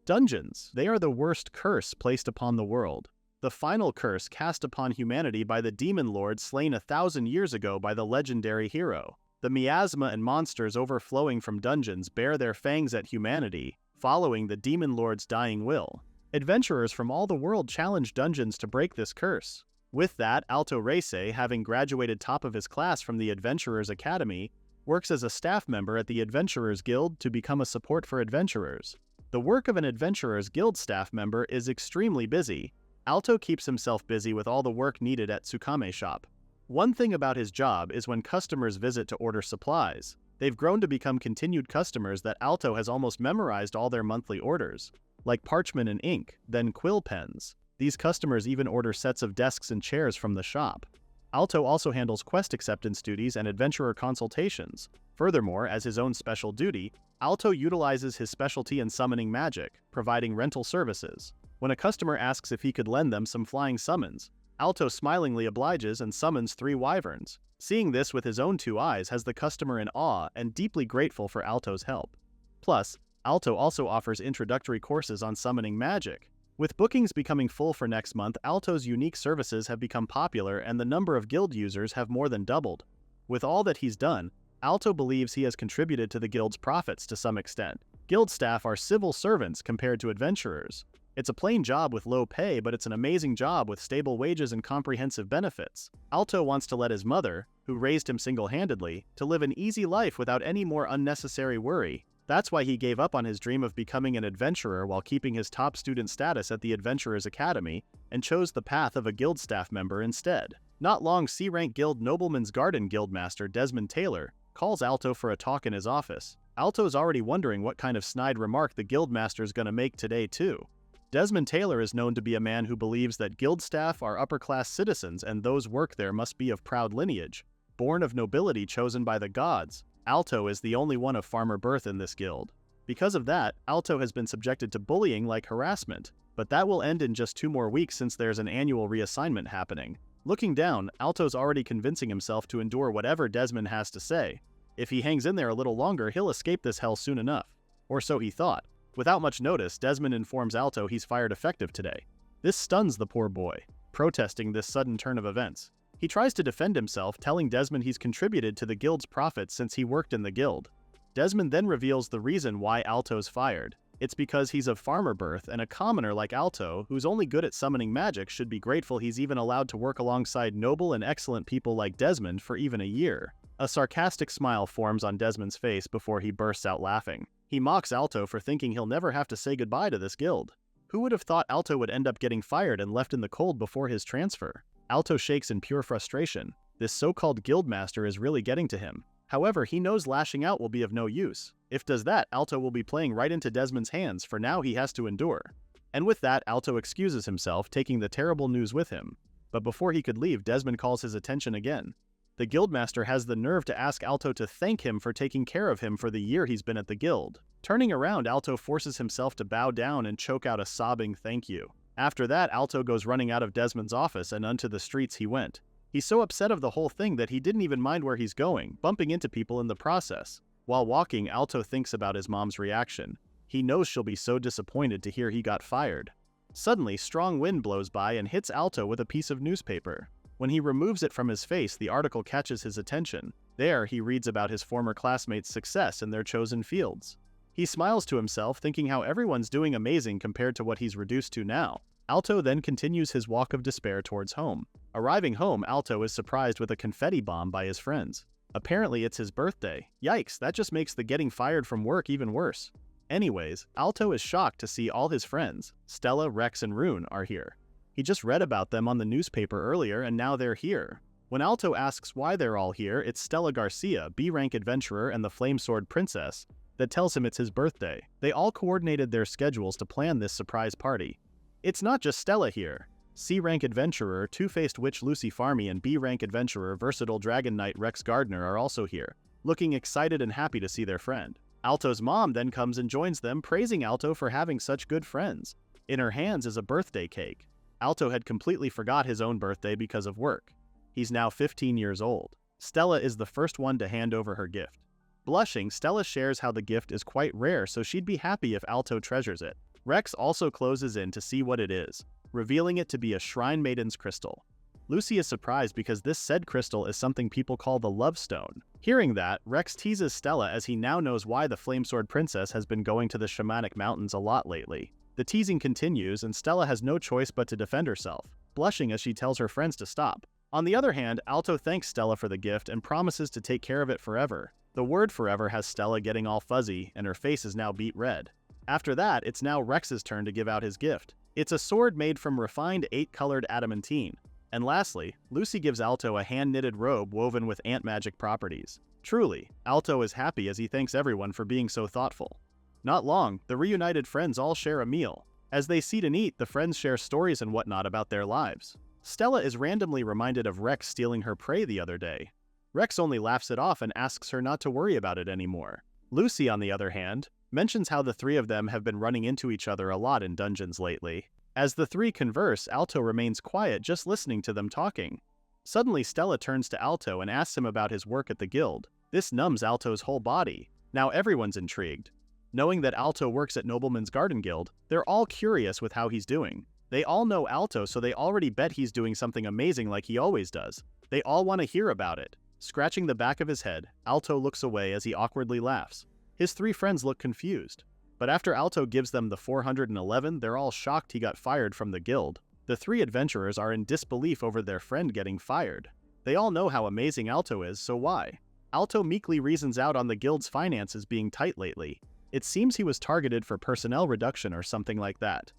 Dungeons. They are the worst curse placed upon the world. The final curse cast upon humanity by the demon lord slain 1,000 years ago by the legendary hero. The miasma and monsters overflowing from dungeons bear their fangs at humanity, following the demon lord's dying will. Adventurers from all the world challenge dungeons to break this curse. With that, Alto Reise, having graduated top of his class from the Adventurers Academy, works as a staff member at the Adventurers Guild to become a support for adventurers. The work of an Adventurers Guild staff member is extremely busy. Alto keeps himself busy with all the work needed at Tsukame shop. One thing about his job is when customers visit to order supplies. They've grown to become continued customers that Alto has almost memorized all their monthly orders, like parchment and ink, then quill pens. These customers even order sets of desks and chairs from the shop. Alto also handles quest acceptance duties and adventurer consultations. Furthermore, as his own special duty, Alto utilizes his specialty in summoning magic, providing rental services. When a customer asks if he could lend them some flying summons, Alto smilingly obliges and summons 3 wyverns. Seeing this with his own 2 eyes has the customer in awe and deeply grateful for Alto's help. Plus, Alto also offers introductory courses on summoning magic. With bookings becoming full for next month, Alto's unique services have become popular and the number of guild users have more than doubled. With all that he's done, Alto believes he has contributed to the guild's profits to some extent. Guild staff are civil servants compared to adventurers. It's a plain job with low pay, but it's an amazing job with stable wages and comprehensive benefits. Alto wants to let his mother, who raised him single-handedly, to live an easy life without any more unnecessary worry. That's why he gave up on his dream of becoming an adventurer while keeping his top student status at the Adventurers Academy and chose the path of a guild staff member instead. Not long, C-rank guild Nobleman's Garden guildmaster Desmond Taylor calls Alto for a talk in his office. Alto's already wondering what kind of snide remark the guildmaster's gonna make today too. Desmond Taylor is known to be a man who believes that guild staff are upper-class citizens and those work there must be of proud lineage, born of nobility chosen by the gods. Alto is the only one of farmer birth in this guild. Because of that, Alto has been subjected to bullying like harassment, but that will end in just 2 more weeks since there's an annual reassignment happening. Looking down, Alto's already convincing himself to endure whatever Desmond has to say. If he hangs in there a little longer, he'll escape this hell soon enough. Or so he thought. Without much notice, Desmond informs Alto he's fired effective today. This stuns the poor boy, protesting this sudden turn of events. He tries to defend himself, telling Desmond he's contributed to the guild's profits since he worked in the guild. Desmond then reveals the reason why Alto's fired. It's because he's of farmer birth, and a commoner like Alto, who's only good at summoning magic, should be grateful he's even allowed to work alongside noble and excellent people like Desmond for even a year. A sarcastic smile forms on Desmond's face before he bursts out laughing. He mocks Alto for thinking he'll never have to say goodbye to this guild. Who would have thought Alto would end up getting fired and left in the cold before his transfer? Alto shakes in pure frustration. This so-called guildmaster is really getting to him. However, he knows lashing out will be of no use. If does that, Alto will be playing right into Desmond's hands, for now he has to endure. And with that, Alto excuses himself, taking the terrible news with him. But before he could leave, Desmond calls his attention again. The guildmaster has the nerve to ask Alto to thank him for taking care of him for the year he's been at the guild. Turning around, Alto forces himself to bow down and choke out a sobbing thank you. After that, Alto goes running out of Desmond's office and onto the streets he went. He's so upset of the whole thing that he didn't even mind where he's going, bumping into people in the process. While walking, Alto thinks about his mom's reaction. He knows she'll be so disappointed to hear he got fired. Suddenly, strong wind blows by and hits Alto with a piece of newspaper. When he removes it from his face, the article catches his attention. There, he reads about his former classmates' success in their chosen fields. He smiles to himself, thinking how everyone's doing amazing compared to what he's reduced to now. Alto then continues his walk of despair towards home. Arriving home, Alto is surprised with a confetti bomb by his friends. Apparently it's his birthday. Yikes, that just makes the getting fired from work even worse. Anyways, Alto is shocked to see all his friends, Stella, Rex, and Rune, are here. He just read about them on the newspaper earlier and now they're here. When Alto asks why they're all here, it's Stella Garcia, B-rank adventurer and the Flamesword Princess, that tells him it's his birthday. They all coordinated their schedules to plan this surprise party. It's not just Stella here. C-rank adventurer, two-faced witch Lucy Farmy and B-rank adventurer, versatile dragon knight Rex Gardner are also here, looking excited and happy to see their friend. Alto's mom then comes and joins them, praising Alto for having such good friends. In her hands is a birthday cake. Alto had completely forgot his own birthday because of work. He's now 15 years old. Stella is the first one to hand over her gift. Blushing, Stella shares how the gift is quite rare, so she'd be happy if Alto treasures it. Rex also closes in to see what it is, revealing it to be a Shrine Maiden's crystal. Lucy is surprised because this said crystal is something people call the Love Stone. Hearing that, Rex teases Stella as he now knows why the Flamesword Princess has been going to the Shamanic Mountains a lot lately. The teasing continues and Stella has no choice but to defend herself, blushing as she tells her friends to stop. On the other hand, Alto thanks Stella for the gift and promises to take care of it forever. The word forever has Stella getting all fuzzy and her face is now beet red. After that, it's now Rex's turn to give out his gift. It's a sword made from refined 8-colored adamantine. And lastly, Lucy gives Alto a hand-knitted robe woven with ant magic properties. Truly, Alto is happy as he thanks everyone for being so thoughtful. Not long, the reunited friends all share a meal. As they sit and eat, the friends share stories and whatnot about their lives. Stella is randomly reminded of Rex stealing her prey the other day. Rex only laughs it off and asks her not to worry about it anymore. Lucy, on the other hand, mentions how the three of them have been running into each other a lot in dungeons lately. As the three converse, Alto remains quiet just listening to them talking. Suddenly, Stella turns to Alto and asks him about his work at the guild. This numbs Alto's whole body. Now everyone's intrigued. Knowing that Alto works at Nobleman's Garden Guild, they're all curious with how he's doing. They all know Alto, so they already bet he's doing something amazing like he always does. They all want to hear about it. Scratching the back of his head, Alto looks away as he awkwardly laughs. His three friends look confused. But after Alto gives them the 411, they're all shocked he got fired from the guild. The three adventurers are in disbelief over their friend getting fired. They all know how amazing Alto is, so why? Alto meekly reasons out on the guild's finances being tight lately. It seems he was targeted for personnel reduction or something like that.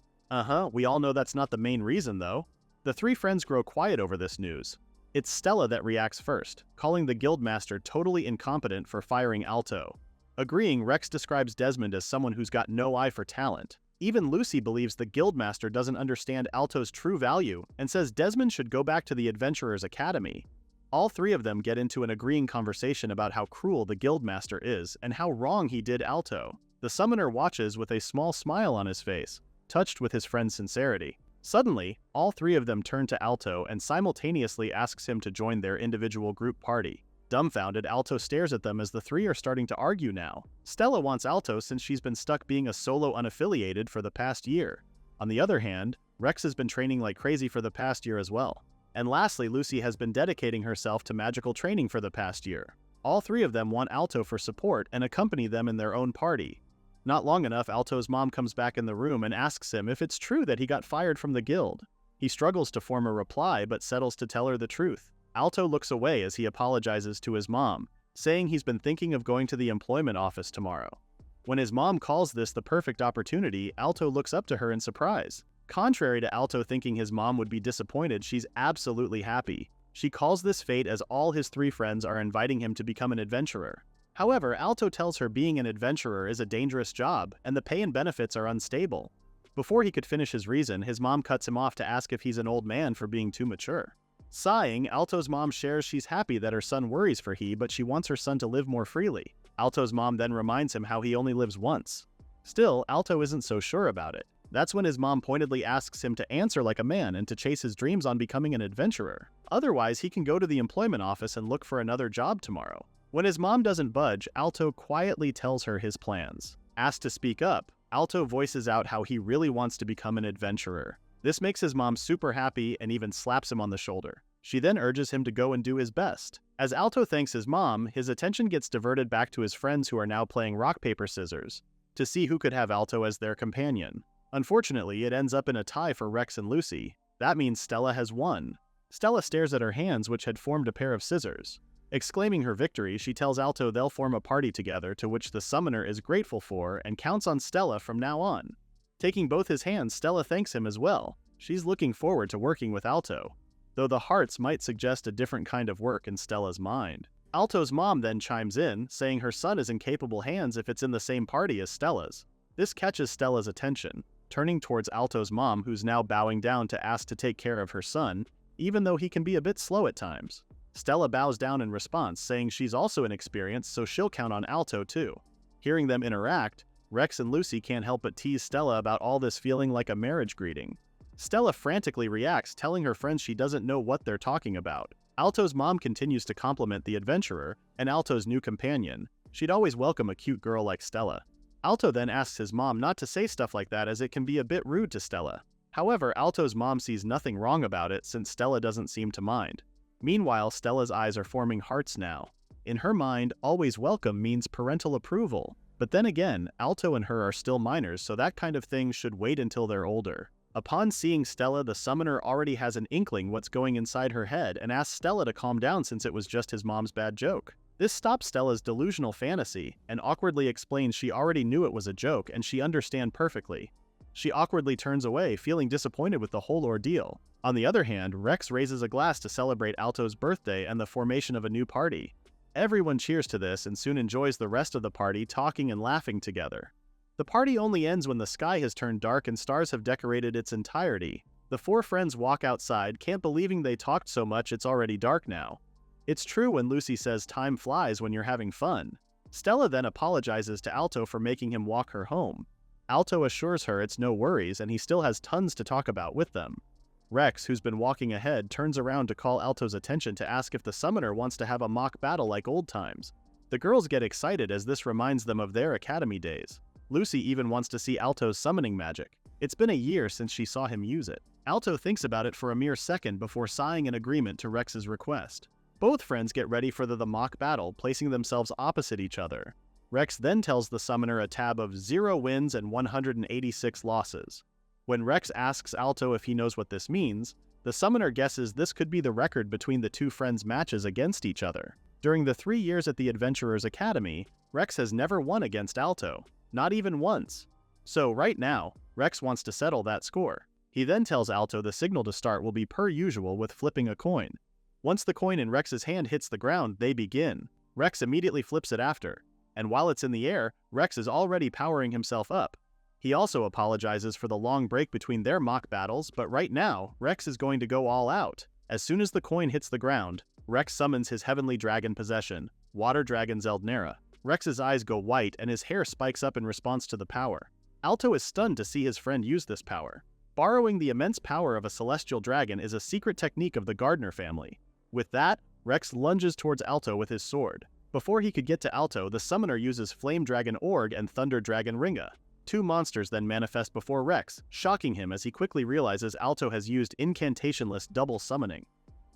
We all know that's not the main reason though. The three friends grow quiet over this news. It's Stella that reacts first, calling the guildmaster totally incompetent for firing Alto. Agreeing, Rex describes Desmond as someone who's got no eye for talent. Even Lucy believes the guildmaster doesn't understand Alto's true value and says Desmond should go back to the Adventurers Academy. All three of them get into an agreeing conversation about how cruel the guildmaster is and how wrong he did Alto. The summoner watches with a small smile on his face, touched with his friend's sincerity. Suddenly, all three of them turn to Alto and simultaneously asks him to join their individual group party. Dumbfounded, Alto stares at them as the three are starting to argue now. Stella wants Alto since she's been stuck being a solo unaffiliated for the past year. On the other hand, Rex has been training like crazy for the past year as well. And lastly, Lucy has been dedicating herself to magical training for the past year. All three of them want Alto for support and accompany them in their own party. Not long enough, Alto's mom comes back in the room and asks him if it's true that he got fired from the guild. He struggles to form a reply but settles to tell her the truth. Alto looks away as he apologizes to his mom, saying he's been thinking of going to the employment office tomorrow. When his mom calls this the perfect opportunity, Alto looks up to her in surprise. Contrary to Alto thinking his mom would be disappointed, she's absolutely happy. She calls this fate as all his three friends are inviting him to become an adventurer. However, Alto tells her being an adventurer is a dangerous job, and the pay and benefits are unstable. Before he could finish his reason, his mom cuts him off to ask if he's an old man for being too mature. Sighing, Alto's mom shares she's happy that her son worries for he, but she wants her son to live more freely. Alto's mom then reminds him how he only lives once. Still, Alto isn't so sure about it. That's when his mom pointedly asks him to answer like a man and to chase his dreams on becoming an adventurer. Otherwise, he can go to the employment office and look for another job tomorrow. When his mom doesn't budge, Alto quietly tells her his plans. Asked to speak up, Alto voices out how he really wants to become an adventurer. This makes his mom super happy and even slaps him on the shoulder. She then urges him to go and do his best. As Alto thanks his mom, his attention gets diverted back to his friends who are now playing rock, paper, scissors, to see who could have Alto as their companion. Unfortunately, it ends up in a tie for Rex and Lucy. That means Stella has won. Stella stares at her hands, which had formed a pair of scissors. Exclaiming her victory, she tells Alto they'll form a party together, to which the summoner is grateful for and counts on Stella from now on. Taking both his hands, Stella thanks him as well. She's looking forward to working with Alto, though the hearts might suggest a different kind of work in Stella's mind. Alto's mom then chimes in, saying her son is in capable hands if it's in the same party as Stella's. This catches Stella's attention, turning towards Alto's mom, who's now bowing down to ask to take care of her son, even though he can be a bit slow at times. Stella bows down in response, saying she's also inexperienced, so she'll count on Alto too. Hearing them interact, Rex and Lucy can't help but tease Stella about all this feeling like a marriage greeting. Stella frantically reacts, telling her friends she doesn't know what they're talking about. Alto's mom continues to compliment the adventurer and Alto's new companion. She'd always welcome a cute girl like Stella. Alto then asks his mom not to say stuff like that as it can be a bit rude to Stella. However, Alto's mom sees nothing wrong about it since Stella doesn't seem to mind. Meanwhile, Stella's eyes are forming hearts now. In her mind, always welcome means parental approval. But then again, Alto and her are still minors, so that kind of thing should wait until they're older. Upon seeing Stella, the summoner already has an inkling what's going inside her head and asks Stella to calm down since it was just his mom's bad joke. This stops Stella's delusional fantasy and awkwardly explains she already knew it was a joke and she understands perfectly. She awkwardly turns away, feeling disappointed with the whole ordeal. On the other hand, Rex raises a glass to celebrate Alto's birthday and the formation of a new party. Everyone cheers to this and soon enjoys the rest of the party talking and laughing together. The party only ends when the sky has turned dark and stars have decorated its entirety. The four friends walk outside, can't believing they talked so much it's already dark now. It's true when Lucy says time flies when you're having fun. Stella then apologizes to Alto for making him walk her home. Alto assures her it's no worries and he still has tons to talk about with them. Rex, who's been walking ahead, turns around to call Alto's attention to ask if the summoner wants to have a mock battle like old times. The girls get excited as this reminds them of their academy days. Lucy even wants to see Alto's summoning magic. It's been a year since she saw him use it. Alto thinks about it for a mere second before sighing in agreement to Rex's request. Both friends get ready for the mock battle, placing themselves opposite each other. Rex then tells the summoner a tab of 0 wins and 186 losses. When Rex asks Alto if he knows what this means, the summoner guesses this could be the record between the two friends' matches against each other. During the 3 years at the Adventurers Academy, Rex has never won against Alto, not even once. So right now, Rex wants to settle that score. He then tells Alto the signal to start will be per usual with flipping a coin. Once the coin in Rex's hand hits the ground, they begin. Rex immediately flips it after, and while it's in the air, Rex is already powering himself up. He also apologizes for the long break between their mock battles, but right now, Rex is going to go all out. As soon as the coin hits the ground, Rex summons his heavenly dragon possession, Water Dragon Zeldnera. Rex's eyes go white and his hair spikes up in response to the power. Alto is stunned to see his friend use this power. Borrowing the immense power of a celestial dragon is a secret technique of the Gardner family. With that, Rex lunges towards Alto with his sword. Before he could get to Alto, the summoner uses Flame Dragon Org and Thunder Dragon Ringa. Two monsters then manifest before Rex, shocking him as he quickly realizes Alto has used incantationless double summoning.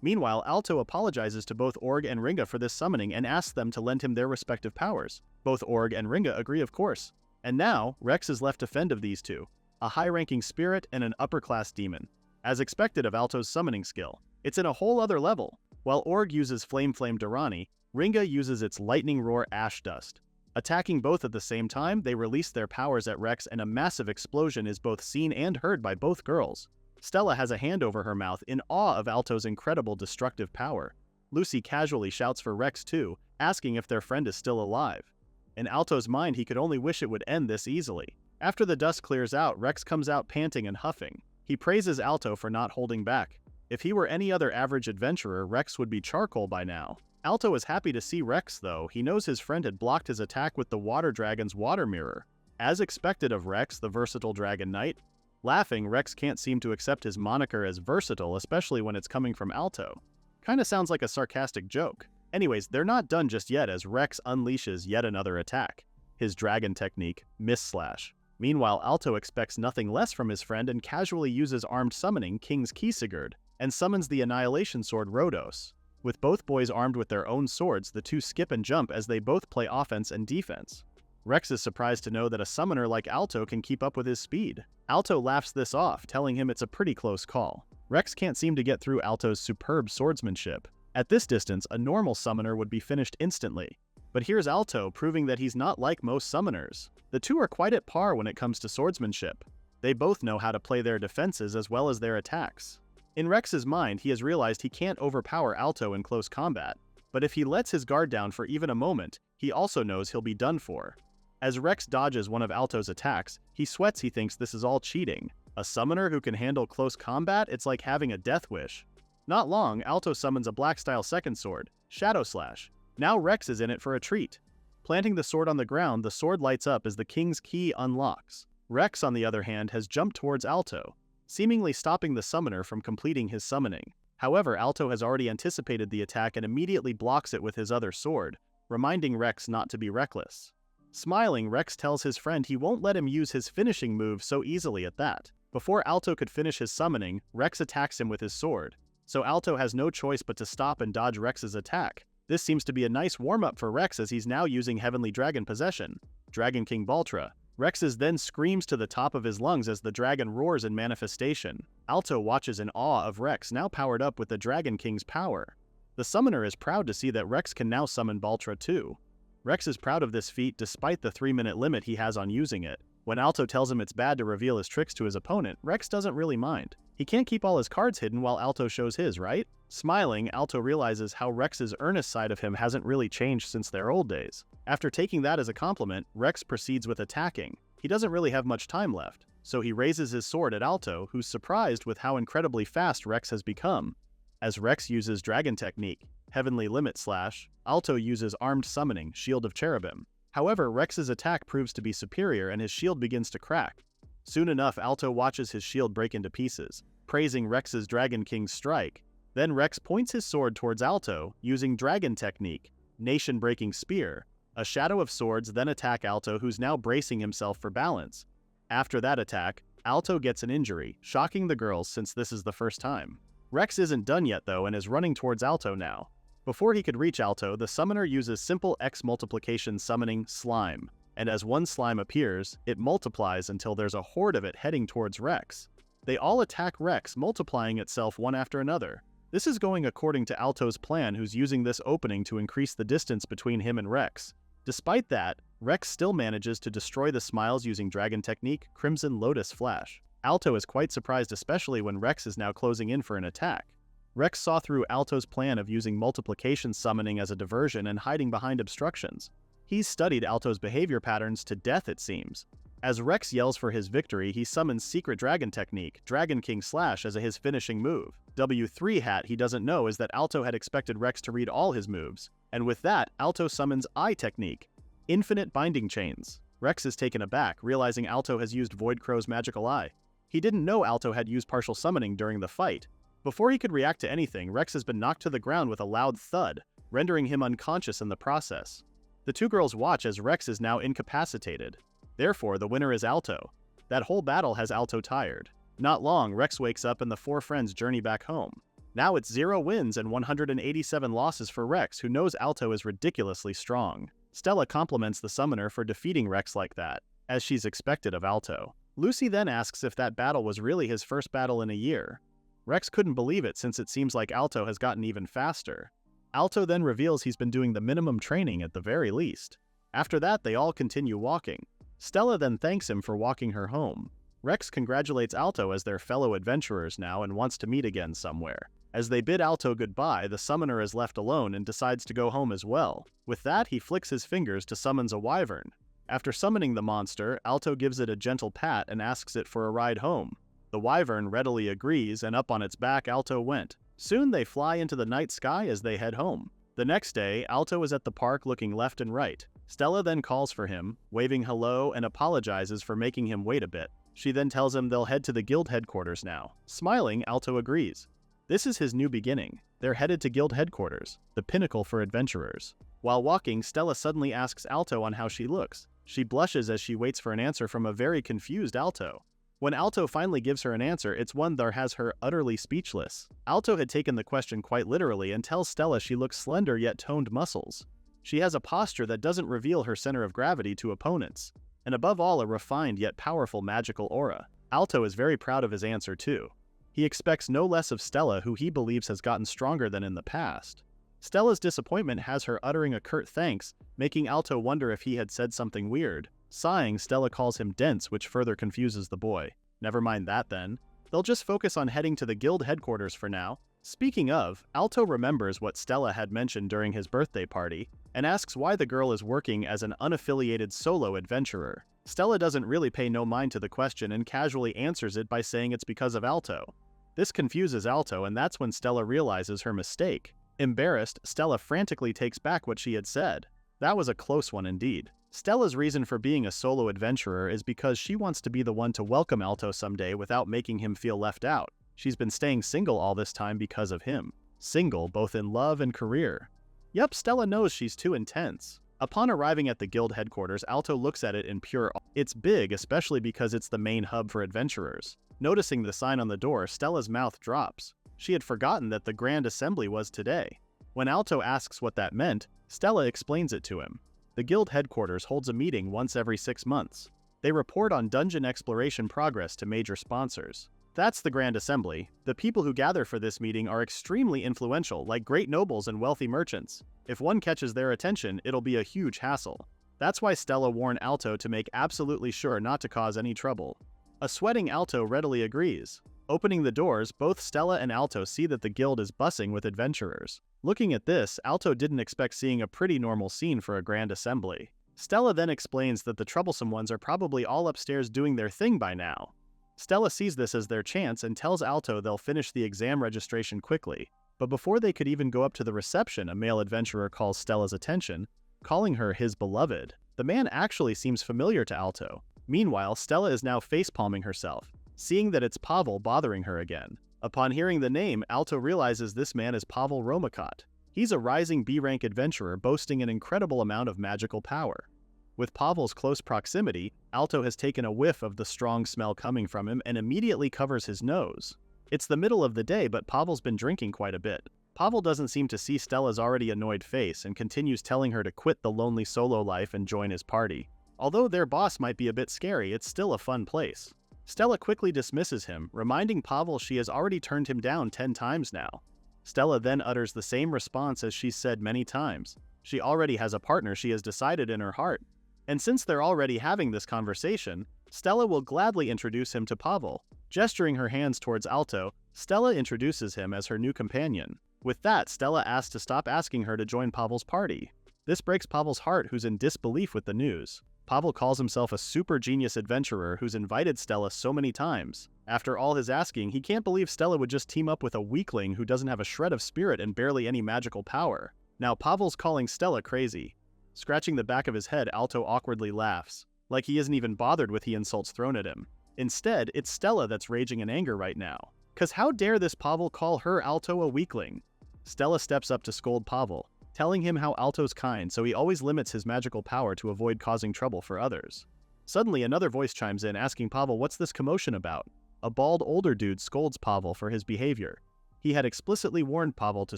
Meanwhile, Alto apologizes to both Org and Ringa for this summoning and asks them to lend him their respective powers. Both Org and Ringa agree, of course. And now, Rex is left to fend of these two, a high-ranking spirit and an upper-class demon. As expected of Alto's summoning skill, it's in a whole other level. While Org uses Flame Durrani, Ringa uses its Lightning Roar Ash Dust. Attacking both at the same time, they release their powers at Rex and a massive explosion is both seen and heard by both girls. Stella has a hand over her mouth in awe of Alto's incredible destructive power. Lucy casually shouts for Rex too, asking if their friend is still alive. In Alto's mind, he could only wish it would end this easily. After the dust clears out, Rex comes out panting and huffing. He praises Alto for not holding back. If he were any other average adventurer, Rex would be charcoal by now. Alto is happy to see Rex though. He knows his friend had blocked his attack with the Water Dragon's Water Mirror. As expected of Rex, the versatile Dragon Knight. Laughing, Rex can't seem to accept his moniker as versatile, especially when it's coming from Alto. Kinda sounds like a sarcastic joke. Anyways, they're not done just yet as Rex unleashes yet another attack. His dragon technique, Miss Slash. Meanwhile, Alto expects nothing less from his friend and casually uses armed summoning King's Keysigurd and summons the Annihilation Sword Rhodos. With both boys armed with their own swords, the two skip and jump as they both play offense and defense. Rex is surprised to know that a summoner like Alto can keep up with his speed. Alto laughs this off, telling him it's a pretty close call. Rex can't seem to get through Alto's superb swordsmanship. At this distance, a normal summoner would be finished instantly. But here's Alto proving that he's not like most summoners. The two are quite at par when it comes to swordsmanship. They both know how to play their defenses as well as their attacks. In Rex's mind, he has realized he can't overpower Alto in close combat, but if he lets his guard down for even a moment, he also knows he'll be done for. As Rex dodges one of Alto's attacks, he sweats. He thinks this is all cheating. A summoner who can handle close combat, it's like having a death wish. Not long, Alto summons a black-style second sword, Shadow Slash. Now Rex is in it for a treat. Planting the sword on the ground, the sword lights up as the King's Key unlocks. Rex, on the other hand, has jumped towards Alto, seemingly stopping the summoner from completing his summoning. However, Alto has already anticipated the attack and immediately blocks it with his other sword, reminding Rex not to be reckless. Smiling, Rex tells his friend he won't let him use his finishing move so easily at that. Before Alto could finish his summoning, Rex attacks him with his sword. So Alto has no choice but to stop and dodge Rex's attack. This seems to be a nice warm-up for Rex as he's now using Heavenly Dragon Possession, Dragon King Baltra. Rex then screams to the top of his lungs as the dragon roars in manifestation. Alto watches in awe of Rex now powered up with the Dragon King's power. The summoner is proud to see that Rex can now summon Baltra too. Rex is proud of this feat despite the 3-minute limit he has on using it. When Alto tells him it's bad to reveal his tricks to his opponent, Rex doesn't really mind. He can't keep all his cards hidden while Alto shows his, right? Smiling, Alto realizes how Rex's earnest side of him hasn't really changed since their old days. After taking that as a compliment, Rex proceeds with attacking. He doesn't really have much time left, so he raises his sword at Alto, who's surprised with how incredibly fast Rex has become. As Rex uses Dragon Technique, Heavenly Limit Slash, Alto uses Armed Summoning, Shield of Cherubim. However, Rex's attack proves to be superior and his shield begins to crack. Soon enough, Alto watches his shield break into pieces, praising Rex's Dragon King's strike. Then Rex points his sword towards Alto, using Dragon Technique, Nation-Breaking Spear. A shadow of swords then attack Alto, who's now bracing himself for balance. After that attack, Alto gets an injury, shocking the girls since this is the first time. Rex isn't done yet though and is running towards Alto now. Before he could reach Alto, the summoner uses simple X multiplication summoning Slime, and as one slime appears, it multiplies until there's a horde of it heading towards Rex. They all attack Rex, multiplying itself one after another. This is going according to Alto's plan, who's using this opening to increase the distance between him and Rex. Despite that, Rex still manages to destroy the Smiles using Dragon Technique, Crimson Lotus Flash. Alto is quite surprised, especially when Rex is now closing in for an attack. Rex saw through Alto's plan of using multiplication summoning as a diversion and hiding behind obstructions. He's studied Alto's behavior patterns to death, it seems. As Rex yells for his victory, he summons Secret Dragon Technique, Dragon King Slash as his finishing move. W3 hat he doesn't know is that Alto had expected Rex to read all his moves, and with that, Alto summons Eye Technique, Infinite Binding Chains. Rex is taken aback, realizing Alto has used Void Crow's magical eye. He didn't know Alto had used partial summoning during the fight. Before he could react to anything, Rex has been knocked to the ground with a loud thud, rendering him unconscious in the process. The two girls watch as Rex is now incapacitated. Therefore, the winner is Alto. That whole battle has Alto tired. Not long, Rex wakes up and the four friends journey back home. Now it's 0 wins and 187 losses for Rex, who knows Alto is ridiculously strong. Stella compliments the summoner for defeating Rex like that, as she's expected of Alto. Lucy then asks if that battle was really his first battle in a year. Rex couldn't believe it since it seems like Alto has gotten even faster. Alto then reveals he's been doing the minimum training at the very least. After that, they all continue walking. Stella then thanks him for walking her home. Rex congratulates Alto as their fellow adventurers now and wants to meet again somewhere. As they bid Alto goodbye, the summoner is left alone and decides to go home as well. With that, he flicks his fingers to summons a wyvern. After summoning the monster, Alto gives it a gentle pat and asks it for a ride home. The wyvern readily agrees, and up on its back Alto went. Soon they fly into the night sky as they head home. The next day, Alto is at the park looking left and right. Stella then calls for him, waving hello and apologizes for making him wait a bit. She then tells him they'll head to the guild headquarters now. Smiling, Alto agrees. This is his new beginning. They're headed to guild headquarters, the pinnacle for adventurers. While walking, Stella suddenly asks Alto on how she looks. She blushes as she waits for an answer from a very confused Alto. When Alto finally gives her an answer, it's one that has her utterly speechless. Alto had taken the question quite literally and tells Stella she looks slender yet toned muscles. She has a posture that doesn't reveal her center of gravity to opponents, and above all a refined yet powerful magical aura. Alto is very proud of his answer too. He expects no less of Stella, who he believes has gotten stronger than in the past. Stella's disappointment has her uttering a curt thanks, making Alto wonder if he had said something weird. Sighing, Stella calls him dense, which further confuses the boy. Never mind that then. They'll just focus on heading to the guild headquarters for now. Speaking of, Alto remembers what Stella had mentioned during his birthday party, and asks why the girl is working as an unaffiliated solo adventurer. Stella doesn't really pay no mind to the question and casually answers it by saying it's because of Alto. This confuses Alto, and that's when Stella realizes her mistake. Embarrassed, Stella frantically takes back what she had said. That was a close one indeed. Stella's reason for being a solo adventurer is because she wants to be the one to welcome Alto someday without making him feel left out. She's been staying single all this time because of him. Single both in love and career. Yup, Stella knows she's too intense. Upon arriving at the guild headquarters, Alto looks at it in pure awe. It's big, especially because it's the main hub for adventurers. Noticing the sign on the door, Stella's mouth drops. She had forgotten that the Grand Assembly was today. When Alto asks what that meant, Stella explains it to him. The guild headquarters holds a meeting once every 6 months. They report on dungeon exploration progress to major sponsors. That's the Grand Assembly. The people who gather for this meeting are extremely influential, like great nobles and wealthy merchants. If one catches their attention, it'll be a huge hassle. That's why Stella warned Alto to make absolutely sure not to cause any trouble. A sweating Alto readily agrees. Opening the doors, both Stella and Alto see that the guild is buzzing with adventurers. Looking at this, Alto didn't expect seeing a pretty normal scene for a Grand Assembly. Stella then explains that the troublesome ones are probably all upstairs doing their thing by now. Stella sees this as their chance and tells Alto they'll finish the exam registration quickly. But before they could even go up to the reception, a male adventurer calls Stella's attention, calling her his beloved. The man actually seems familiar to Alto. Meanwhile, Stella is now facepalming herself, seeing that it's Pavel bothering her again. Upon hearing the name, Alto realizes this man is Pavel Romakot. He's a rising B-rank adventurer boasting an incredible amount of magical power. With Pavel's close proximity, Alto has taken a whiff of the strong smell coming from him and immediately covers his nose. It's the middle of the day, but Pavel's been drinking quite a bit. Pavel doesn't seem to see Stella's already annoyed face and continues telling her to quit the lonely solo life and join his party. Although their boss might be a bit scary, it's still a fun place. Stella quickly dismisses him, reminding Pavel she has already turned him down 10 times now. Stella then utters the same response as she's said many times. She already has a partner she has decided in her heart. And since they're already having this conversation, Stella will gladly introduce him to Pavel. Gesturing her hands towards Alto, Stella introduces him as her new companion. With that, Stella asks to stop asking her to join Pavel's party. This breaks Pavel's heart, who's in disbelief with the news. Pavel calls himself a super genius adventurer who's invited Stella so many times. After all his asking, he can't believe Stella would just team up with a weakling who doesn't have a shred of spirit and barely any magical power. Now Pavel's calling Stella crazy. Scratching the back of his head, Alto awkwardly laughs, like he isn't even bothered with the insults thrown at him. Instead, it's Stella that's raging in anger right now. 'Cause how dare this Pavel call her Alto a weakling? Stella steps up to scold Pavel, telling him how Alto's kind, so he always limits his magical power to avoid causing trouble for others. Suddenly, another voice chimes in, asking Pavel what's this commotion about. A bald older dude scolds Pavel for his behavior. He had explicitly warned Pavel to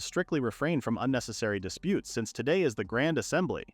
strictly refrain from unnecessary disputes since today is the Grand Assembly.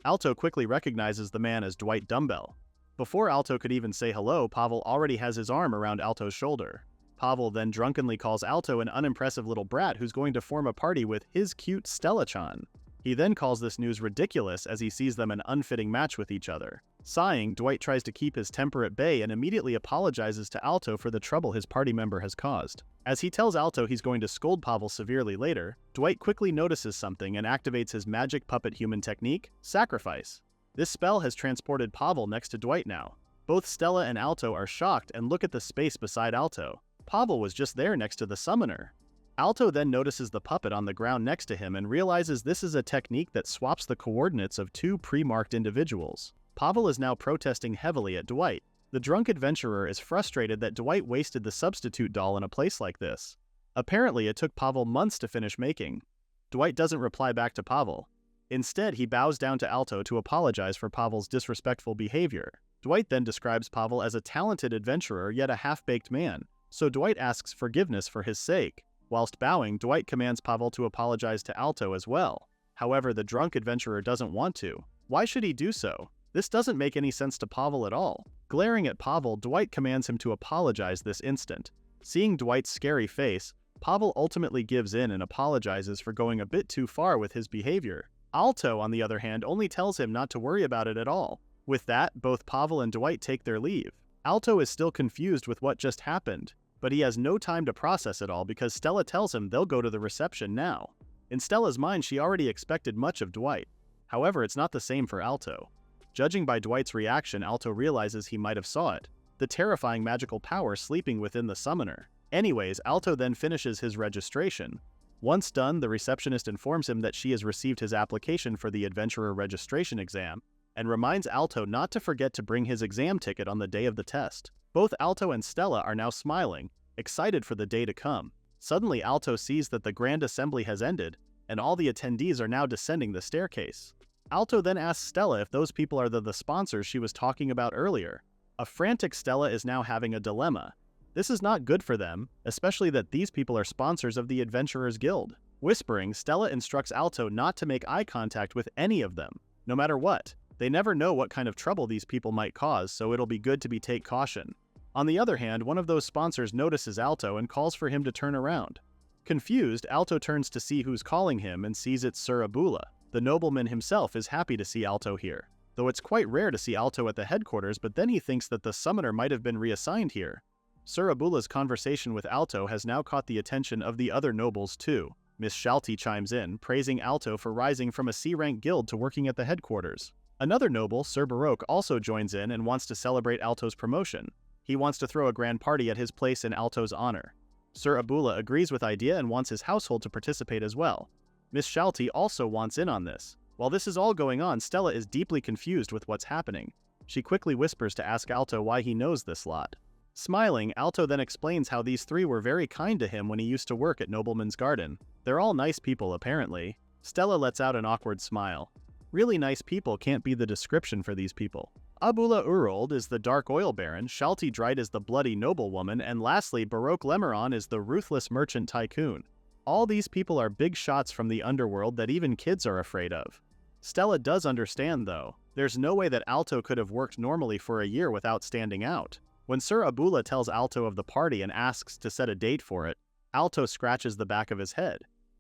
Alto quickly recognizes the man as Dwight Dumbbell. Before Alto could even say hello, Pavel already has his arm around Alto's shoulder. Pavel then drunkenly calls Alto an unimpressive little brat who's going to form a party with his cute Stella-chan. He then calls this news ridiculous as he sees them an unfitting match with each other. Sighing, Dwight tries to keep his temper at bay and immediately apologizes to Alto for the trouble his party member has caused. As he tells Alto he's going to scold Pavel severely later, Dwight quickly notices something and activates his magic puppet human technique, Sacrifice. This spell has transported Pavel next to Dwight now. Both Stella and Alto are shocked and look at the space beside Alto. Pavel was just there next to the summoner. Alto then notices the puppet on the ground next to him and realizes this is a technique that swaps the coordinates of two pre-marked individuals. Pavel is now protesting heavily at Dwight. The drunk adventurer is frustrated that Dwight wasted the substitute doll in a place like this. Apparently, it took Pavel months to finish making. Dwight doesn't reply back to Pavel. Instead, he bows down to Alto to apologize for Pavel's disrespectful behavior. Dwight then describes Pavel as a talented adventurer yet a half-baked man, so Dwight asks forgiveness for his sake. Whilst bowing, Dwight commands Pavel to apologize to Alto as well. However, the drunk adventurer doesn't want to. Why should he do so? This doesn't make any sense to Pavel at all. Glaring at Pavel, Dwight commands him to apologize this instant. Seeing Dwight's scary face, Pavel ultimately gives in and apologizes for going a bit too far with his behavior. Alto, on the other hand, only tells him not to worry about it at all. With that, both Pavel and Dwight take their leave. Alto is still confused with what just happened, but he has no time to process it all because Stella tells him they'll go to the reception now. In Stella's mind, she already expected much of Dwight. However, it's not the same for Alto. Judging by Dwight's reaction, Alto realizes he might have saw it, the terrifying magical power sleeping within the summoner. Anyways, Alto then finishes his registration. Once done, the receptionist informs him that she has received his application for the adventurer registration exam, and reminds Alto not to forget to bring his exam ticket on the day of the test. Both Alto and Stella are now smiling, excited for the day to come. Suddenly, Alto sees that the Grand Assembly has ended, and all the attendees are now descending the staircase. Alto then asks Stella if those people are the sponsors she was talking about earlier. A frantic Stella is now having a dilemma. This is not good for them, especially that these people are sponsors of the Adventurers Guild. Whispering, Stella instructs Alto not to make eye contact with any of them, no matter what. They never know what kind of trouble these people might cause, so it'll be good to take caution. On the other hand, one of those sponsors notices Alto and calls for him to turn around. Confused, Alto turns to see who's calling him and sees it's Sir Abula. The nobleman himself is happy to see Alto here, though it's quite rare to see Alto at the headquarters, but then he thinks that the summoner might have been reassigned here. Sir Abula's conversation with Alto has now caught the attention of the other nobles too. Miss Shalty chimes in, praising Alto for rising from a C-rank guild to working at the headquarters. Another noble, Sir Baroque, also joins in and wants to celebrate Alto's promotion. He wants to throw a grand party at his place in Alto's honor. Sir Abula agrees with the idea and wants his household to participate as well. Miss Shalty also wants in on this. While this is all going on, Stella is deeply confused with what's happening. She quickly whispers to ask Alto why he knows this lot. Smiling, Alto then explains how these three were very kind to him when he used to work at Nobleman's Garden. They're all nice people, apparently. Stella lets out an awkward smile. Really nice people can't be the description for these people. Abula Urold is the dark oil baron, Shalty Drite is the bloody noblewoman, and lastly, Baroque Lemeron is the ruthless merchant tycoon. All these people are big shots from the underworld that even kids are afraid of. Stella does understand, though. There's no way that Alto could have worked normally for a year without standing out. When Sir Abula tells Alto of the party and asks to set a date for it, Alto scratches the back of his head.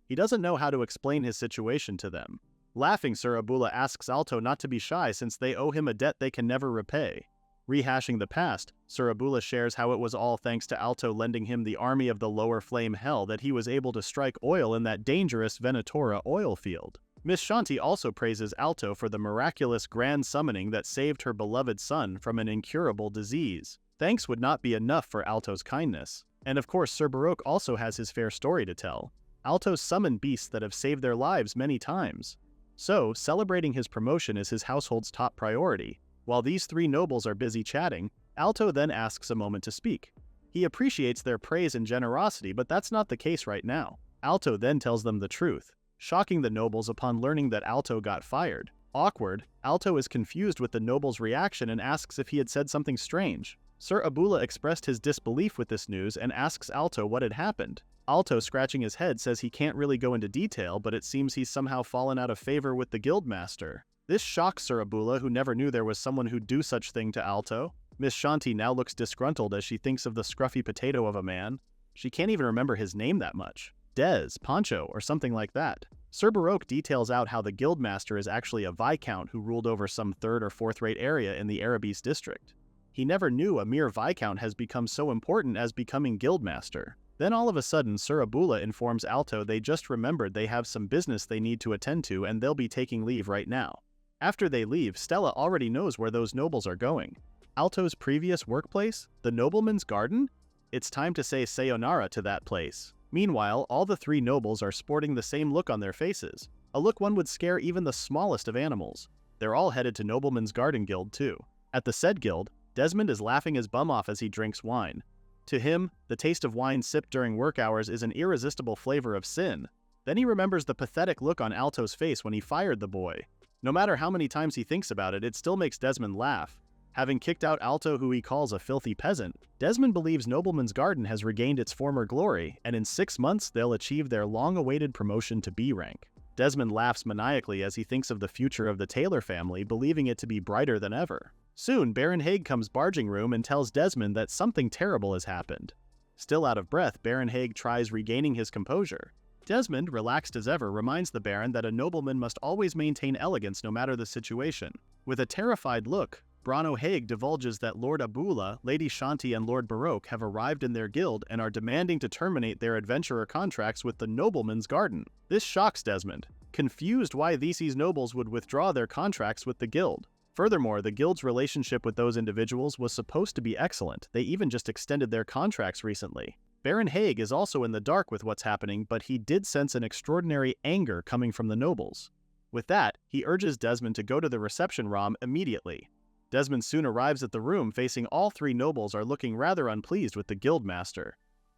He doesn't know how to explain his situation to them. Laughing, Sir Abula asks Alto not to be shy since they owe him a debt they can never repay. Rehashing the past, Sir Abula shares how it was all thanks to Alto lending him the army of the lower flame hell that he was able to strike oil in that dangerous Venatora oil field. Miss Shanti also praises Alto for the miraculous grand summoning that saved her beloved son from an incurable disease. Thanks would not be enough for Alto's kindness. And of course, Sir Baroque also has his fair story to tell. Alto summoned beasts that have saved their lives many times. So, celebrating his promotion is his household's top priority. While these three nobles are busy chatting, Alto then asks a moment to speak. He appreciates their praise and generosity, but that's not the case right now. Alto then tells them the truth, shocking the nobles upon learning that Alto got fired. Awkward, Alto is confused with the noble's reaction and asks if he had said something strange. Sir Abula expressed his disbelief with this news and asks Alto what had happened. Alto, scratching his head, says he can't really go into detail, but it seems he's somehow fallen out of favor with the guildmaster. This shocks Sir Abula, who never knew there was someone who'd do such thing to Alto. Miss Shanti now looks disgruntled as she thinks of the scruffy potato of a man. She can't even remember his name that much. Des, Pancho, or something like that. Sir Baroque details out how the guildmaster is actually a viscount who ruled over some third or fourth-rate area in the Armies district. He never knew a mere viscount has become so important as becoming guildmaster. Then all of a sudden, Sir Abula informs Alto they just remembered they have some business they need to attend to and they'll be taking leave right now. After they leave, Stella already knows where those nobles are going. Alto's previous workplace? The Nobleman's Garden? It's time to say sayonara to that place. Meanwhile, all the three nobles are sporting the same look on their faces, a look one would scare even the smallest of animals. They're all headed to Nobleman's Garden Guild too. At the said guild, Desmond is laughing his bum off as he drinks wine. To him, the taste of wine sipped during work hours is an irresistible flavor of sin. Then he remembers the pathetic look on Alto's face when he fired the boy. No matter how many times he thinks about it, it still makes Desmond laugh. Having kicked out Alto, who he calls a filthy peasant, Desmond believes Nobleman's Garden has regained its former glory, and in 6 months they'll achieve their long-awaited promotion to B rank. Desmond laughs maniacally as he thinks of the future of the Taylor family, believing it to be brighter than ever. Soon, Baron Haig comes barging room and tells Desmond that something terrible has happened. Still out of breath, Baron Haig tries regaining his composure. Desmond, relaxed as ever, reminds the Baron that a nobleman must always maintain elegance no matter the situation. With a terrified look, Brano Haig divulges that Lord Abula, Lady Shanti, and Lord Baroque have arrived in their guild and are demanding to terminate their adventurer contracts with the Nobleman's Garden. This shocks Desmond, confused why these nobles would withdraw their contracts with the guild. Furthermore, the guild's relationship with those individuals was supposed to be excellent. They even just extended their contracts recently. Baron Haig is also in the dark with what's happening, but he did sense an extraordinary anger coming from the nobles. With that, he urges Desmond to go to the reception room immediately. Desmond soon arrives at the room facing all three nobles are looking rather unpleased with the guildmaster.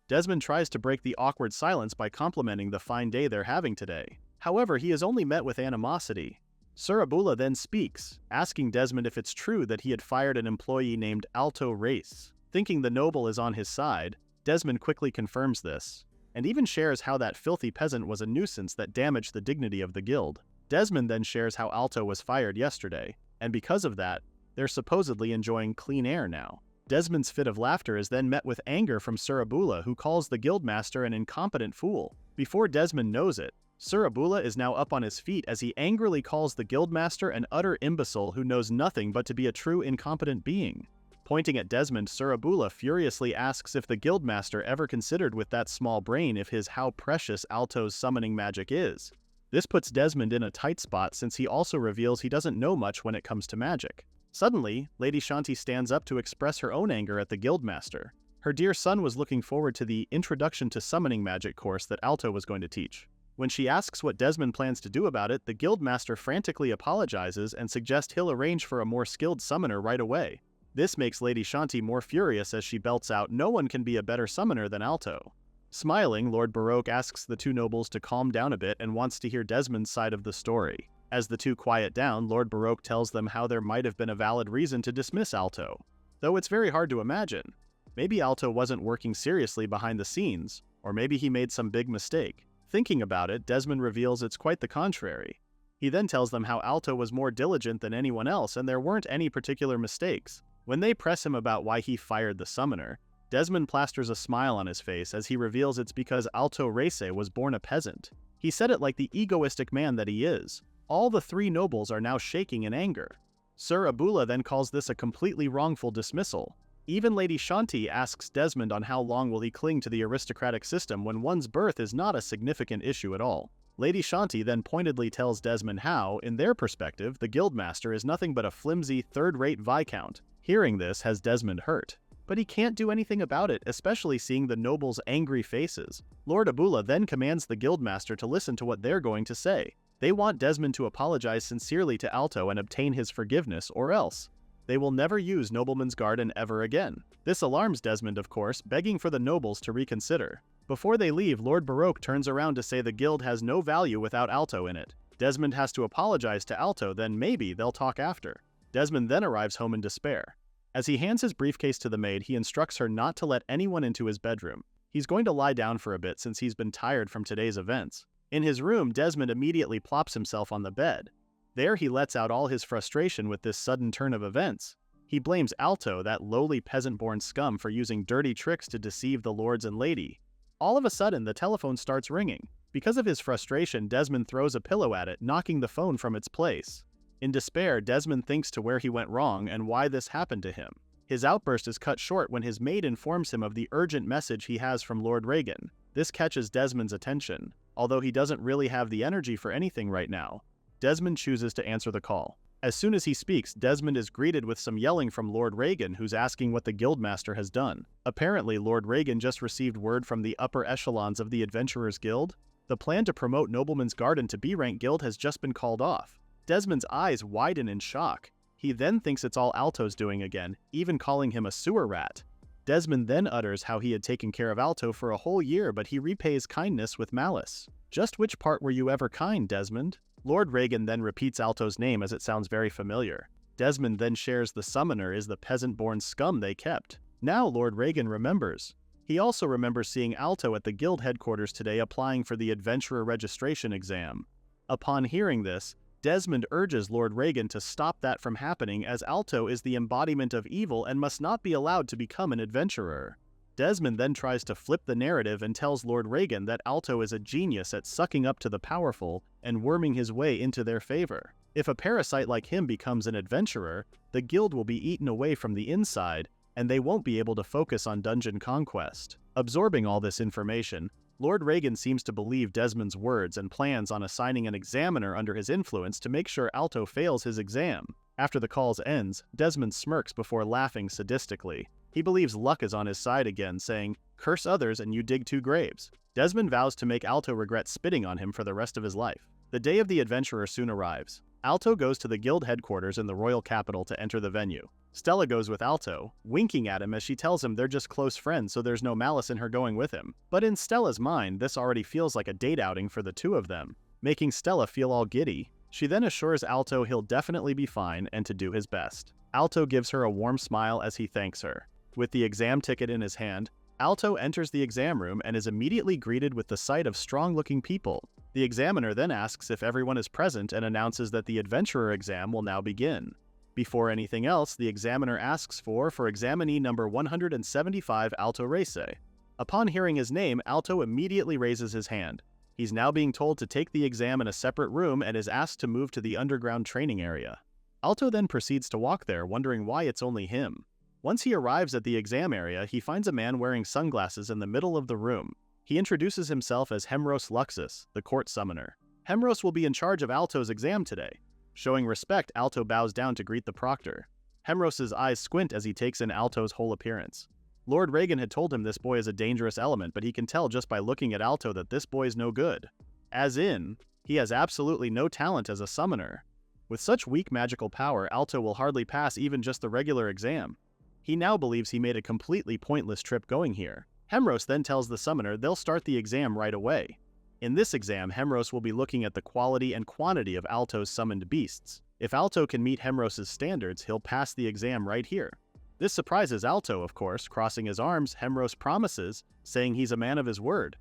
Desmond tries to break the awkward silence by complimenting the fine day they're having today. However, he is only met with animosity. Surabula then speaks, asking Desmond if it's true that he had fired an employee named Alto Reise. Thinking the noble is on his side, Desmond quickly confirms this, and even shares how that filthy peasant was a nuisance that damaged the dignity of the guild. Desmond then shares how Alto was fired yesterday, and because of that, they're supposedly enjoying clean air now. Desmond's fit of laughter is then met with anger from Surabula, who calls the guildmaster an incompetent fool. Before Desmond knows it, Surabula is now up on his feet as he angrily calls the guildmaster an utter imbecile who knows nothing but to be a true incompetent being. Pointing at Desmond, Surabula furiously asks if the guildmaster ever considered with that small brain if how precious Alto's summoning magic is. This puts Desmond in a tight spot since he also reveals he doesn't know much when it comes to magic. Suddenly, Lady Shanti stands up to express her own anger at the guildmaster. Her dear son was looking forward to the Introduction to Summoning Magic course that Alto was going to teach. When she asks what Desmond plans to do about it, the guildmaster frantically apologizes and suggests he'll arrange for a more skilled summoner right away. This makes Lady Shanti more furious as she belts out, "No one can be a better summoner than Alto." Smiling, Lord Baroque asks the two nobles to calm down a bit and wants to hear Desmond's side of the story. As the two quiet down, Lord Baroque tells them how there might have been a valid reason to dismiss Alto, though it's very hard to imagine. Maybe Alto wasn't working seriously behind the scenes, or maybe he made some big mistake. Thinking about it, Desmond reveals it's quite the contrary. He then tells them how Alto was more diligent than anyone else and there weren't any particular mistakes. When they press him about why he fired the summoner, Desmond plasters a smile on his face as he reveals it's because Alto Reise was born a peasant. He said it like the egoistic man that he is. All the three nobles are now shaking in anger. Surabula then calls this a completely wrongful dismissal. Even Lady Shanti asks Desmond on how long will he cling to the aristocratic system when one's birth is not a significant issue at all. Lady Shanti then pointedly tells Desmond how, in their perspective, the guildmaster is nothing but a flimsy, third-rate viscount. Hearing this has Desmond hurt, but he can't do anything about it, especially seeing the nobles' angry faces. Lord Abula then commands the guildmaster to listen to what they're going to say. They want Desmond to apologize sincerely to Alto and obtain his forgiveness, or else they will never use Nobleman's Garden ever again. This alarms Desmond, of course, begging for the nobles to reconsider. Before they leave, Lord Baroque turns around to say the guild has no value without Alto in it. Desmond has to apologize to Alto, then maybe they'll talk after. Desmond then arrives home in despair. As he hands his briefcase to the maid, he instructs her not to let anyone into his bedroom. He's going to lie down for a bit since he's been tired from today's events. In his room, Desmond immediately plops himself on the bed. There he lets out all his frustration with this sudden turn of events. He blames Alto, that lowly peasant-born scum, for using dirty tricks to deceive the lords and lady. All of a sudden, the telephone starts ringing. Because of his frustration, Desmond throws a pillow at it, knocking the phone from its place. In despair, Desmond thinks to where he went wrong and why this happened to him. His outburst is cut short when his maid informs him of the urgent message he has from Lord Reagan. This catches Desmond's attention. Although he doesn't really have the energy for anything right now, Desmond chooses to answer the call. As soon as he speaks, Desmond is greeted with some yelling from Lord Reagan, who's asking what the guildmaster has done. Apparently, Lord Reagan just received word from the upper echelons of the Adventurers Guild. The plan to promote Nobleman's Garden to B-rank guild has just been called off. Desmond's eyes widen in shock. He then thinks it's all Alto's doing again, even calling him a sewer rat. Desmond then utters how he had taken care of Alto for a whole year, but he repays kindness with malice. Just which part were you ever kind, Desmond? Lord Reagan then repeats Alto's name as it sounds very familiar. Desmond then shares the summoner is the peasant-born scum they kept. Now Lord Reagan remembers. He also remembers seeing Alto at the guild headquarters today applying for the adventurer registration exam. Upon hearing this, Desmond urges Lord Reagan to stop that from happening as Alto is the embodiment of evil and must not be allowed to become an adventurer. Desmond then tries to flip the narrative and tells Lord Reagan that Alto is a genius at sucking up to the powerful and worming his way into their favor. If a parasite like him becomes an adventurer, the guild will be eaten away from the inside, and they won't be able to focus on dungeon conquest. Absorbing all this information, Lord Reagan seems to believe Desmond's words and plans on assigning an examiner under his influence to make sure Alto fails his exam. After the call ends, Desmond smirks before laughing sadistically. He believes luck is on his side again, saying, "Curse others and you dig 2 graves." Desmond vows to make Alto regret spitting on him for the rest of his life. The day of the adventurer soon arrives. Alto goes to the guild headquarters in the royal capital to enter the venue. Stella goes with Alto, winking at him as she tells him they're just close friends, so there's no malice in her going with him. But in Stella's mind, this already feels like a date outing for the two of them, making Stella feel all giddy. She then assures Alto he'll definitely be fine and to do his best. Alto gives her a warm smile as he thanks her. With the exam ticket in his hand, Alto enters the exam room and is immediately greeted with the sight of strong-looking people. The examiner then asks if everyone is present and announces that the adventurer exam will now begin. Before anything else, the examiner asks for examinee number 175 Alto Reise. Upon hearing his name, Alto immediately raises his hand. He's now being told to take the exam in a separate room and is asked to move to the underground training area. Alto then proceeds to walk there, wondering why it's only him. Once he arrives at the exam area, he finds a man wearing sunglasses in the middle of the room. He introduces himself as Hemros Luxus, the court summoner. Hemros will be in charge of Alto's exam today. Showing respect, Alto bows down to greet the proctor. Hemros's eyes squint as he takes in Alto's whole appearance. Lord Reagan had told him this boy is a dangerous element, but he can tell just by looking at Alto that this boy's no good. As in, he has absolutely no talent as a summoner. With such weak magical power, Alto will hardly pass even just the regular exam. He now believes he made a completely pointless trip going here. Hemros then tells the summoner they'll start the exam right away. In this exam, Hemros will be looking at the quality and quantity of Alto's summoned beasts. If Alto can meet Hemros's standards, he'll pass the exam right here. This surprises Alto, of course. Crossing his arms, Hemros promises, saying he's a man of his word.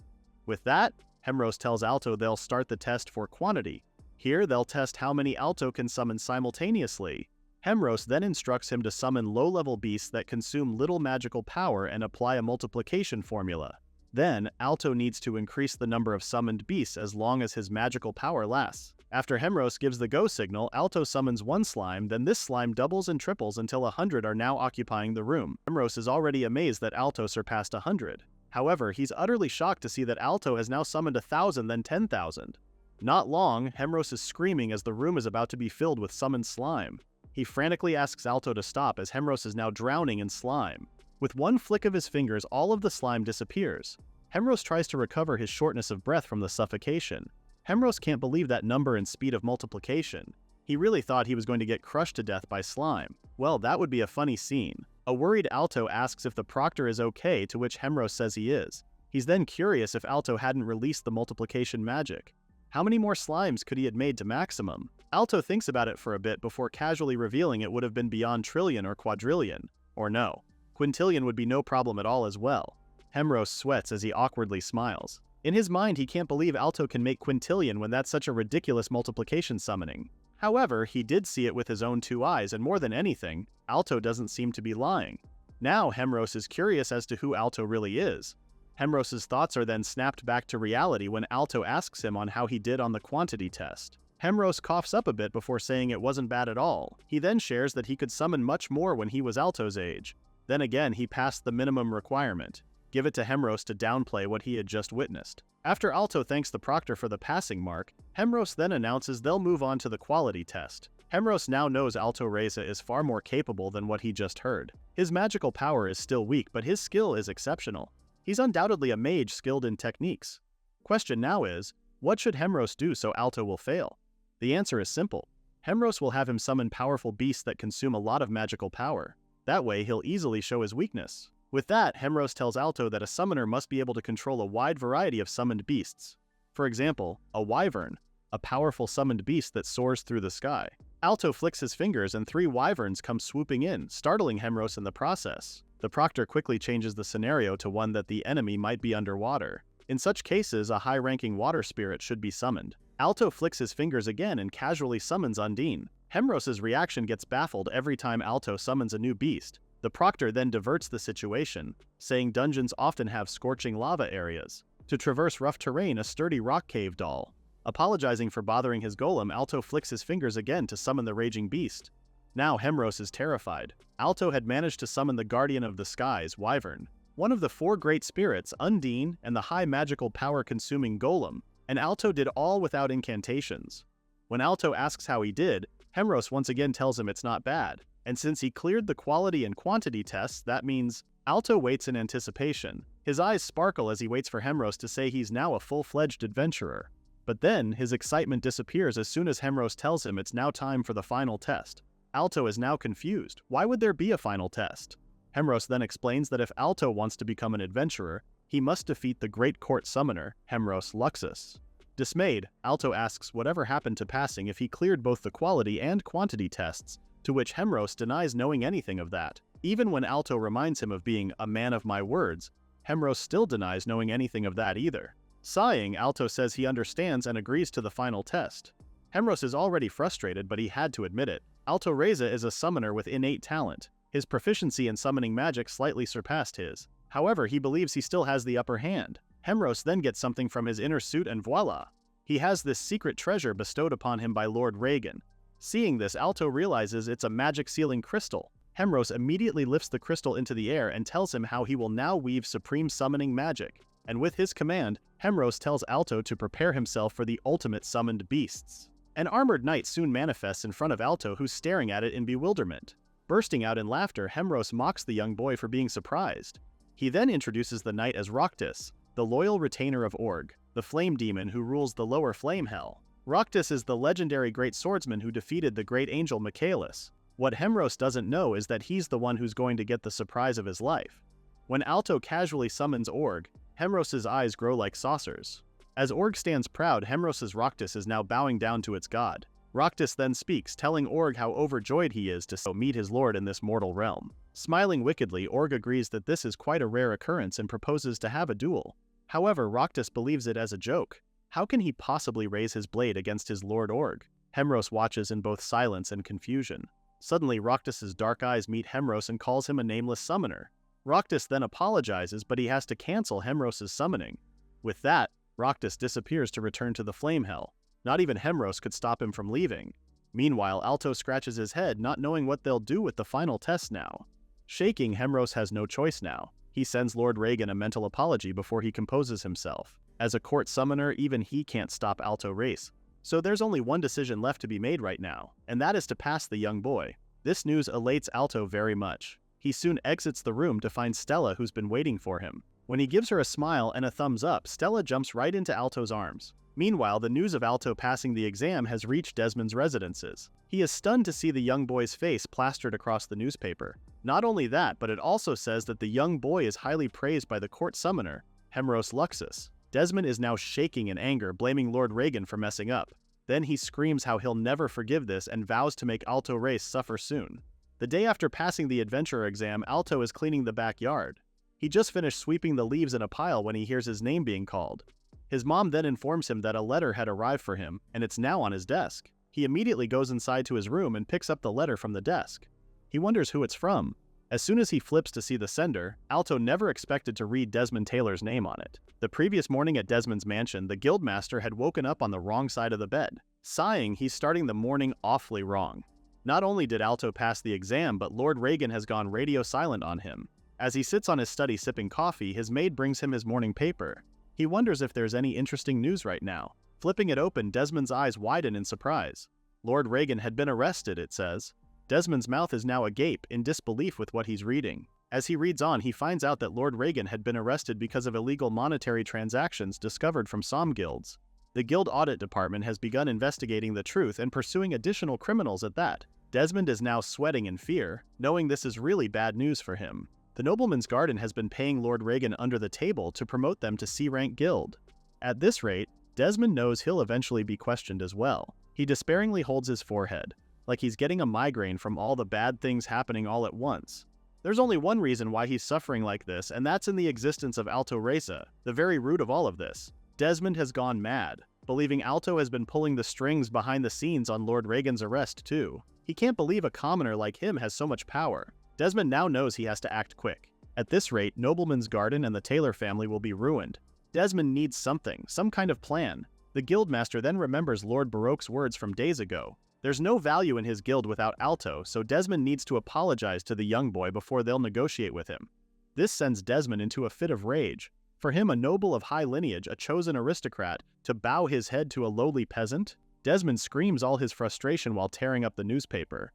With that, Hemros tells Alto they'll start the test for quantity. Here, they'll test how many Alto can summon simultaneously. Hemros then instructs him to summon low-level beasts that consume little magical power and apply a multiplication formula. Then, Alto needs to increase the number of summoned beasts as long as his magical power lasts. After Hemros gives the go signal, Alto summons one slime, then this slime doubles and triples until 100 are now occupying the room. Hemros is already amazed that Alto surpassed 100. However, he's utterly shocked to see that Alto has now summoned 1,000, then 10,000. Not long, Hemros is screaming as the room is about to be filled with summoned slime. He frantically asks Alto to stop as Hemros is now drowning in slime. With one flick of his fingers, all of the slime disappears. Hemros tries to recover his shortness of breath from the suffocation. Hemros can't believe that number and speed of multiplication. He really thought he was going to get crushed to death by slime. Well, that would be a funny scene. A worried Alto asks if the proctor is okay, to which Hemros says he is. He's then curious if Alto hadn't released the multiplication magic. How many more slimes could he have made to maximum? Alto thinks about it for a bit before casually revealing it would have been beyond trillion or quadrillion. Or no, quintillion would be no problem at all as well. Hemros sweats as he awkwardly smiles. In his mind, he can't believe Alto can make quintillion when that's such a ridiculous multiplication summoning. However, he did see it with his own two eyes, and more than anything, Alto doesn't seem to be lying. Now Hemros is curious as to who Alto really is. Hemros's thoughts are then snapped back to reality when Alto asks him on how he did on the quantity test. Hemros coughs up a bit before saying it wasn't bad at all. He then shares that he could summon much more when he was Alto's age. Then again, he passed the minimum requirement. Give it to Hemros to downplay what he had just witnessed. After Alto thanks the proctor for the passing mark, Hemros then announces they'll move on to the quality test. Hemros now knows Alto Reise is far more capable than what he just heard. His magical power is still weak, but his skill is exceptional. He's undoubtedly a mage skilled in techniques. Question now is, what should Hemros do so Alto will fail? The answer is simple. Hemros will have him summon powerful beasts that consume a lot of magical power. That way, he'll easily show his weakness. With that, Hemros tells Alto that a summoner must be able to control a wide variety of summoned beasts. For example, a wyvern, a powerful summoned beast that soars through the sky. Alto flicks his fingers and 3 wyverns come swooping in, startling Hemros in the process. The proctor quickly changes the scenario to one that the enemy might be underwater. In such cases, a high-ranking water spirit should be summoned. Alto flicks his fingers again and casually summons Undine. Hemros's reaction gets baffled every time Alto summons a new beast. The proctor then diverts the situation, saying dungeons often have scorching lava areas. To traverse rough terrain, a sturdy rock cave doll. Apologizing for bothering his golem, Alto flicks his fingers again to summon the raging beast. Now Hemros is terrified. Alto had managed to summon the guardian of the skies, Wyvern, one of the 4 great spirits, Undine, and the high magical power-consuming golem, and Alto did all without incantations. When Alto asks how he did, Hemros once again tells him it's not bad. And since he cleared the quality and quantity tests, that means Alto waits in anticipation. His eyes sparkle as he waits for Hemros to say he's now a full-fledged adventurer. But then, his excitement disappears as soon as Hemros tells him it's now time for the final test. Alto is now confused. Why would there be a final test? Hemros then explains that if Alto wants to become an adventurer, he must defeat the great court summoner, Hemros Luxus. Dismayed, Alto asks whatever happened to passing if he cleared both the quality and quantity tests, to which Hemros denies knowing anything of that. Even when Alto reminds him of being a man of my words, Hemros still denies knowing anything of that either. Sighing, Alto says he understands and agrees to the final test. Hemros is already frustrated, but he had to admit it. Alto Reise is a summoner with innate talent. His proficiency in summoning magic slightly surpassed his. However, he believes he still has the upper hand. Hemros then gets something from his inner suit and voila! He has this secret treasure bestowed upon him by Lord Reagan. Seeing this, Alto realizes it's a magic sealing crystal. Hemros immediately lifts the crystal into the air and tells him how he will now weave supreme summoning magic. And with his command, Hemros tells Alto to prepare himself for the ultimate summoned beasts. An armored knight soon manifests in front of Alto, who's staring at it in bewilderment. Bursting out in laughter, Hemros mocks the young boy for being surprised. He then introduces the knight as Roctus, the loyal retainer of Org, the flame demon who rules the lower flame hell. Roctus is the legendary great swordsman who defeated the great angel Michaelis. What Hemros doesn't know is that he's the one who's going to get the surprise of his life. When Alto casually summons Org, Hemros's eyes grow like saucers. As Org stands proud, Hemros's Roctus is now bowing down to its god. Roctus then speaks, telling Org how overjoyed he is to meet his lord in this mortal realm. Smiling wickedly, Org agrees that this is quite a rare occurrence and proposes to have a duel. However, Roctus believes it as a joke. How can he possibly raise his blade against his lord Org? Hemros watches in both silence and confusion. Suddenly, Roctus's dark eyes meet Hemros and calls him a nameless summoner. Roctus then apologizes, but he has to cancel Hemros's summoning. With that, Roctus disappears to return to the flame hell. Not even Hemros could stop him from leaving. Meanwhile, Alto scratches his head, not knowing what they'll do with the final test now. Shaking, Hemros has no choice now. He sends Lord Reagan a mental apology before he composes himself. As a court summoner, even he can't stop Alto Reise. So there's only one decision left to be made right now, and that is to pass the young boy. This news elates Alto very much. He soon exits the room to find Stella, who's been waiting for him. When he gives her a smile and a thumbs up, Stella jumps right into Alto's arms. Meanwhile, the news of Alto passing the exam has reached Desmond's residences. He is stunned to see the young boy's face plastered across the newspaper. Not only that, but it also says that the young boy is highly praised by the court summoner, Hemros Luxus. Desmond is now shaking in anger, blaming Lord Reagan for messing up. Then he screams how he'll never forgive this and vows to make Alto Reise suffer soon. The day after passing the adventurer exam, Alto is cleaning the backyard. He just finished sweeping the leaves in a pile when he hears his name being called. His mom then informs him that a letter had arrived for him, and it's now on his desk. He immediately goes inside to his room and picks up the letter from the desk. He wonders who it's from. As soon as he flips to see the sender, Alto never expected to read Desmond Taylor's name on it. The previous morning at Desmond's mansion, the guildmaster had woken up on the wrong side of the bed. Sighing, he's starting the morning awfully wrong. Not only did Alto pass the exam, but Lord Reagan has gone radio silent on him. As he sits on his study sipping coffee, his maid brings him his morning paper. He wonders if there's any interesting news right now. Flipping it open, Desmond's eyes widen in surprise. Lord Reagan had been arrested, it says. Desmond's mouth is now agape, in disbelief with what he's reading. As he reads on, he finds out that Lord Reagan had been arrested because of illegal monetary transactions discovered from some guilds. The guild audit department has begun investigating the truth and pursuing additional criminals at that. Desmond is now sweating in fear, knowing this is really bad news for him. The Nobleman's Garden has been paying Lord Reagan under the table to promote them to C-rank guild. At this rate, Desmond knows he'll eventually be questioned as well. He despairingly holds his forehead, like he's getting a migraine from all the bad things happening all at once. There's only one reason why he's suffering like this, and that's in the existence of Alto Reise, the very root of all of this. Desmond has gone mad, believing Alto has been pulling the strings behind the scenes on Lord Reagan's arrest too. He can't believe a commoner like him has so much power. Desmond now knows he has to act quick. At this rate, Nobleman's Garden and the Taylor family will be ruined. Desmond needs something, some kind of plan. The guildmaster then remembers Lord Baroque's words from days ago. There's no value in his guild without Alto, so Desmond needs to apologize to the young boy before they'll negotiate with him. This sends Desmond into a fit of rage. For him, a noble of high lineage, a chosen aristocrat, to bow his head to a lowly peasant? Desmond screams all his frustration while tearing up the newspaper.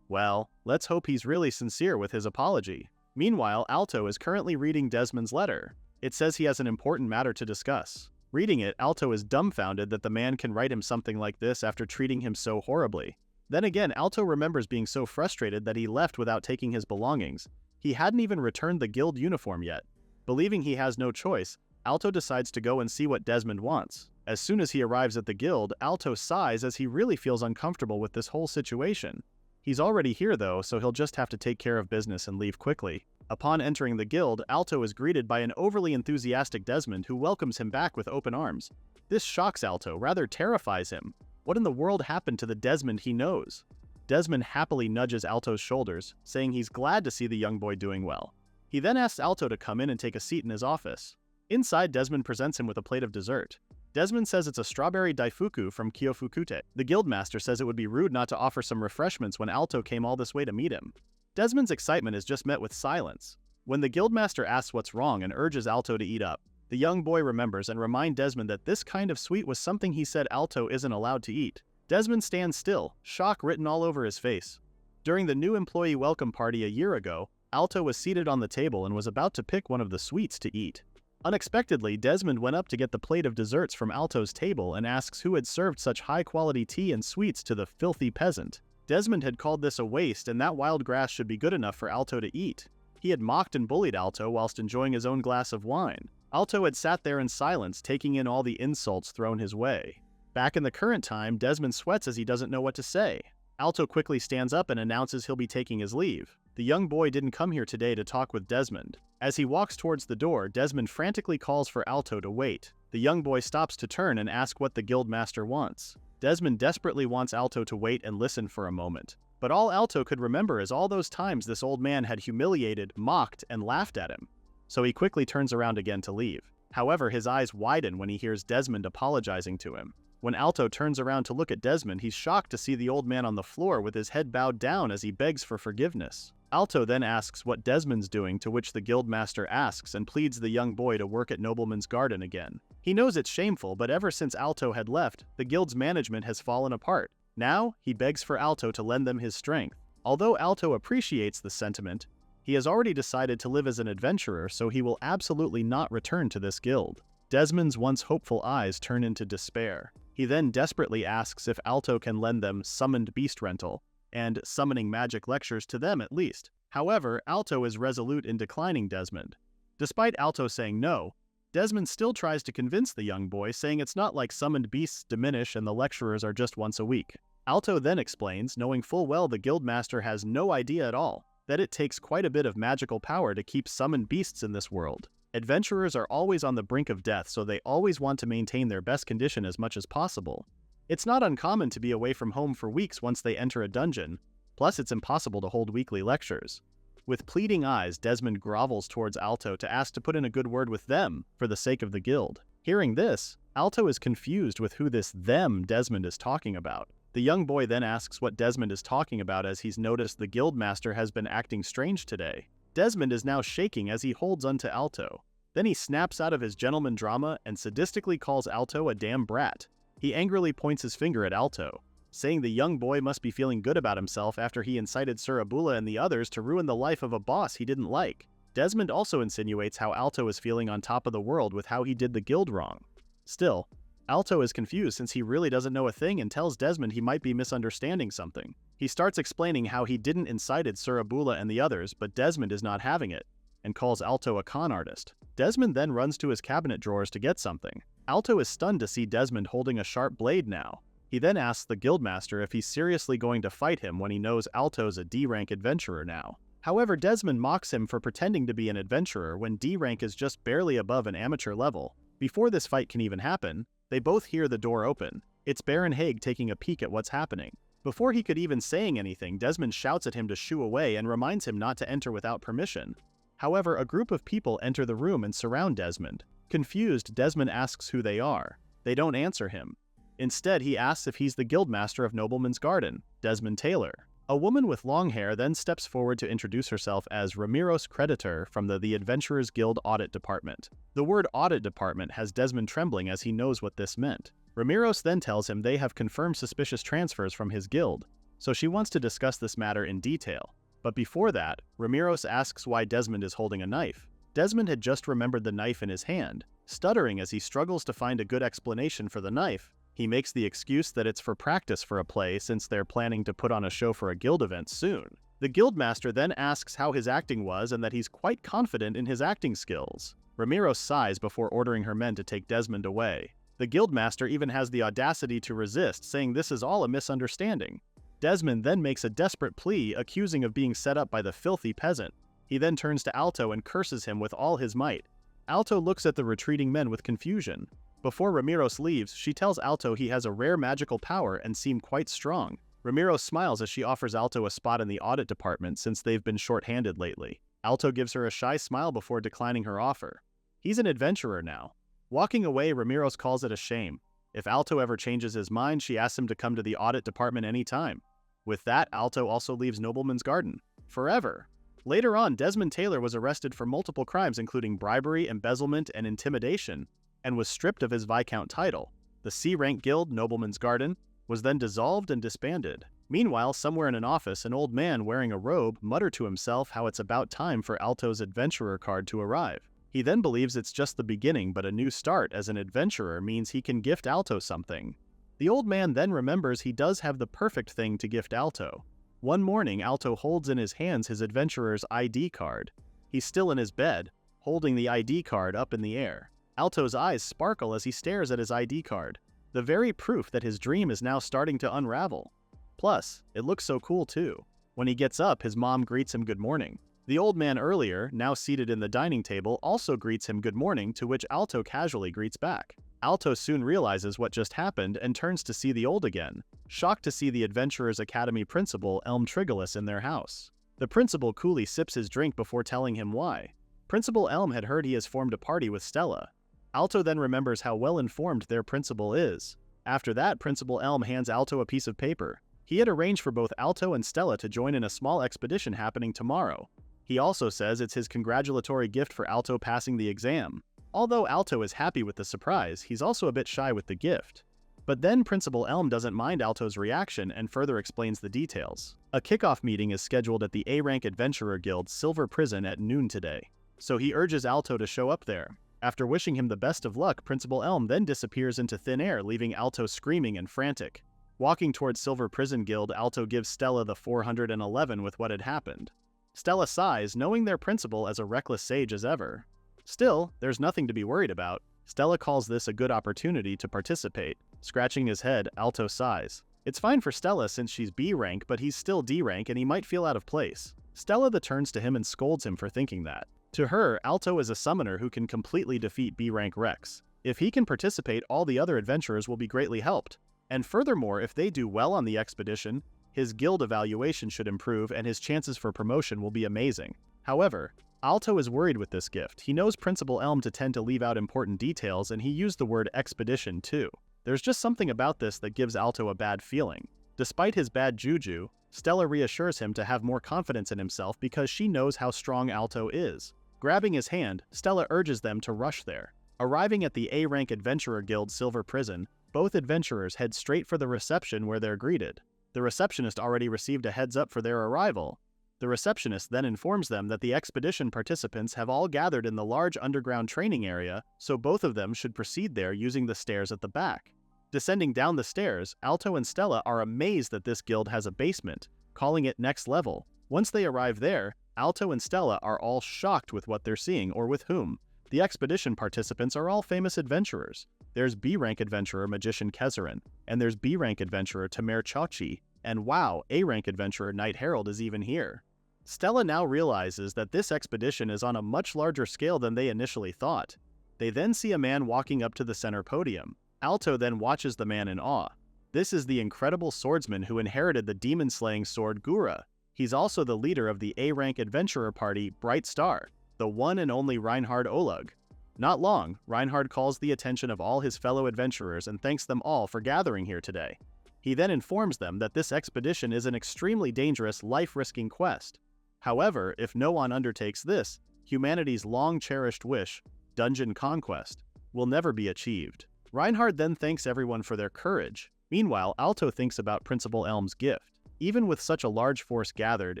Well, let's hope he's really sincere with his apology. Meanwhile, Alto is currently reading Desmond's letter. It says he has an important matter to discuss. Reading it, Alto is dumbfounded that the man can write him something like this after treating him so horribly. Then again, Alto remembers being so frustrated that he left without taking his belongings. He hadn't even returned the guild uniform yet. Believing he has no choice, Alto decides to go and see what Desmond wants. As soon as he arrives at the guild, Alto sighs as he really feels uncomfortable with this whole situation. He's already here though, so he'll just have to take care of business and leave quickly. Upon entering the guild, Alto is greeted by an overly enthusiastic Desmond who welcomes him back with open arms. This shocks Alto, rather terrifies him. What in the world happened to the Desmond he knows? Desmond happily nudges Alto's shoulders, saying he's glad to see the young boy doing well. He then asks Alto to come in and take a seat in his office. Inside, Desmond presents him with a plate of dessert. Desmond says it's a strawberry daifuku from Kyofukute. The guildmaster says it would be rude not to offer some refreshments when Alto came all this way to meet him. Desmond's excitement is just met with silence. When the guildmaster asks what's wrong and urges Alto to eat up, the young boy remembers and reminds Desmond that this kind of sweet was something he said Alto isn't allowed to eat. Desmond stands still, shock written all over his face. During the new employee welcome party a year ago, Alto was seated on the table and was about to pick one of the sweets to eat. Unexpectedly, Desmond went up to get the plate of desserts from Alto's table and asks who had served such high-quality tea and sweets to the filthy peasant. Desmond had called this a waste and that wild grass should be good enough for Alto to eat. He had mocked and bullied Alto whilst enjoying his own glass of wine. Alto had sat there in silence, taking in all the insults thrown his way. Back in the current time, Desmond sweats as he doesn't know what to say. Alto quickly stands up and announces he'll be taking his leave. The young boy didn't come here today to talk with Desmond. As he walks towards the door, Desmond frantically calls for Alto to wait. The young boy stops to turn and ask what the guildmaster wants. Desmond desperately wants Alto to wait and listen for a moment. But all Alto could remember is all those times this old man had humiliated, mocked, and laughed at him. So he quickly turns around again to leave. However, his eyes widen when he hears Desmond apologizing to him. When Alto turns around to look at Desmond, he's shocked to see the old man on the floor with his head bowed down as he begs for forgiveness. Alto then asks what Desmond's doing, to which the guildmaster asks and pleads the young boy to work at Nobleman's Garden again. He knows it's shameful, but ever since Alto had left, the guild's management has fallen apart. Now, he begs for Alto to lend them his strength. Although Alto appreciates the sentiment, he has already decided to live as an adventurer, so he will absolutely not return to this guild. Desmond's once hopeful eyes turn into despair. He then desperately asks if Alto can lend them Summoned Beast Rental, and Summoning Magic Lectures to them at least. However, Alto is resolute in declining Desmond. Despite Alto saying no, Desmond still tries to convince the young boy, saying it's not like summoned beasts diminish and the lecturers are just once a week. Alto then explains, knowing full well the guildmaster has no idea at all, that it takes quite a bit of magical power to keep summoned beasts in this world. Adventurers are always on the brink of death, so they always want to maintain their best condition as much as possible. It's not uncommon to be away from home for weeks once they enter a dungeon, plus it's impossible to hold weekly lectures. With pleading eyes, Desmond grovels towards Alto to ask to put in a good word with them for the sake of the guild. Hearing this, Alto is confused with who this them Desmond is talking about. The young boy then asks what Desmond is talking about as he's noticed the guildmaster has been acting strange today. Desmond is now shaking as he holds onto Alto. Then he snaps out of his gentleman drama and sadistically calls Alto a damn brat. He angrily points his finger at Alto, saying the young boy must be feeling good about himself after he incited Surabula and the others to ruin the life of a boss he didn't like. Desmond also insinuates how Alto is feeling on top of the world with how he did the guild wrong. Still, Alto is confused since he really doesn't know a thing and tells Desmond he might be misunderstanding something. He starts explaining how he didn't incited Surabula and the others, but Desmond is not having it, and calls Alto a con artist. Desmond then runs to his cabinet drawers to get something. Alto is stunned to see Desmond holding a sharp blade now. He then asks the guildmaster if he's seriously going to fight him when he knows Alto's a D-rank adventurer now. However, Desmond mocks him for pretending to be an adventurer when D-rank is just barely above an amateur level. Before this fight can even happen, they both hear the door open. It's Baron Haig taking a peek at what's happening. Before he could even saying anything, Desmond shouts at him to shoo away and reminds him not to enter without permission. However, a group of people enter the room and surround Desmond. Confused, Desmond asks who they are. They don't answer him. Instead, he asks if he's the guildmaster of Nobleman's Garden, Desmond Taylor. A woman with long hair then steps forward to introduce herself as Ramiros Creditor from the Adventurers Guild Audit Department. The word Audit Department has Desmond trembling as he knows what this meant. Ramiros then tells him they have confirmed suspicious transfers from his guild, so she wants to discuss this matter in detail. But before that, Ramiros asks why Desmond is holding a knife. Desmond had just remembered the knife in his hand. Stuttering as he struggles to find a good explanation for the knife, he makes the excuse that it's for practice for a play since they're planning to put on a show for a guild event soon. The guildmaster then asks how his acting was and that he's quite confident in his acting skills. Ramiros sighs before ordering her men to take Desmond away. The guildmaster even has the audacity to resist, saying this is all a misunderstanding. Desmond then makes a desperate plea, accusing of being set up by the filthy peasant. He then turns to Alto and curses him with all his might. Alto looks at the retreating men with confusion. Before Ramiros leaves, she tells Alto he has a rare magical power and seems quite strong. Ramiros smiles as she offers Alto a spot in the audit department since they've been short-handed lately. Alto gives her a shy smile before declining her offer. He's an adventurer now. Walking away, Ramiros calls it a shame. If Alto ever changes his mind, she asks him to come to the audit department anytime. With that, Alto also leaves Nobleman's Garden. Forever. Later on, Desmond Taylor was arrested for multiple crimes including bribery, embezzlement, and intimidation, and was stripped of his Viscount title. The C-rank guild, Nobleman's Garden, was then dissolved and disbanded. Meanwhile, somewhere in an office, an old man wearing a robe muttered to himself how it's about time for Alto's adventurer card to arrive. He then believes it's just the beginning, but a new start as an adventurer means he can gift Alto something. The old man then remembers he does have the perfect thing to gift Alto. One morning, Alto holds in his hands his adventurer's ID card. He's still in his bed, holding the ID card up in the air. Alto's eyes sparkle as he stares at his ID card, the very proof that his dream is now starting to unravel. Plus, it looks so cool too. When he gets up, his mom greets him good morning. The old man earlier, now seated in the dining table, also greets him good morning, to which Alto casually greets back. Alto soon realizes what just happened and turns to see the old again, shocked to see the Adventurers Academy principal Elm Trigalus in their house. The principal coolly sips his drink before telling him why. Principal Elm had heard he has formed a party with Stella. Alto then remembers how well informed their principal is. After that, Principal Elm hands Alto a piece of paper. He had arranged for both Alto and Stella to join in a small expedition happening tomorrow. He also says it's his congratulatory gift for Alto passing the exam. Although Alto is happy with the surprise, he's also a bit shy with the gift. But then Principal Elm doesn't mind Alto's reaction and further explains the details. A kickoff meeting is scheduled at the A-Rank Adventurer Guild Silver Prison at noon today, so he urges Alto to show up there. After wishing him the best of luck, Principal Elm then disappears into thin air, leaving Alto screaming and frantic. Walking towards Silver Prison Guild, Alto gives Stella the 411 with what had happened. Stella sighs, knowing their principal as a reckless sage as ever. Still, there's nothing to be worried about. Stella calls this a good opportunity to participate. Scratching his head, Alto sighs. It's fine for Stella since she's B rank, but he's still D rank and he might feel out of place. Stella then turns to him and scolds him for thinking that. To her, Alto is a summoner who can completely defeat B rank Rex. If he can participate, all the other adventurers will be greatly helped. And furthermore, if they do well on the expedition, his guild evaluation should improve and his chances for promotion will be amazing. However, Alto is worried with this gift. He knows Principal Elm to tend to leave out important details, and he used the word expedition too. There's just something about this that gives Alto a bad feeling. Despite his bad juju, Stella reassures him to have more confidence in himself because she knows how strong Alto is. Grabbing his hand, Stella urges them to rush there. Arriving at the A-Rank Adventurer Guild Silver Prison, both adventurers head straight for the reception where they're greeted. The receptionist already received a heads up for their arrival. The receptionist then informs them that the expedition participants have all gathered in the large underground training area, so both of them should proceed there using the stairs at the back. Descending down the stairs, Alto and Stella are amazed that this guild has a basement, calling it Next Level. Once they arrive there, Alto and Stella are all shocked with what they're seeing or with whom. The expedition participants are all famous adventurers. There's B-rank adventurer Magician Kezarin, and there's B-rank adventurer Tamer Chachi, and wow, A-rank adventurer Knight Herald is even here. Stella now realizes that this expedition is on a much larger scale than they initially thought. They then see a man walking up to the center podium. Alto then watches the man in awe. This is the incredible swordsman who inherited the demon-slaying sword Gura. He's also the leader of the A-rank adventurer party Bright Star, the one and only Reinhard Oleg. Not long, Reinhard calls the attention of all his fellow adventurers and thanks them all for gathering here today. He then informs them that this expedition is an extremely dangerous, life-risking quest. However, if no one undertakes this, humanity's long-cherished wish, dungeon conquest, will never be achieved. Reinhard then thanks everyone for their courage. Meanwhile, Alto thinks about Principal Elm's gift. Even with such a large force gathered,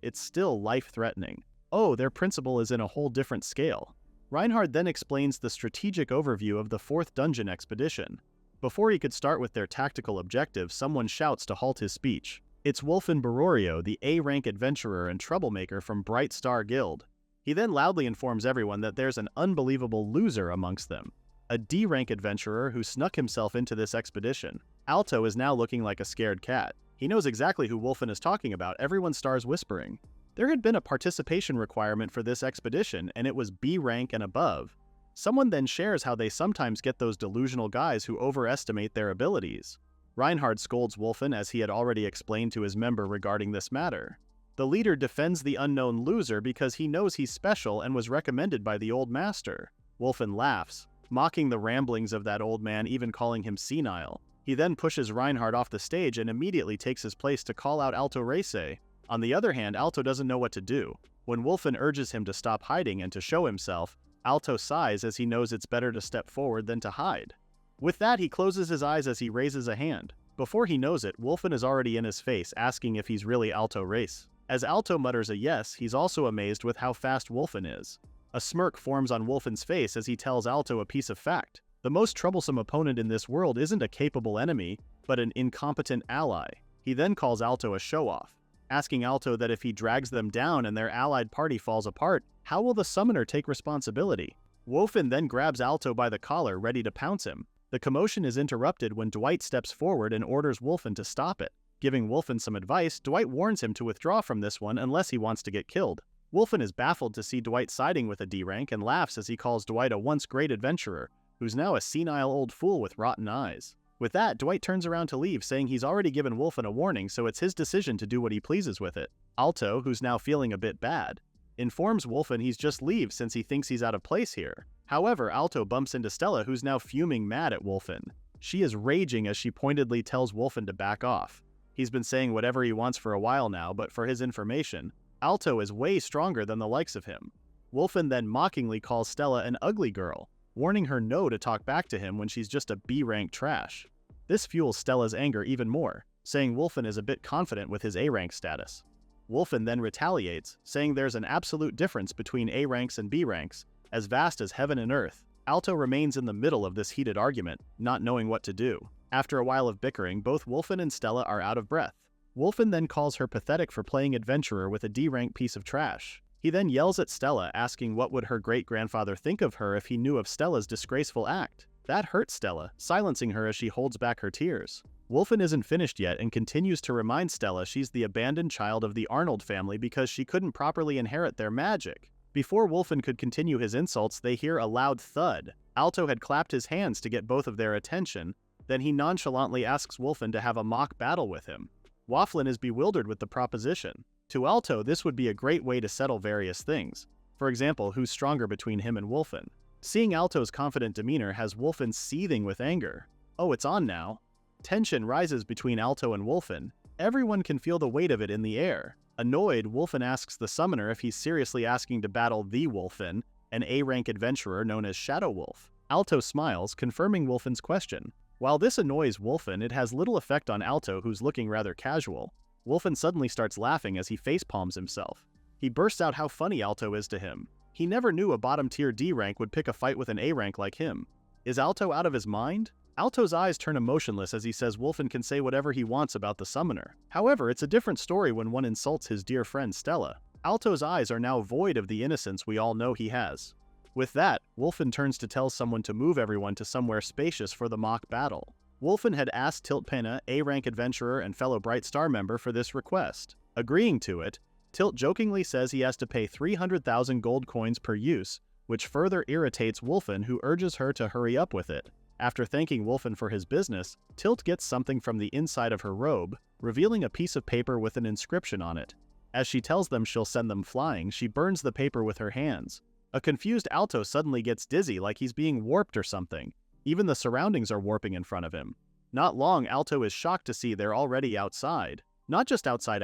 it's still life-threatening. Oh, their principal is in a whole different scale. Reinhard then explains the strategic overview of the 4th dungeon expedition. Before he could start with their tactical objectives, someone shouts to halt his speech. It's Wolfen Barorio, the A-rank adventurer and troublemaker from Bright Star Guild. He then loudly informs everyone that there's an unbelievable loser amongst them. a D-rank adventurer who snuck himself into this expedition. Alto is now looking like a scared cat. He knows exactly who Wolfen is talking about. Everyone starts whispering. There had been a participation requirement for this expedition, and it was B rank and above. Someone then shares how they sometimes get those delusional guys who overestimate their abilities. Reinhard scolds Wolfen as he had already explained to his member regarding this matter. The leader defends the unknown loser because he knows he's special and was recommended by the old master. Wolfen laughs, mocking the ramblings of that old man, even calling him senile. He then pushes Reinhard off the stage and immediately takes his place to call out Alto Reise. On the other hand, Alto doesn't know what to do. When Wolfen urges him to stop hiding and to show himself, Alto sighs as he knows it's better to step forward than to hide. With that, he closes his eyes as he raises a hand. Before he knows it, Wolfen is already in his face, asking if he's really Alto Reise. As Alto mutters a yes, he's also amazed with how fast Wolfen is. A smirk forms on Wolfen's face as he tells Alto a piece of fact. The most troublesome opponent in this world isn't a capable enemy, but an incompetent ally. He then calls Alto a show-off, asking Alto that if he drags them down and their allied party falls apart, how will the summoner take responsibility? Wolfen then grabs Alto by the collar, ready to pounce him. The commotion is interrupted when Dwight steps forward and orders Wolfen to stop it. Giving Wolfen some advice, Dwight warns him to withdraw from this one unless he wants to get killed. Wolfen is baffled to see Dwight siding with a D-rank and laughs as he calls Dwight a once great adventurer, who's now a senile old fool with rotten eyes. With that, Dwight turns around to leave, saying he's already given Wolfen a warning, so it's his decision to do what he pleases with it. Alto, who's now feeling a bit bad, informs Wolfen he's just leave since he thinks he's out of place here. However, Alto bumps into Stella, who's now fuming mad at Wolfen. She is raging as she pointedly tells Wolfen to back off. He's been saying whatever he wants for a while now, but for his information, Alto is way stronger than the likes of him. Wolfen then mockingly calls Stella an ugly girl, warning her no to talk back to him when she's just a B-rank trash. This fuels Stella's anger even more, saying Wolfen is a bit confident with his A-rank status. Wolfen then retaliates, saying there's an absolute difference between A ranks and B ranks, as vast as heaven and earth. Alto remains in the middle of this heated argument, not knowing what to do. After a while of bickering, both Wolfen and Stella are out of breath. Wolfen then calls her pathetic for playing adventurer with a D-rank piece of trash. He then yells at Stella, asking what would her great-grandfather think of her if he knew of Stella's disgraceful act. That hurts Stella, silencing her as she holds back her tears. Wolfen isn't finished yet and continues to remind Stella she's the abandoned child of the Arnold family because she couldn't properly inherit their magic. Before Wolfen could continue his insults, they hear a loud thud. Alto had clapped his hands to get both of their attention, then he nonchalantly asks Wolfen to have a mock battle with him. Wafflin is bewildered with the proposition. To Alto, this would be a great way to settle various things. For example, who's stronger between him and Wolfen? Seeing Alto's confident demeanor has Wolfen seething with anger. Oh, it's on now. Tension rises between Alto and Wolfen. Everyone can feel the weight of it in the air. Annoyed, Wolfen asks the summoner if he's seriously asking to battle the Wolfen, an A-rank adventurer known as Shadow Wolf. Alto smiles, confirming Wolfen's question. While this annoys Wolfen, it has little effect on Alto, who's looking rather casual. Wolfen suddenly starts laughing as he facepalms himself. He bursts out how funny Alto is to him. He never knew a bottom-tier D-rank would pick a fight with an A-rank like him. Is Alto out of his mind? Alto's eyes turn emotionless as he says Wolfen can say whatever he wants about the summoner. However, it's a different story when one insults his dear friend Stella. Alto's eyes are now void of the innocence we all know he has. With that, Wolfen turns to tell someone to move everyone to somewhere spacious for the mock battle. Wolfen had asked Tilt Pena, A-rank adventurer and fellow Bright Star member, for this request. Agreeing to it, Tilt jokingly says he has to pay 300,000 gold coins per use, which further irritates Wolfen, who urges her to hurry up with it. After thanking Wolfen for his business, Tilt gets something from the inside of her robe, revealing a piece of paper with an inscription on it. As she tells them she'll send them flying, she burns the paper with her hands. A confused Alto suddenly gets dizzy like he's being warped or something. Even the surroundings are warping in front of him. Not long, Alto is shocked to see they're already outside. Not just outside,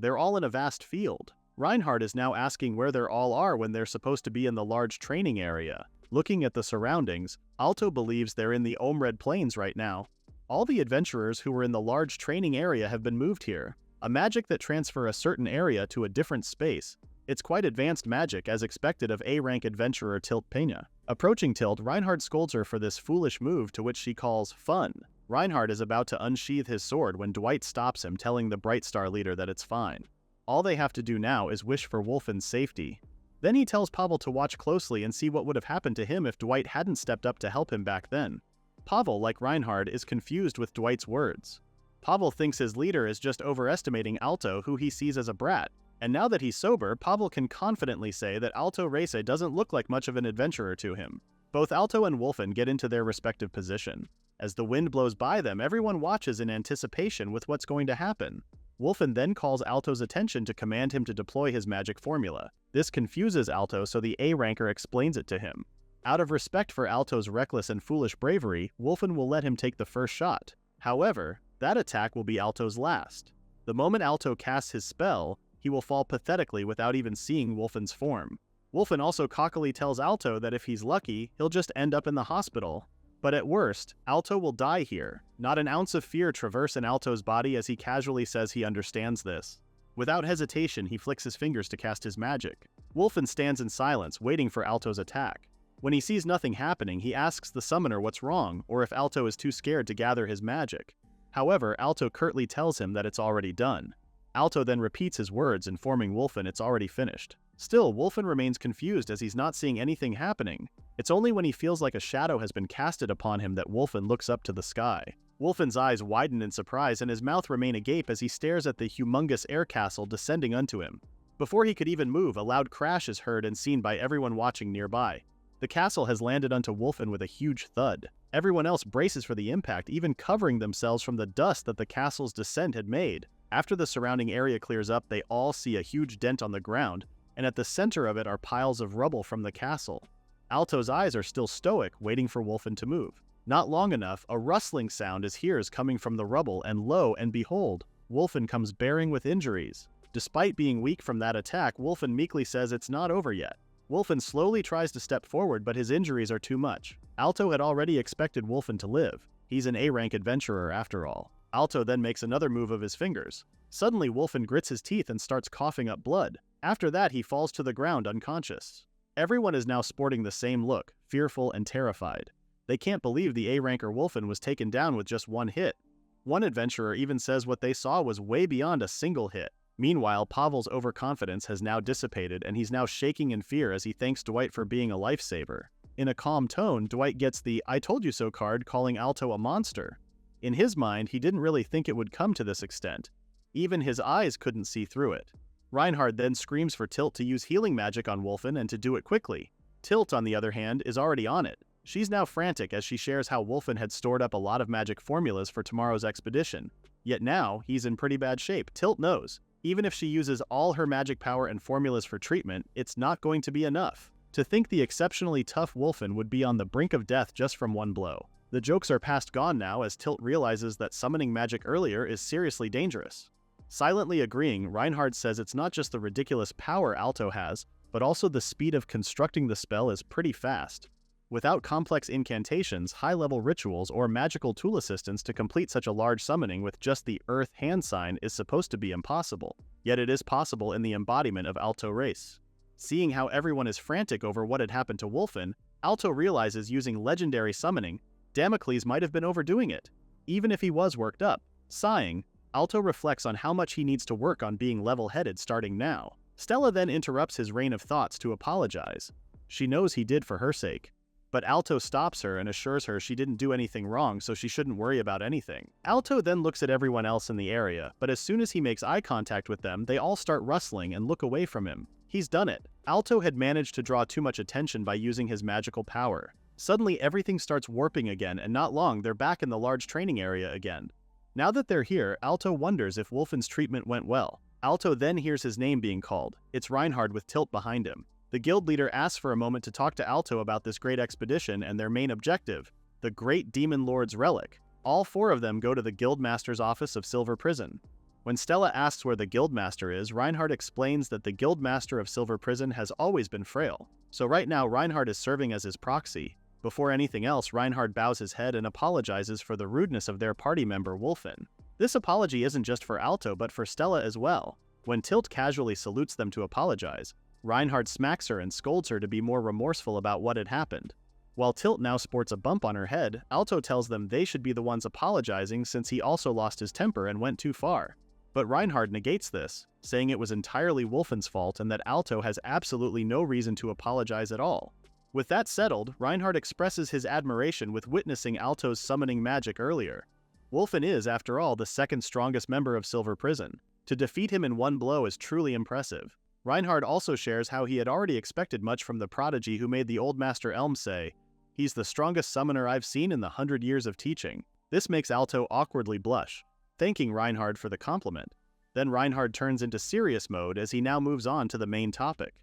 they're all in a vast field. Reinhard is now asking where they all are when they're supposed to be in the large training area. Looking at the surroundings, Alto believes they're in the Omred Plains right now. All the adventurers who were in the large training area have been moved here. A magic that transfers a certain area to a different space. It's quite advanced magic as expected of A-rank adventurer Tilt Pena. Approaching Tilt, Reinhard scolds her for this foolish move, to which she calls fun. Reinhard is about to unsheath his sword when Dwight stops him, telling the Bright Star leader that it's fine. All they have to do now is wish for Wolfen's safety. Then he tells Pavel to watch closely and see what would have happened to him if Dwight hadn't stepped up to help him back then. Pavel, like Reinhard, is confused with Dwight's words. Pavel thinks his leader is just overestimating Alto, who he sees as a brat, and now that he's sober, Pavel can confidently say that Alto Reise doesn't look like much of an adventurer to him. Both Alto and Wolfen get into their respective position. As the wind blows by them, everyone watches in anticipation with what's going to happen. Wolfen then calls Alto's attention to command him to deploy his magic formula. This confuses Alto, so the A-ranker explains it to him. Out of respect for Alto's reckless and foolish bravery, Wolfen will let him take the first shot. However, that attack will be Alto's last. The moment Alto casts his spell, he will fall pathetically without even seeing Wolfen's form. Wolfen also cockily tells Alto that if he's lucky, he'll just end up in the hospital. But at worst, Alto will die here. Not an ounce of fear traverses in Alto's body as he casually says he understands this. Without hesitation, he flicks his fingers to cast his magic. Wolfen stands in silence, waiting for Alto's attack. When he sees nothing happening, he asks the summoner what's wrong, or if Alto is too scared to gather his magic. However, Alto curtly tells him that it's already done. Alto then repeats his words, informing Wolfen it's already finished. Still, Wolfen remains confused as he's not seeing anything happening. It's only when he feels like a shadow has been casted upon him that Wolfen looks up to the sky. Wolfen's eyes widen in surprise and his mouth remain agape as he stares at the humongous air castle descending unto him. Before he could even move, a loud crash is heard and seen by everyone watching nearby. The castle has landed onto Wolfen with a huge thud. Everyone else braces for the impact, even covering themselves from the dust that the castle's descent had made. After the surrounding area clears up, they all see a huge dent on the ground, and at the center of it are piles of rubble from the castle. Alto's eyes are still stoic, waiting for Wolfen to move. Not long enough, a rustling sound is hears coming from the rubble, and lo and behold, Wolfen comes bearing with injuries. Despite being weak from that attack, Wolfen meekly says it's not over yet. Wolfen slowly tries to step forward, but his injuries are too much. Alto had already expected Wolfen to live. He's an A-rank adventurer after all. Alto then makes another move of his fingers. Suddenly, Wolfen grits his teeth and starts coughing up blood. After that, he falls to the ground unconscious. Everyone is now sporting the same look, fearful and terrified. They can't believe the A-ranker Wolfen was taken down with just one hit. One adventurer even says what they saw was way beyond a single hit. Meanwhile, Pavel's overconfidence has now dissipated and he's now shaking in fear as he thanks Dwight for being a lifesaver. In a calm tone, Dwight gets the "I told you so" card, calling Alto a monster. In his mind, he didn't really think it would come to this extent. Even his eyes couldn't see through it. Reinhard then screams for Tilt to use healing magic on Wolfen and to do it quickly. Tilt, on the other hand, is already on it. She's now frantic as she shares how Wolfen had stored up a lot of magic formulas for tomorrow's expedition. Yet now, he's in pretty bad shape. Tilt knows. Even if she uses all her magic power and formulas for treatment, it's not going to be enough. To think the exceptionally tough Wolfen would be on the brink of death just from one blow. The jokes are past gone now as Tilt realizes that summoning magic earlier is seriously dangerous. Silently agreeing, Reinhard says it's not just the ridiculous power Alto has, but also the speed of constructing the spell is pretty fast. Without complex incantations, high-level rituals, or magical tool assistance to complete such a large summoning with just the Earth hand sign is supposed to be impossible. Yet it is possible in the embodiment of Alto Reise. Seeing how everyone is frantic over what had happened to Wolfen, Alto realizes using legendary summoning, Damocles might have been overdoing it, even if he was worked up. Sighing, Alto reflects on how much he needs to work on being level-headed starting now. Stella then interrupts his rain of thoughts to apologize. She knows he did for her sake. But Alto stops her and assures her she didn't do anything wrong, so she shouldn't worry about anything. Alto then looks at everyone else in the area, but as soon as he makes eye contact with them, they all start rustling and look away from him. He's done it. Alto had managed to draw too much attention by using his magical power. Suddenly everything starts warping again, and not long they're back in the large training area again. Now that they're here, Alto wonders if Wolfen's treatment went well. Alto then hears his name being called. It's Reinhard with Tilt behind him. The guild leader asks for a moment to talk to Alto about this great expedition and their main objective, the Great Demon Lord's Relic. All four of them go to the Guildmaster's office of Silver Prison. When Stella asks where the Guildmaster is, Reinhard explains that the Guildmaster of Silver Prison has always been frail. So right now Reinhard is serving as his proxy. Before anything else, Reinhard bows his head and apologizes for the rudeness of their party member Wolfen. This apology isn't just for Alto but for Stella as well. When Tilt casually salutes them to apologize, Reinhard smacks her and scolds her to be more remorseful about what had happened. While Tilt now sports a bump on her head, Alto tells them they should be the ones apologizing since he also lost his temper and went too far. But Reinhard negates this, saying it was entirely Wolfen's fault and that Alto has absolutely no reason to apologize at all. With that settled, Reinhard expresses his admiration with witnessing Alto's summoning magic earlier. Wolfen is, after all, the second strongest member of Silver Prison. To defeat him in one blow is truly impressive. Reinhard also shares how he had already expected much from the prodigy who made the Old Master Elm say, "He's the strongest summoner I've seen in the 100 years of teaching." This makes Alto awkwardly blush, thanking Reinhard for the compliment. Then Reinhard turns into serious mode as he now moves on to the main topic.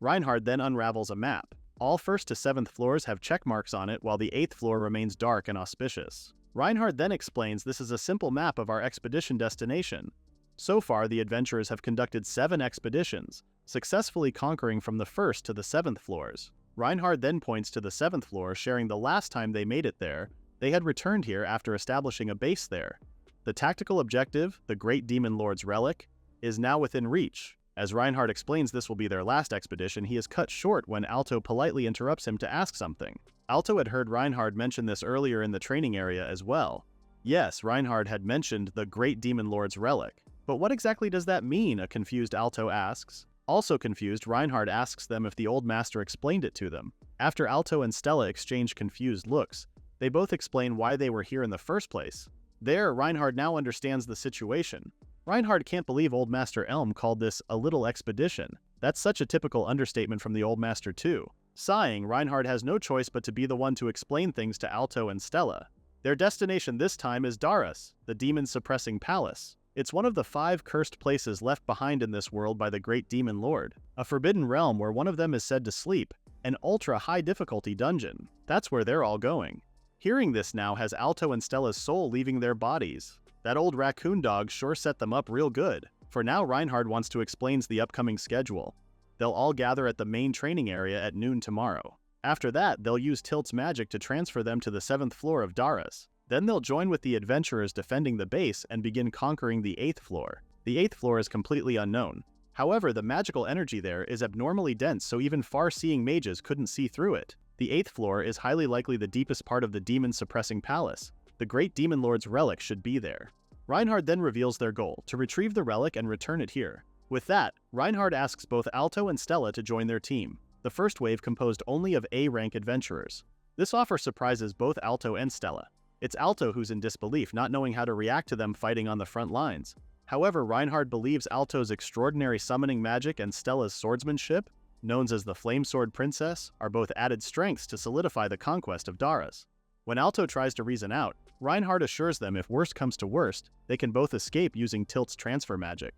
Reinhard then unravels a map. All 1st to 7th floors have check marks on it while the 8th floor remains dark and auspicious. Reinhard then explains this is a simple map of our expedition destination. So far, the adventurers have conducted 7 expeditions, successfully conquering from the 1st to the 7th floors. Reinhard then points to the 7th floor, sharing the last time they made it there, they had returned here after establishing a base there. The tactical objective, the Great Demon Lord's relic, is now within reach. As Reinhard explains this will be their last expedition, he is cut short when Alto politely interrupts him to ask something. Alto had heard Reinhard mention this earlier in the training area as well. Yes, Reinhard had mentioned the Great Demon Lord's relic. But what exactly does that mean? A confused Alto asks. Also confused, Reinhard asks them if the old master explained it to them. After Alto and Stella exchange confused looks, they both explain why they were here in the first place. There, Reinhard now understands the situation. Reinhard can't believe Old Master Elm called this a little expedition. That's such a typical understatement from the Old Master too. Sighing, Reinhard has no choice but to be the one to explain things to Alto and Stella. Their destination this time is Daras, the demon-suppressing palace. It's one of the 5 cursed places left behind in this world by the Great Demon Lord. A forbidden realm where one of them is said to sleep, an ultra-high difficulty dungeon. That's where they're all going. Hearing this now has Alto and Stella's soul leaving their bodies. That old raccoon dog sure set them up real good. For now, Reinhard wants to explain the upcoming schedule. They'll all gather at the main training area at noon tomorrow. After that, they'll use Tilt's magic to transfer them to the 7th floor of Daras. Then they'll join with the adventurers defending the base and begin conquering the 8th floor. The 8th floor is completely unknown. However, the magical energy there is abnormally dense, so even far-seeing mages couldn't see through it. The 8th floor is highly likely the deepest part of the demon-suppressing palace. The Great Demon Lord's relic should be there. Reinhard then reveals their goal, to retrieve the relic and return it here. With that, Reinhard asks both Alto and Stella to join their team, the first wave composed only of A-rank adventurers. This offer surprises both Alto and Stella. It's Alto who's in disbelief, not knowing how to react to them fighting on the front lines. However, Reinhard believes Alto's extraordinary summoning magic and Stella's swordsmanship, known as the Flame Sword Princess, are both added strengths to solidify the conquest of Daras. When Alto tries to reason out, Reinhard assures them if worst comes to worst, they can both escape using Tilt's transfer magic.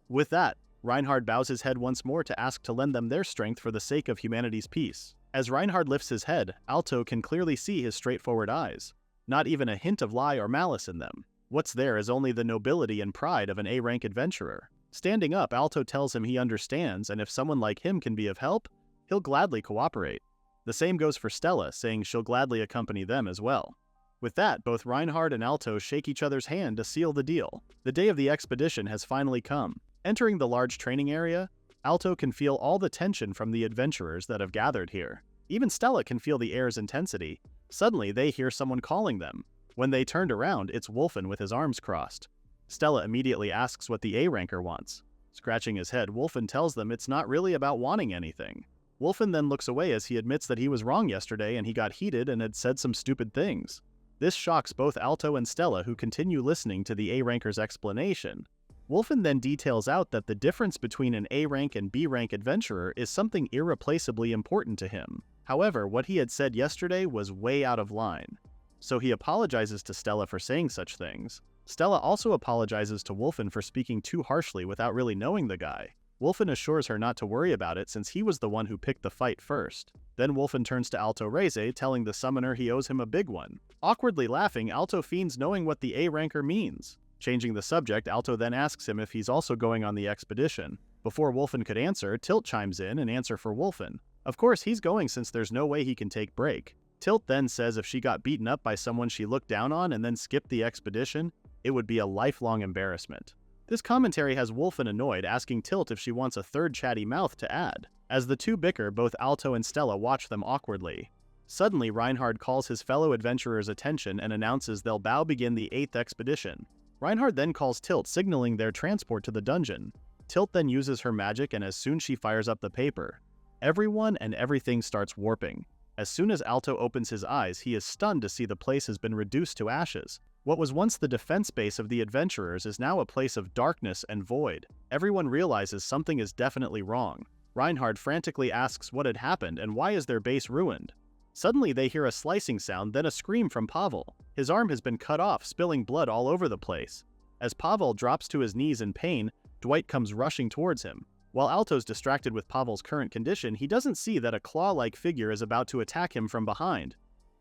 With that, Reinhard bows his head once more to ask to lend them their strength for the sake of humanity's peace. As Reinhard lifts his head, Alto can clearly see his straightforward eyes. Not even a hint of lie or malice in them. What's there is only the nobility and pride of an A-rank adventurer. Standing up, Alto tells him he understands, and if someone like him can be of help, he'll gladly cooperate. The same goes for Stella, saying she'll gladly accompany them as well. With that, both Reinhard and Alto shake each other's hand to seal the deal. The day of the expedition has finally come. Entering the large training area, Alto can feel all the tension from the adventurers that have gathered here. Even Stella can feel the air's intensity. Suddenly, they hear someone calling them. When they turned around, it's Wolfen with his arms crossed. Stella immediately asks what the A-ranker wants. Scratching his head, Wolfen tells them it's not really about wanting anything. Wolfen then looks away as he admits that he was wrong yesterday and he got heated and had said some stupid things. This shocks both Alto and Stella, who continue listening to the A-ranker's explanation. Wolfen then details out that the difference between an A-rank and B-rank adventurer is something irreplaceably important to him. However, what he had said yesterday was way out of line. So he apologizes to Stella for saying such things. Stella also apologizes to Wolfen for speaking too harshly without really knowing the guy. Wolfen assures her not to worry about it since he was the one who picked the fight first. Then Wolfen turns to Alto Reise, telling the summoner he owes him a big one. Awkwardly laughing, Alto feigns knowing what the A-ranker means. Changing the subject, Alto then asks him if he's also going on the expedition. Before Wolfen could answer, Tilt chimes in and answers for Wolfen. Of course he's going since there's no way he can take break. Tilt then says if she got beaten up by someone she looked down on and then skipped the expedition, it would be a lifelong embarrassment. This commentary has Wolfen annoyed, asking Tilt if she wants a third chatty mouth to add. As the two bicker, both Alto and Stella watch them awkwardly. Suddenly, Reinhard calls his fellow adventurers' attention and announces they'll begin the 8th expedition. Reinhard then calls Tilt, signaling their transport to the dungeon. Tilt then uses her magic, and as soon as she fires up the paper, everyone and everything starts warping. As soon as Alto opens his eyes, he is stunned to see the place has been reduced to ashes. What was once the defense base of the adventurers is now a place of darkness and void. Everyone realizes something is definitely wrong. Reinhard frantically asks what had happened and why is their base ruined. Suddenly they hear a slicing sound, then a scream from Pavel. His arm has been cut off, spilling blood all over the place. As Pavel drops to his knees in pain, Dwight comes rushing towards him. While Alto's distracted with Pavel's current condition, he doesn't see that a claw-like figure is about to attack him from behind.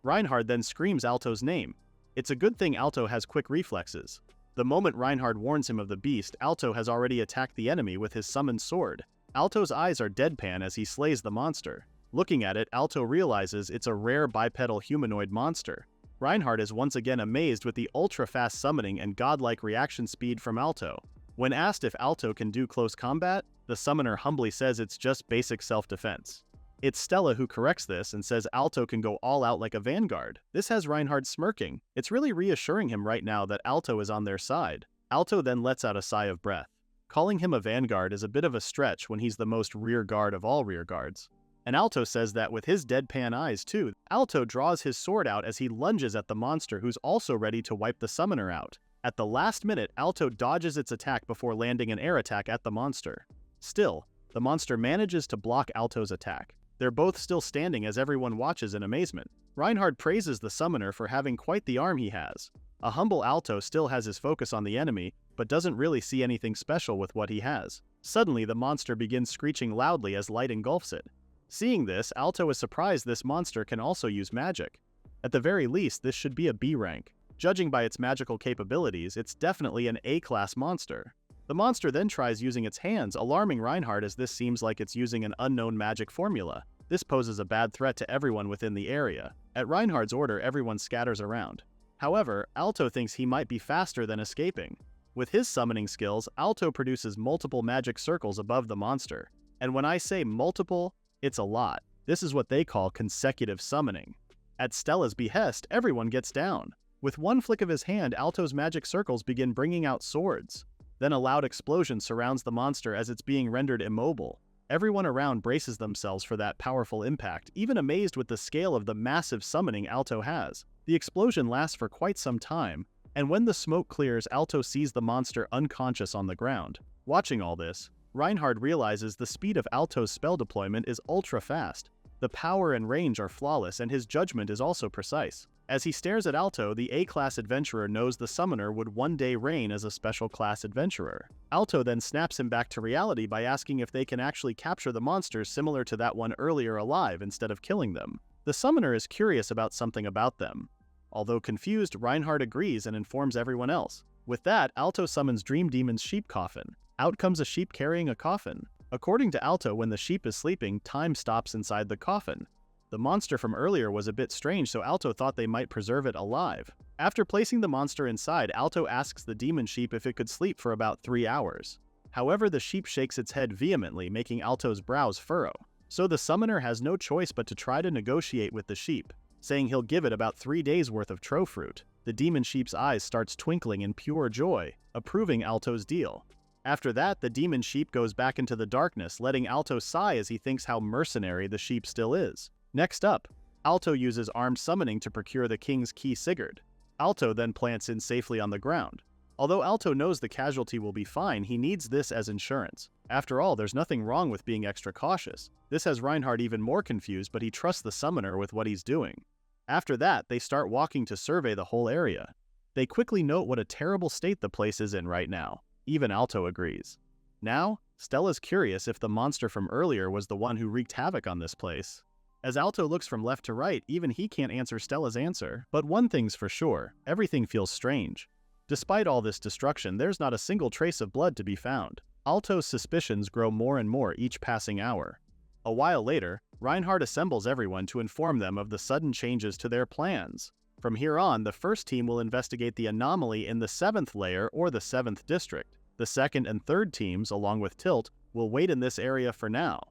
Reinhard then screams Alto's name. It's a good thing Alto has quick reflexes. The moment Reinhard warns him of the beast, Alto has already attacked the enemy with his summoned sword. Alto's eyes are deadpan as he slays the monster. Looking at it, Alto realizes it's a rare bipedal humanoid monster. Reinhard is once again amazed with the ultra-fast summoning and godlike reaction speed from Alto. When asked if Alto can do close combat, the summoner humbly says it's just basic self-defense. It's Stella who corrects this and says Alto can go all out like a vanguard. This has Reinhard smirking. It's really reassuring him right now that Alto is on their side. Alto then lets out a sigh of breath. Calling him a vanguard is a bit of a stretch when he's the most rear guard of all rear guards. And Alto says that with his deadpan eyes too. Alto draws his sword out as he lunges at the monster, who's also ready to wipe the summoner out. At the last minute, Alto dodges its attack before landing an air attack at the monster. Still, the monster manages to block Alto's attack. They're both still standing as everyone watches in amazement. Reinhard praises the summoner for having quite the arm he has. A humble Alto still has his focus on the enemy, but doesn't really see anything special with what he has. Suddenly, the monster begins screeching loudly as light engulfs it. Seeing this, Alto is surprised this monster can also use magic. At the very least, this should be a B rank. Judging by its magical capabilities, it's definitely an A-class monster. The monster then tries using its hands, alarming Reinhard as this seems like it's using an unknown magic formula. This poses a bad threat to everyone within the area. At Reinhard's order, everyone scatters around. However, Alto thinks he might be faster than escaping. With his summoning skills, Alto produces multiple magic circles above the monster. And when I say multiple, it's a lot. This is what they call consecutive summoning. At Stella's behest, everyone gets down. With one flick of his hand, Alto's magic circles begin bringing out swords. Then a loud explosion surrounds the monster as it's being rendered immobile. Everyone around braces themselves for that powerful impact, even amazed with the scale of the massive summoning Alto has. The explosion lasts for quite some time, and when the smoke clears, Alto sees the monster unconscious on the ground. Watching all this, Reinhard realizes the speed of Alto's spell deployment is ultra-fast. The power and range are flawless, and his judgment is also precise. As he stares at Alto, the A-class adventurer knows the summoner would one day reign as a special class adventurer. Alto then snaps him back to reality by asking if they can actually capture the monsters similar to that one earlier alive instead of killing them. The summoner is curious about something about them. Although confused, Reinhard agrees and informs everyone else. With that, Alto summons Dream Demon's sheep coffin. Out comes a sheep carrying a coffin. According to Alto, when the sheep is sleeping, time stops inside the coffin. The monster from earlier was a bit strange, so Alto thought they might preserve it alive. After placing the monster inside, Alto asks the demon sheep if it could sleep for about 3 hours. However, the sheep shakes its head vehemently, making Alto's brows furrow. So the summoner has no choice but to try to negotiate with the sheep, saying he'll give it about 3 days worth of tro fruit. The demon sheep's eyes starts twinkling in pure joy, approving Alto's deal. After that, the demon sheep goes back into the darkness, letting Alto sigh as he thinks how mercenary the sheep still is. Next up, Alto uses armed summoning to procure the king's key Sigurd. Alto then plants in safely on the ground. Although Alto knows the casualty will be fine, he needs this as insurance. After all, there's nothing wrong with being extra cautious. This has Reinhard even more confused, but he trusts the summoner with what he's doing. After that, they start walking to survey the whole area. They quickly note what a terrible state the place is in right now. Even Alto agrees. Now, Stella's curious if the monster from earlier was the one who wreaked havoc on this place. As Alto looks from left to right, even he can't answer Stella's answer. But one thing's for sure, everything feels strange. Despite all this destruction, there's not a single trace of blood to be found. Alto's suspicions grow more and more each passing hour. A while later, Reinhard assembles everyone to inform them of the sudden changes to their plans. From here on, the first team will investigate the anomaly in the 7th layer or the 7th district. The second and third teams, along with Tilt, will wait in this area for now.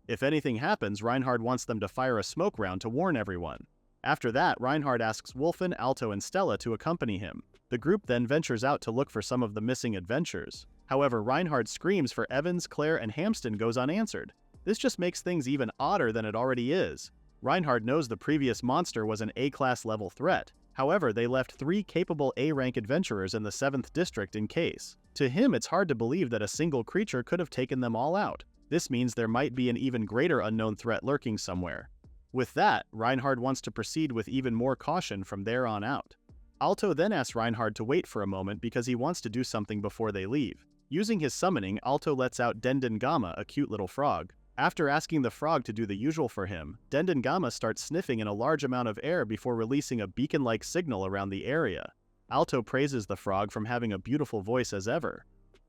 If anything happens, Reinhard wants them to fire a smoke round to warn everyone. After that, Reinhard asks Wolfen, Alto, and Stella to accompany him. The group then ventures out to look for some of the missing adventures. However, Reinhard screams for Evans, Claire, and Hamston goes unanswered. This just makes things even odder than it already is. Reinhard knows the previous monster was an A-class level threat. However, they left 3 capable A-rank adventurers in the 7th District in case. To him, it's hard to believe that a single creature could have taken them all out. This means there might be an even greater unknown threat lurking somewhere. With that, Reinhard wants to proceed with even more caution from there on out. Alto then asks Reinhard to wait for a moment because he wants to do something before they leave. Using his summoning, Alto lets out Dendengama, a cute little frog. After asking the frog to do the usual for him, Dendengama starts sniffing in a large amount of air before releasing a beacon-like signal around the area. Alto praises the frog from having a beautiful voice as ever.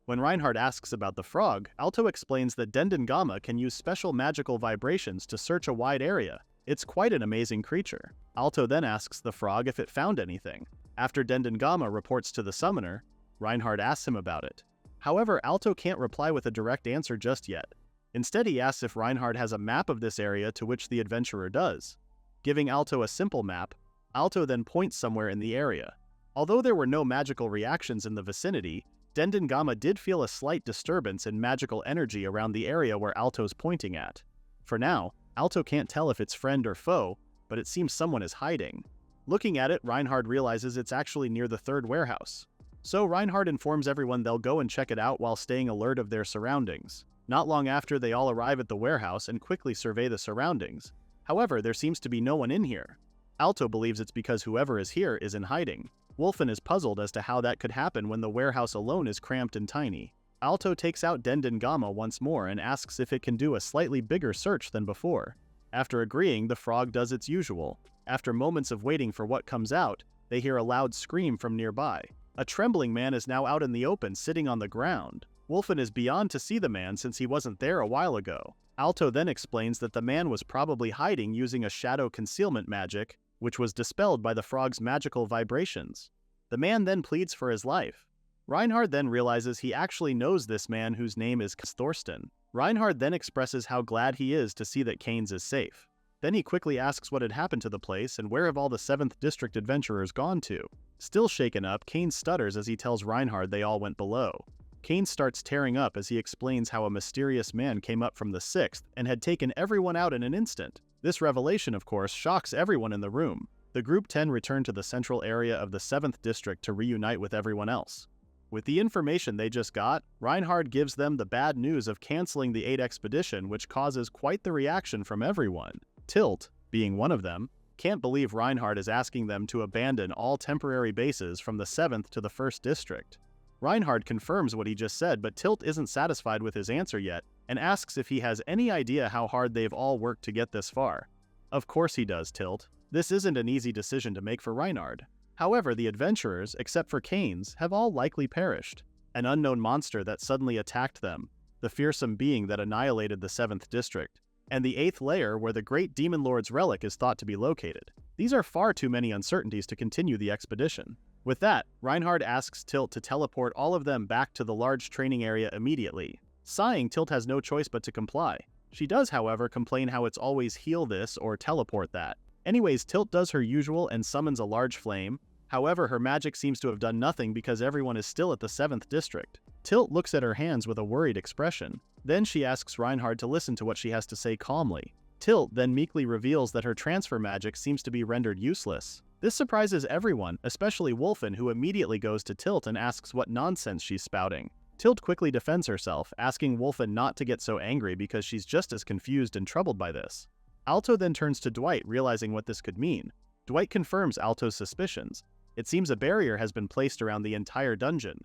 When Reinhard asks about the frog, Alto explains that Dendengama can use special magical vibrations to search a wide area. It's quite an amazing creature. Alto then asks the frog if it found anything. After Dendengama reports to the summoner, Reinhard asks him about it. However, Alto can't reply with a direct answer just yet. Instead, he asks if Reinhard has a map of this area, to which the adventurer does. Giving Alto a simple map, Alto then points somewhere in the area. Although there were no magical reactions in the vicinity, Dendengama did feel a slight disturbance in magical energy around the area where Alto's pointing at. For now, Alto can't tell if it's friend or foe, but it seems someone is hiding. Looking at it, Reinhard realizes it's actually near the 3rd warehouse. So Reinhard informs everyone they'll go and check it out while staying alert of their surroundings. Not long after, they all arrive at the warehouse and quickly survey the surroundings. However, there seems to be no one in here. Alto believes it's because whoever is here is in hiding. Wolfen is puzzled as to how that could happen when the warehouse alone is cramped and tiny. Alto takes out Dendengama once more and asks if it can do a slightly bigger search than before. After agreeing, the frog does its usual. After moments of waiting for what comes out, they hear a loud scream from nearby. A trembling man is now out in the open, sitting on the ground. Wolfen is beyond to see the man since he wasn't there a while ago. Alto then explains that the man was probably hiding using a shadow concealment magic, which was dispelled by the frog's magical vibrations. The man then pleads for his life. Reinhard then realizes he actually knows this man, whose name is Thorsten. Reinhard then expresses how glad he is to see that Keynes is safe. Then he quickly asks what had happened to the place and where have all the 7th District adventurers gone to. Still shaken up, Keynes stutters as he tells Reinhard they all went below. Keynes starts tearing up as he explains how a mysterious man came up from the 6th and had taken everyone out in an instant. This revelation, of course, shocks everyone in the room. The Group 10 return to the central area of the 7th District to reunite with everyone else. With the information they just got, Reinhard gives them the bad news of canceling the 8 expedition, which causes quite the reaction from everyone. Tilt, being one of them, can't believe Reinhard is asking them to abandon all temporary bases from the 7th to the 1st District. Reinhard confirms what he just said, but Tilt isn't satisfied with his answer yet and asks if he has any idea how hard they've all worked to get this far. Of course he does, Tilt. This isn't an easy decision to make for Reinhard. However, the adventurers, except for Keynes, have all likely perished. An unknown monster that suddenly attacked them, the fearsome being that annihilated the 7th District, and the 8th layer where the great Demon Lord's relic is thought to be located. These are far too many uncertainties to continue the expedition. With that, Reinhard asks Tilt to teleport all of them back to the large training area immediately. Sighing, Tilt has no choice but to comply. She does, however, complain how it's always heal this or teleport that. Anyways, Tilt does her usual and summons a large flame. However, her magic seems to have done nothing because everyone is still at the 7th District. Tilt looks at her hands with a worried expression. Then she asks Reinhard to listen to what she has to say calmly. Tilt then meekly reveals that her transfer magic seems to be rendered useless. This surprises everyone, especially Wolfen, who immediately goes to Tilt and asks what nonsense she's spouting. Tilt quickly defends herself, asking Wolfen not to get so angry because she's just as confused and troubled by this. Alto then turns to Dwight, realizing what this could mean. Dwight confirms Alto's suspicions. It seems a barrier has been placed around the entire dungeon.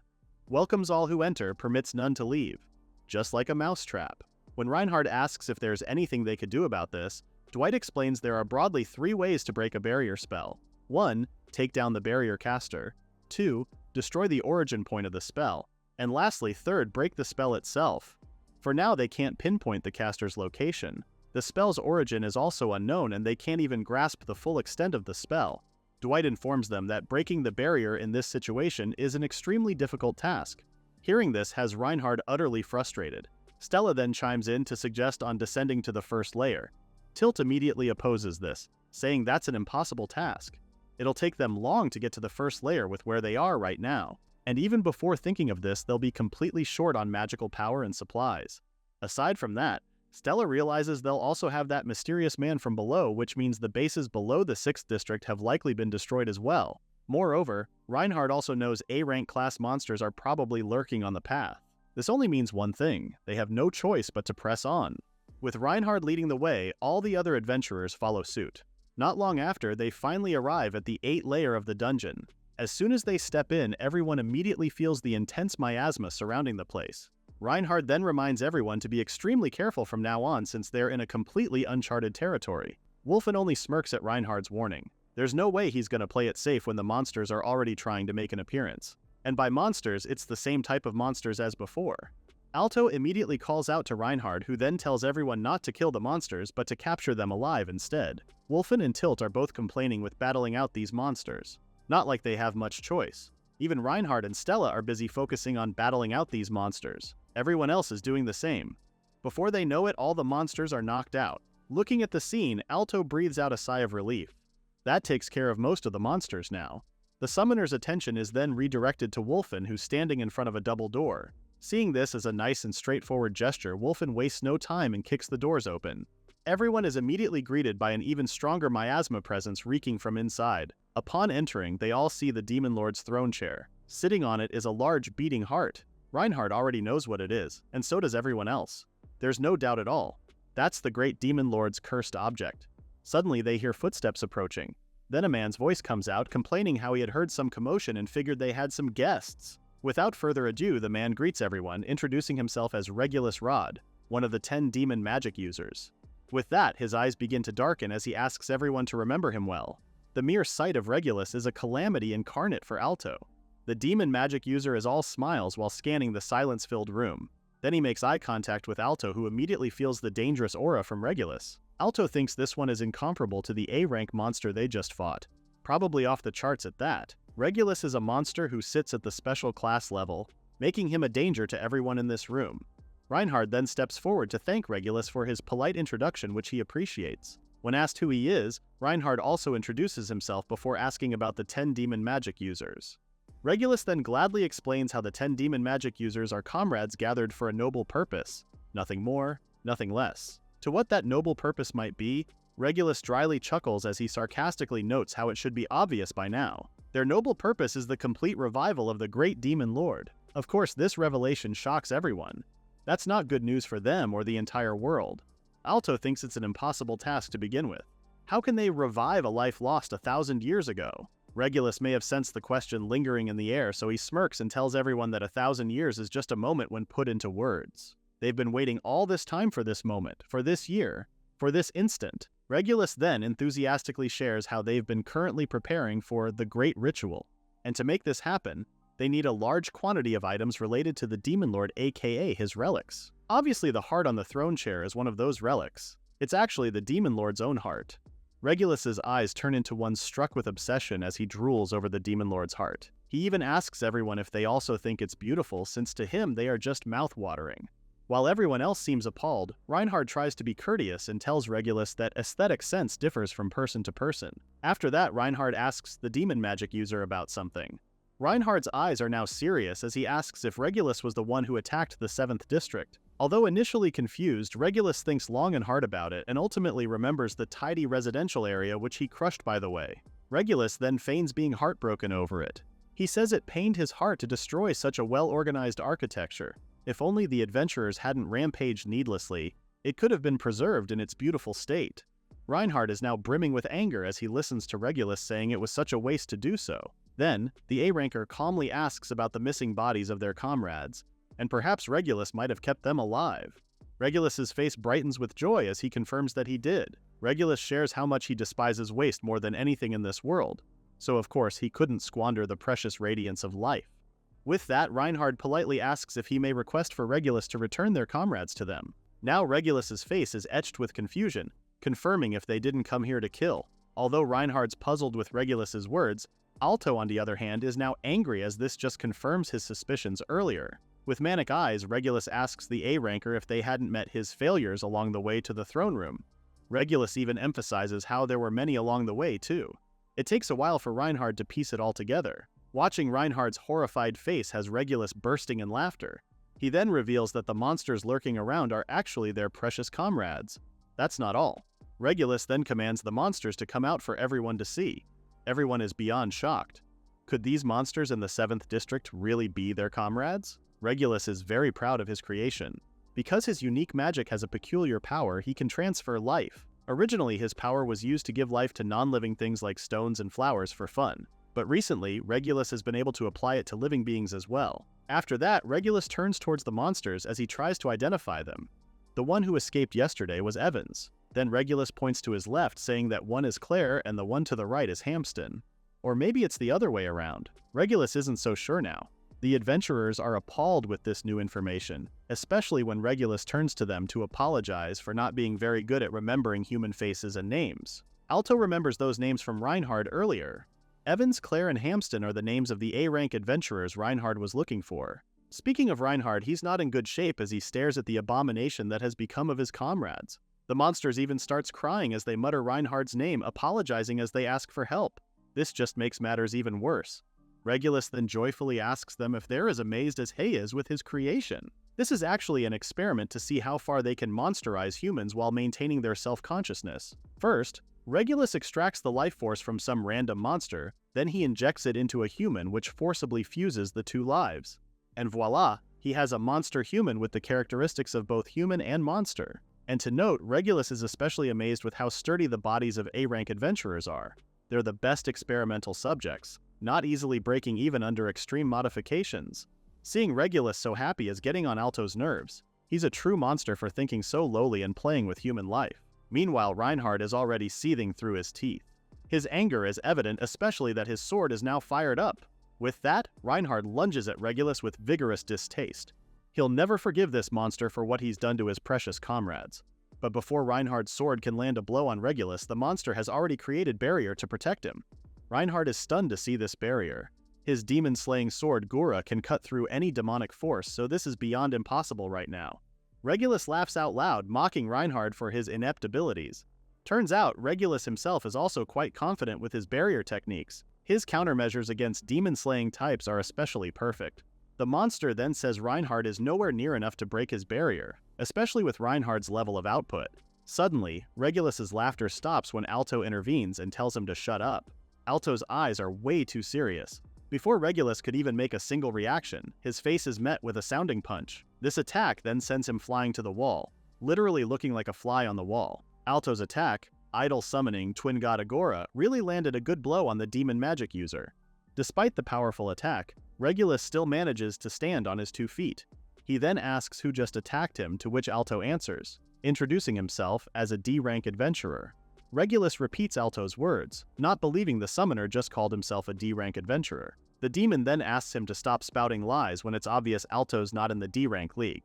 Welcomes all who enter, permits none to leave. Just like a mousetrap. When Reinhard asks if there's anything they could do about this, Dwight explains there are broadly 3 ways to break a barrier spell. 1. Take down the barrier caster. 2. Destroy the origin point of the spell. And lastly, 3rd, break the spell itself. For now, they can't pinpoint the caster's location. The spell's origin is also unknown and they can't even grasp the full extent of the spell. Dwight informs them that breaking the barrier in this situation is an extremely difficult task. Hearing this has Reinhard utterly frustrated. Stella then chimes in to suggest on descending to the 1st layer. Tilt immediately opposes this, saying that's an impossible task. It'll take them long to get to the first layer with where they are right now, and even before thinking of this, they'll be completely short on magical power and supplies. Aside from that, Stella realizes they'll also have that mysterious man from below, which means the bases below the 6th district have likely been destroyed as well. Moreover, Reinhard also knows A-rank class monsters are probably lurking on the path. This only means one thing: they have no choice but to press on. With Reinhard leading the way, all the other adventurers follow suit. Not long after, they finally arrive at the 8th layer of the dungeon. As soon as they step in, everyone immediately feels the intense miasma surrounding the place. Reinhard then reminds everyone to be extremely careful from now on since they're in a completely uncharted territory. Wolfen only smirks at Reinhard's warning. There's no way he's gonna play it safe when the monsters are already trying to make an appearance. And by monsters, it's the same type of monsters as before. Alto immediately calls out to Reinhard, who then tells everyone not to kill the monsters but to capture them alive instead. Wolfen and Tilt are both complaining with battling out these monsters. Not like they have much choice. Even Reinhard and Stella are busy focusing on battling out these monsters. Everyone else is doing the same. Before they know it, all the monsters are knocked out. Looking at the scene, Alto breathes out a sigh of relief. That takes care of most of the monsters now. The summoner's attention is then redirected to Wolfen, who's standing in front of a double door. Seeing this as a nice and straightforward gesture, Wolfen wastes no time and kicks the doors open. Everyone is immediately greeted by an even stronger miasma presence reeking from inside. Upon entering, they all see the Demon Lord's throne chair. Sitting on it is a large beating heart. Reinhard already knows what it is, and so does everyone else. There's no doubt at all. That's the great Demon Lord's cursed object. Suddenly they hear footsteps approaching. Then a man's voice comes out complaining how he had heard some commotion and figured they had some guests. Without further ado, the man greets everyone, introducing himself as Regulus Rod, one of the 10 demon magic users. With that, his eyes begin to darken as he asks everyone to remember him well. The mere sight of Regulus is a calamity incarnate for Alto. The demon magic user is all smiles while scanning the silence-filled room. Then he makes eye contact with Alto, who immediately feels the dangerous aura from Regulus. Alto thinks this one is incomparable to the A-rank monster they just fought. Probably off the charts at that. Regulus is a monster who sits at the special class level, making him a danger to everyone in this room. Reinhard then steps forward to thank Regulus for his polite introduction, which he appreciates. When asked who he is, Reinhard also introduces himself before asking about the 10 demon magic users. Regulus then gladly explains how the 10 demon magic users are comrades gathered for a noble purpose. Nothing more, nothing less. To what that noble purpose might be, Regulus dryly chuckles as he sarcastically notes how it should be obvious by now. Their noble purpose is the complete revival of the great Demon Lord. Of course, this revelation shocks everyone. That's not good news for them or the entire world. Alto thinks it's an impossible task to begin with. How can they revive a life lost 1,000 years ago? Regulus may have sensed the question lingering in the air, so he smirks and tells everyone that 1,000 years is just a moment when put into words. They've been waiting all this time for this moment, for this year, for this instant. Regulus then enthusiastically shares how they've been currently preparing for the Great Ritual. And to make this happen, they need a large quantity of items related to the Demon Lord, aka his relics. Obviously, the heart on the throne chair is one of those relics. It's actually the Demon Lord's own heart. Regulus's eyes turn into one struck with obsession as he drools over the Demon Lord's heart. He even asks everyone if they also think it's beautiful, since to him they are just mouth-watering. While everyone else seems appalled, Reinhard tries to be courteous and tells Regulus that aesthetic sense differs from person to person. After that, Reinhard asks the demon magic user about something. Reinhard's eyes are now serious as he asks if Regulus was the one who attacked the 7th district. Although initially confused, Regulus thinks long and hard about it and ultimately remembers the tidy residential area which he crushed by the way. Regulus then feigns being heartbroken over it. He says it pained his heart to destroy such a well-organized architecture. If only the adventurers hadn't rampaged needlessly, it could have been preserved in its beautiful state. Reinhard is now brimming with anger as he listens to Regulus saying it was such a waste to do so. Then, the A-ranker calmly asks about the missing bodies of their comrades, and perhaps Regulus might have kept them alive. Regulus's face brightens with joy as he confirms that he did. Regulus shares how much he despises waste more than anything in this world, so of course he couldn't squander the precious radiance of life. With that, Reinhard politely asks if he may request for Regulus to return their comrades to them. Now Regulus's face is etched with confusion, confirming if they didn't come here to kill. Although Reinhard's puzzled with Regulus's words, Alto, on the other hand, is now angry as this just confirms his suspicions earlier. With manic eyes, Regulus asks the A-ranker if they hadn't met his failures along the way to the throne room. Regulus even emphasizes how there were many along the way, too. It takes a while for Reinhard to piece it all together. Watching Reinhard's horrified face has Regulus bursting in laughter. He then reveals that the monsters lurking around are actually their precious comrades. That's not all. Regulus then commands the monsters to come out for everyone to see. Everyone is beyond shocked. Could these monsters in the 7th district really be their comrades? Regulus is very proud of his creation. Because his unique magic has a peculiar power, he can transfer life. Originally, his power was used to give life to non-living things like stones and flowers for fun. But recently, Regulus has been able to apply it to living beings as well. After that, Regulus turns towards the monsters as he tries to identify them. The one who escaped yesterday was Evans. Then Regulus points to his left, saying that one is Claire and the one to the right is Hamston. Or maybe it's the other way around. Regulus isn't so sure now. The adventurers are appalled with this new information, especially when Regulus turns to them to apologize for not being very good at remembering human faces and names. Alto remembers those names from Reinhard earlier. Evans, Claire, and Hamston are the names of the A-rank adventurers Reinhard was looking for. Speaking of Reinhard, he's not in good shape as he stares at the abomination that has become of his comrades. The monsters even starts crying as they mutter Reinhard's name, apologizing as they ask for help. This just makes matters even worse. Regulus then joyfully asks them if they're as amazed as he is with his creation. This is actually an experiment to see how far they can monsterize humans while maintaining their self-consciousness. First, Regulus extracts the life force from some random monster, then he injects it into a human which forcibly fuses the two lives. And voila, he has a monster human with the characteristics of both human and monster. And to note, Regulus is especially amazed with how sturdy the bodies of A-rank adventurers are. They're the best experimental subjects, not easily breaking even under extreme modifications. Seeing Regulus so happy is getting on Alto's nerves. He's a true monster for thinking so lowly and playing with human life. Meanwhile, Reinhard is already seething through his teeth. His anger is evident, especially that his sword is now fired up. With that, Reinhard lunges at Regulus with vigorous distaste. He'll never forgive this monster for what he's done to his precious comrades. But before Reinhard's sword can land a blow on Regulus, the monster has already created barrier to protect him. Reinhard is stunned to see this barrier. His demon-slaying sword Gura can cut through any demonic force, so this is beyond impossible right now. Regulus laughs out loud, mocking Reinhard for his inept abilities. Turns out, Regulus himself is also quite confident with his barrier techniques. His countermeasures against demon-slaying types are especially perfect. The monster then says Reinhard is nowhere near enough to break his barrier, especially with Reinhard's level of output. Suddenly, Regulus's laughter stops when Alto intervenes and tells him to shut up. Alto's eyes are way too serious. Before Regulus could even make a single reaction, his face is met with a sounding punch. This attack then sends him flying to the wall, literally looking like a fly on the wall. Alto's attack, idol summoning Twin God Agora, really landed a good blow on the demon magic user. Despite the powerful attack, Regulus still manages to stand on his 2 feet. He then asks who just attacked him, to which Alto answers, introducing himself as a D-rank adventurer. Regulus repeats Alto's words, not believing the summoner just called himself a D-rank adventurer. The demon then asks him to stop spouting lies when it's obvious Alto's not in the D-rank league.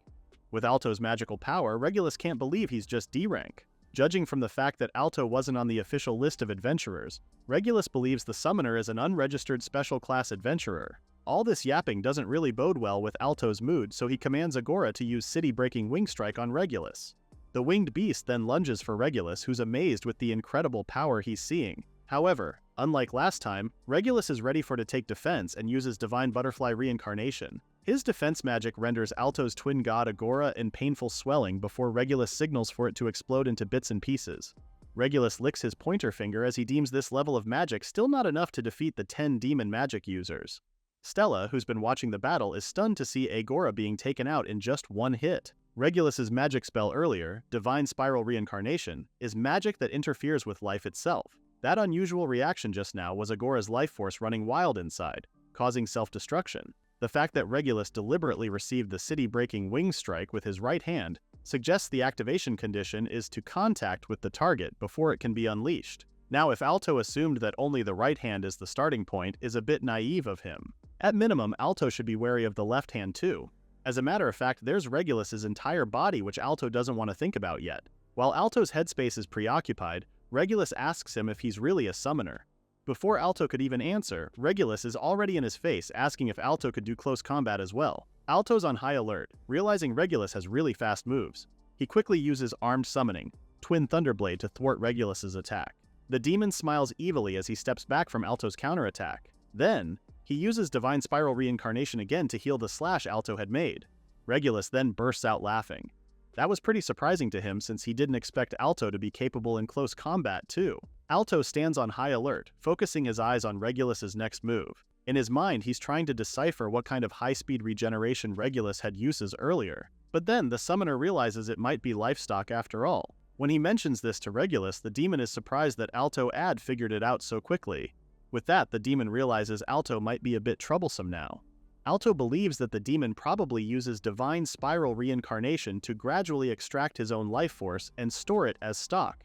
With Alto's magical power, Regulus can't believe he's just D-rank. Judging from the fact that Alto wasn't on the official list of adventurers, Regulus believes the summoner is an unregistered special class adventurer. All this yapping doesn't really bode well with Alto's mood, so he commands Agora to use city-breaking wing strike on Regulus. The winged beast then lunges for Regulus, who's amazed with the incredible power he's seeing. However, unlike last time, Regulus is ready to take defense and uses Divine Butterfly Reincarnation. His defense magic renders Alto's twin god Agora in painful swelling before Regulus signals for it to explode into bits and pieces. Regulus licks his pointer finger as he deems this level of magic still not enough to defeat the 10 demon magic users. Stella, who's been watching the battle, is stunned to see Agora being taken out in just 1 hit. Regulus's magic spell earlier, Divine Spiral Reincarnation, is magic that interferes with life itself. That unusual reaction just now was Agora's life force running wild inside, causing self-destruction. The fact that Regulus deliberately received the city-breaking wing strike with his right hand suggests the activation condition is to contact with the target before it can be unleashed. Now, if Alto assumed that only the right hand is the starting point, is a bit naive of him. At minimum, Alto should be wary of the left hand too. As a matter of fact, there's Regulus's entire body which Alto doesn't want to think about yet. While Alto's headspace is preoccupied, Regulus asks him if he's really a summoner. Before Alto could even answer, Regulus is already in his face asking if Alto could do close combat as well. Alto's on high alert, realizing Regulus has really fast moves. He quickly uses armed summoning, Twin Thunderblade to thwart Regulus's attack. The demon smiles evilly as he steps back from Alto's counterattack. Then, he uses Divine Spiral Reincarnation again to heal the slash Alto had made. Regulus then bursts out laughing. That was pretty surprising to him since he didn't expect Alto to be capable in close combat too. Alto stands on high alert, focusing his eyes on Regulus's next move. In his mind, he's trying to decipher what kind of high-speed regeneration Regulus had uses earlier. But then, the summoner realizes it might be livestock after all. When he mentions this to Regulus, the demon is surprised that Alto had figured it out so quickly. With that, the demon realizes Alto might be a bit troublesome now. Alto believes that the demon probably uses Divine Spiral Reincarnation to gradually extract his own life force and store it as stock.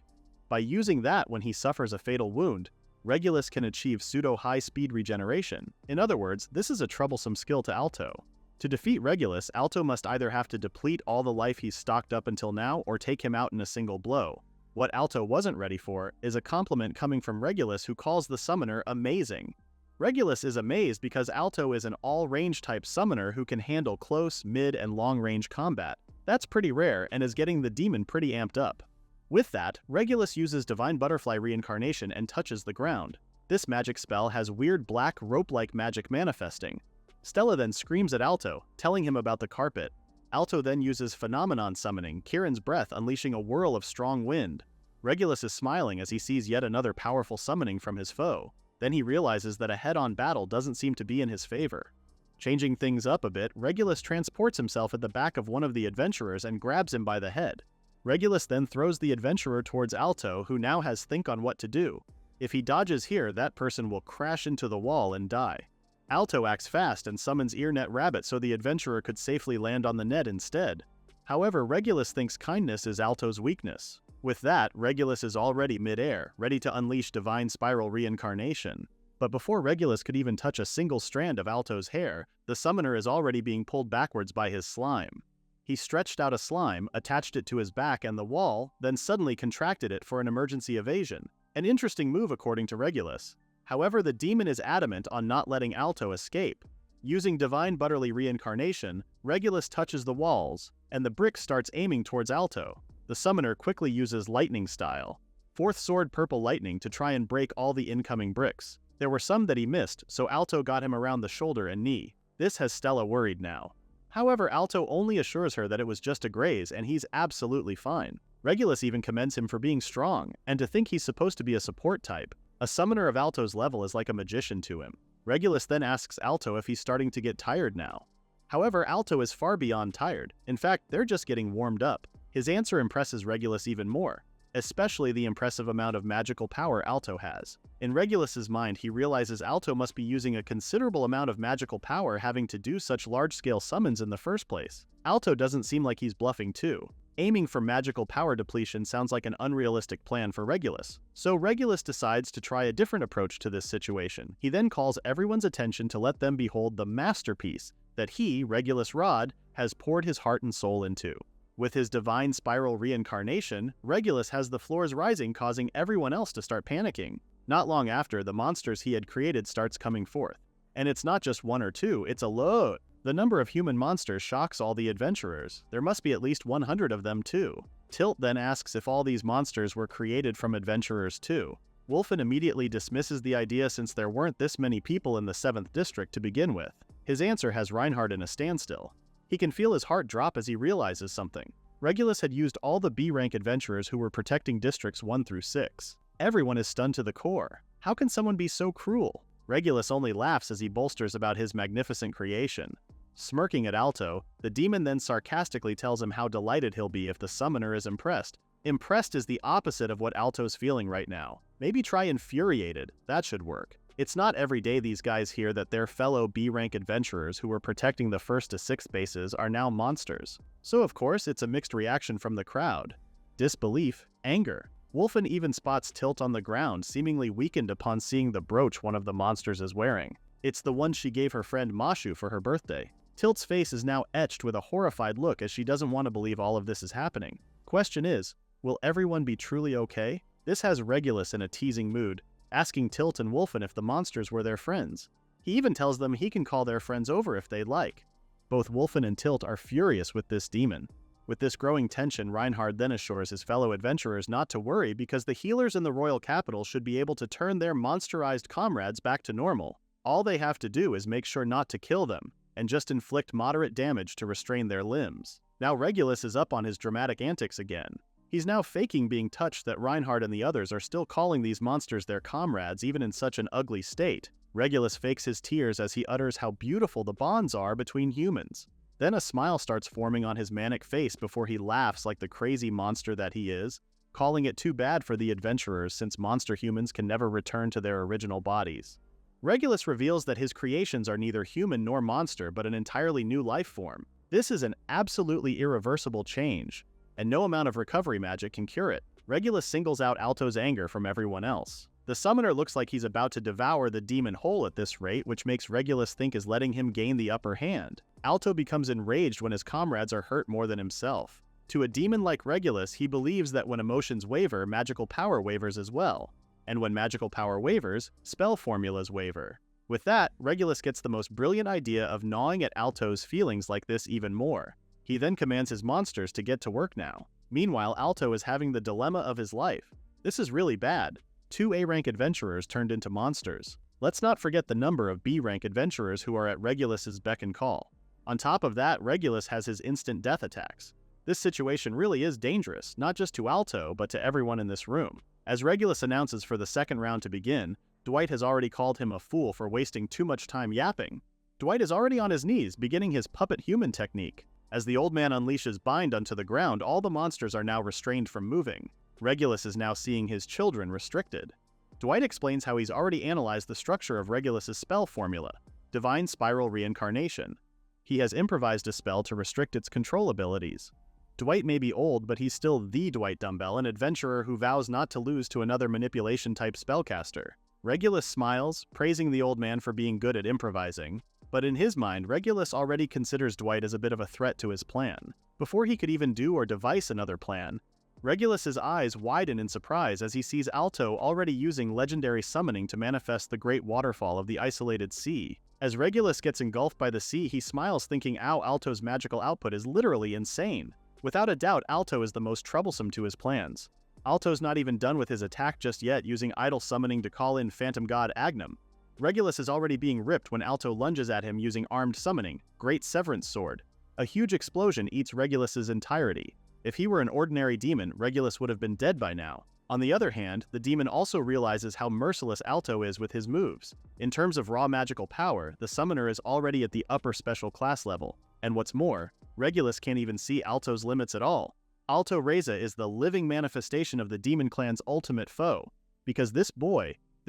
By using that when he suffers a fatal wound, Regulus can achieve pseudo-high-speed regeneration. In other words, this is a troublesome skill to Alto. To defeat Regulus, Alto must either have to deplete all the life he's stocked up until now or take him out in a single blow. What Alto wasn't ready for is a compliment coming from Regulus, who calls the summoner amazing. Regulus is amazed because Alto is an all-range type summoner who can handle close, mid, and long-range combat. That's pretty rare and is getting the demon pretty amped up. With that, Regulus uses Divine Butterfly Reincarnation and touches the ground. This magic spell has weird black rope-like magic manifesting. Stella then screams at Alto, telling him about the carpet. Alto then uses Phenomenon Summoning, Kirin's Breath, unleashing a whirl of strong wind. Regulus is smiling as he sees yet another powerful summoning from his foe. Then he realizes that a head-on battle doesn't seem to be in his favor. Changing things up a bit, Regulus transports himself at the back of one of the adventurers and grabs him by the head. Regulus then throws the adventurer towards Alto, who now has think on what to do. If he dodges here, that person will crash into the wall and die. Alto acts fast and summons Earnet Rabbit so the adventurer could safely land on the net instead. However, Regulus thinks kindness is Alto's weakness. With that, Regulus is already mid-air, ready to unleash Divine Spiral Reincarnation. But before Regulus could even touch a single strand of Alto's hair, the summoner is already being pulled backwards by his slime. He stretched out a slime, attached it to his back and the wall, then suddenly contracted it for an emergency evasion. An interesting move according to Regulus. However, the demon is adamant on not letting Alto escape. Using Divine Butterfly Reincarnation, Regulus touches the walls, and the brick starts aiming towards Alto. The summoner quickly uses Lightning Style, Fourth Sword Purple Lightning, to try and break all the incoming bricks. There were some that he missed, so Alto got him around the shoulder and knee. This has Stella worried now. However, Alto only assures her that it was just a graze and he's absolutely fine. Regulus even commends him for being strong, and to think he's supposed to be a support type. A summoner of Alto's level is like a magician to him. Regulus then asks Alto if he's starting to get tired now. However, Alto is far beyond tired. In fact, they're just getting warmed up. His answer impresses Regulus even more, especially the impressive amount of magical power Alto has. In Regulus's mind, he realizes Alto must be using a considerable amount of magical power having to do such large-scale summons in the first place. Alto doesn't seem like he's bluffing too. Aiming for magical power depletion sounds like an unrealistic plan for Regulus. So Regulus decides to try a different approach to this situation. He then calls everyone's attention to let them behold the masterpiece that he, Regulus Rod, has poured his heart and soul into. With his Divine Spiral Reincarnation, Regulus has the floors rising, causing everyone else to start panicking. Not long after, the monsters he had created starts coming forth. And it's not just one or two, it's a lot. The number of human monsters shocks all the adventurers. There must be at least 100 of them too. Tilt then asks if all these monsters were created from adventurers too. Wulfen immediately dismisses the idea since there weren't this many people in the 7th district to begin with. His answer has Reinhardt in a standstill. He can feel his heart drop as he realizes something. Regulus had used all the B-rank adventurers who were protecting districts 1 through 6. Everyone is stunned to the core. How can someone be so cruel? Regulus only laughs as he bolsters about his magnificent creation. Smirking at Alto, the demon then sarcastically tells him how delighted he'll be if the summoner is impressed. Impressed is the opposite of what Alto's feeling right now. Maybe try infuriated, that should work. It's not every day these guys hear that their fellow B-rank adventurers who were protecting the 1st to 6th bases are now monsters. So of course it's a mixed reaction from the crowd. Disbelief, anger. Wulfen even spots Tilt on the ground, seemingly weakened upon seeing the brooch one of the monsters is wearing. It's the one she gave her friend Mashu for her birthday. Tilt's face is now etched with a horrified look as she doesn't want to believe all of this is happening. Question is, will everyone be truly okay? This has Regulus in a teasing mood, asking Tilt and Wulfen if the monsters were their friends. He even tells them he can call their friends over if they'd like. Both Wulfen and Tilt are furious with this demon. With this growing tension, Reinhard then assures his fellow adventurers not to worry because the healers in the royal capital should be able to turn their monsterized comrades back to normal. All they have to do is make sure not to kill them, and just inflict moderate damage to restrain their limbs. Now Regulus is up on his dramatic antics again. He's now faking being touched that Reinhard and the others are still calling these monsters their comrades even in such an ugly state. Regulus fakes his tears as he utters how beautiful the bonds are between humans. Then a smile starts forming on his manic face before he laughs like the crazy monster that he is, calling it too bad for the adventurers since monster humans can never return to their original bodies. Regulus reveals that his creations are neither human nor monster but an entirely new life form. This is an absolutely irreversible change, and no amount of recovery magic can cure it. Regulus singles out Alto's anger from everyone else. The summoner looks like he's about to devour the demon whole at this rate, which makes Regulus think is letting him gain the upper hand. Alto becomes enraged when his comrades are hurt more than himself. To a demon like Regulus, he believes that when emotions waver, magical power wavers as well. And when magical power wavers, spell formulas waver. With that, Regulus gets the most brilliant idea of gnawing at Alto's feelings like this even more. He then commands his monsters to get to work now. Meanwhile, Alto is having the dilemma of his life. This is really bad. 2 A-rank adventurers turned into monsters. Let's not forget the number of B-rank adventurers who are at Regulus's beck and call. On top of that, Regulus has his instant death attacks. This situation really is dangerous, not just to Alto, but to everyone in this room. As Regulus announces for the second round to begin, Dwight has already called him a fool for wasting too much time yapping. Dwight is already on his knees, beginning his puppet human technique. As the old man unleashes bind onto the ground, all the monsters are now restrained from moving. Regulus is now seeing his children restricted. Dwight explains how he's already analyzed the structure of Regulus's spell formula, Divine Spiral Reincarnation. He has improvised a spell to restrict its control abilities. Dwight may be old, but he's still the Dwight Dumbbell, an adventurer who vows not to lose to another manipulation-type spellcaster. Regulus smiles, praising the old man for being good at improvising, but in his mind, Regulus already considers Dwight as a bit of a threat to his plan. Before he could even do or devise another plan, Regulus's eyes widen in surprise as he sees Alto already using legendary summoning to manifest the great waterfall of the isolated sea. As Regulus gets engulfed by the sea, he smiles thinking Alto's magical output is literally insane. Without a doubt, Alto is the most troublesome to his plans. Alto's not even done with his attack just yet, using idle summoning to call in Phantom God Agnum. Regulus is already being ripped when Alto lunges at him using armed summoning, Great Severance Sword. A huge explosion eats Regulus's entirety. If he were an ordinary demon, Regulus would have been dead by now. On the other hand, the demon also realizes how merciless Alto is with his moves. In terms of raw magical power, the summoner is already at the upper special class level. And what's more, Regulus can't even see Alto's limits at all. Alto Reise is the living manifestation of the demon clan's ultimate foe. Because this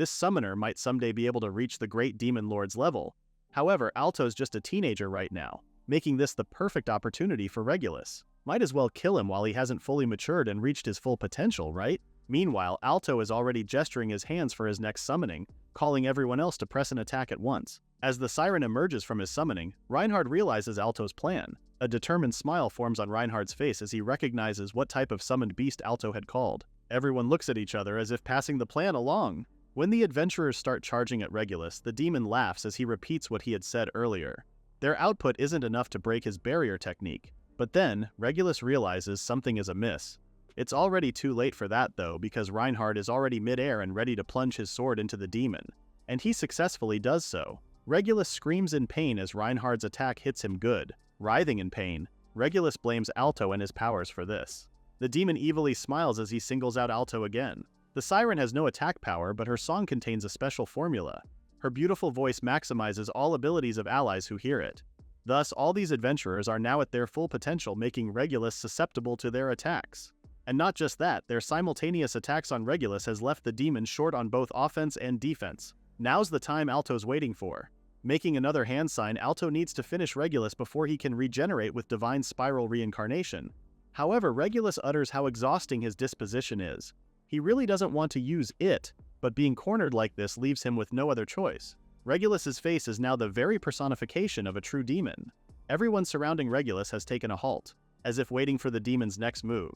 summoner might someday be able to reach the great demon lord's level. However, Alto's just a teenager right now, making this the perfect opportunity for Regulus. Might as well kill him while he hasn't fully matured and reached his full potential, right? Meanwhile, Alto is already gesturing his hands for his next summoning, calling everyone else to press an attack at once. As the siren emerges from his summoning, Reinhard realizes Alto's plan. A determined smile forms on Reinhard's face as he recognizes what type of summoned beast Alto had called. Everyone looks at each other as if passing the plan along. When the adventurers start charging at Regulus, the demon laughs as he repeats what he had said earlier. Their output isn't enough to break his barrier technique. But then, Regulus realizes something is amiss. It's already too late for that though, because Reinhard is already mid-air and ready to plunge his sword into the demon. And he successfully does so. Regulus screams in pain as Reinhard's attack hits him good. Writhing in pain, Regulus blames Alto and his powers for this. The demon evilly smiles as he singles out Alto again. The siren has no attack power, but her song contains a special formula. Her beautiful voice maximizes all abilities of allies who hear it. Thus, all these adventurers are now at their full potential, making Regulus susceptible to their attacks. And not just that, their simultaneous attacks on Regulus has left the demon short on both offense and defense. Now's the time Alto's waiting for. Making another hand sign, Alto needs to finish Regulus before he can regenerate with Divine Spiral Reincarnation. However, Regulus utters how exhausting his disposition is. He really doesn't want to use it, but being cornered like this leaves him with no other choice. Regulus's face is now the very personification of a true demon. Everyone surrounding Regulus has taken a halt, as if waiting for the demon's next move.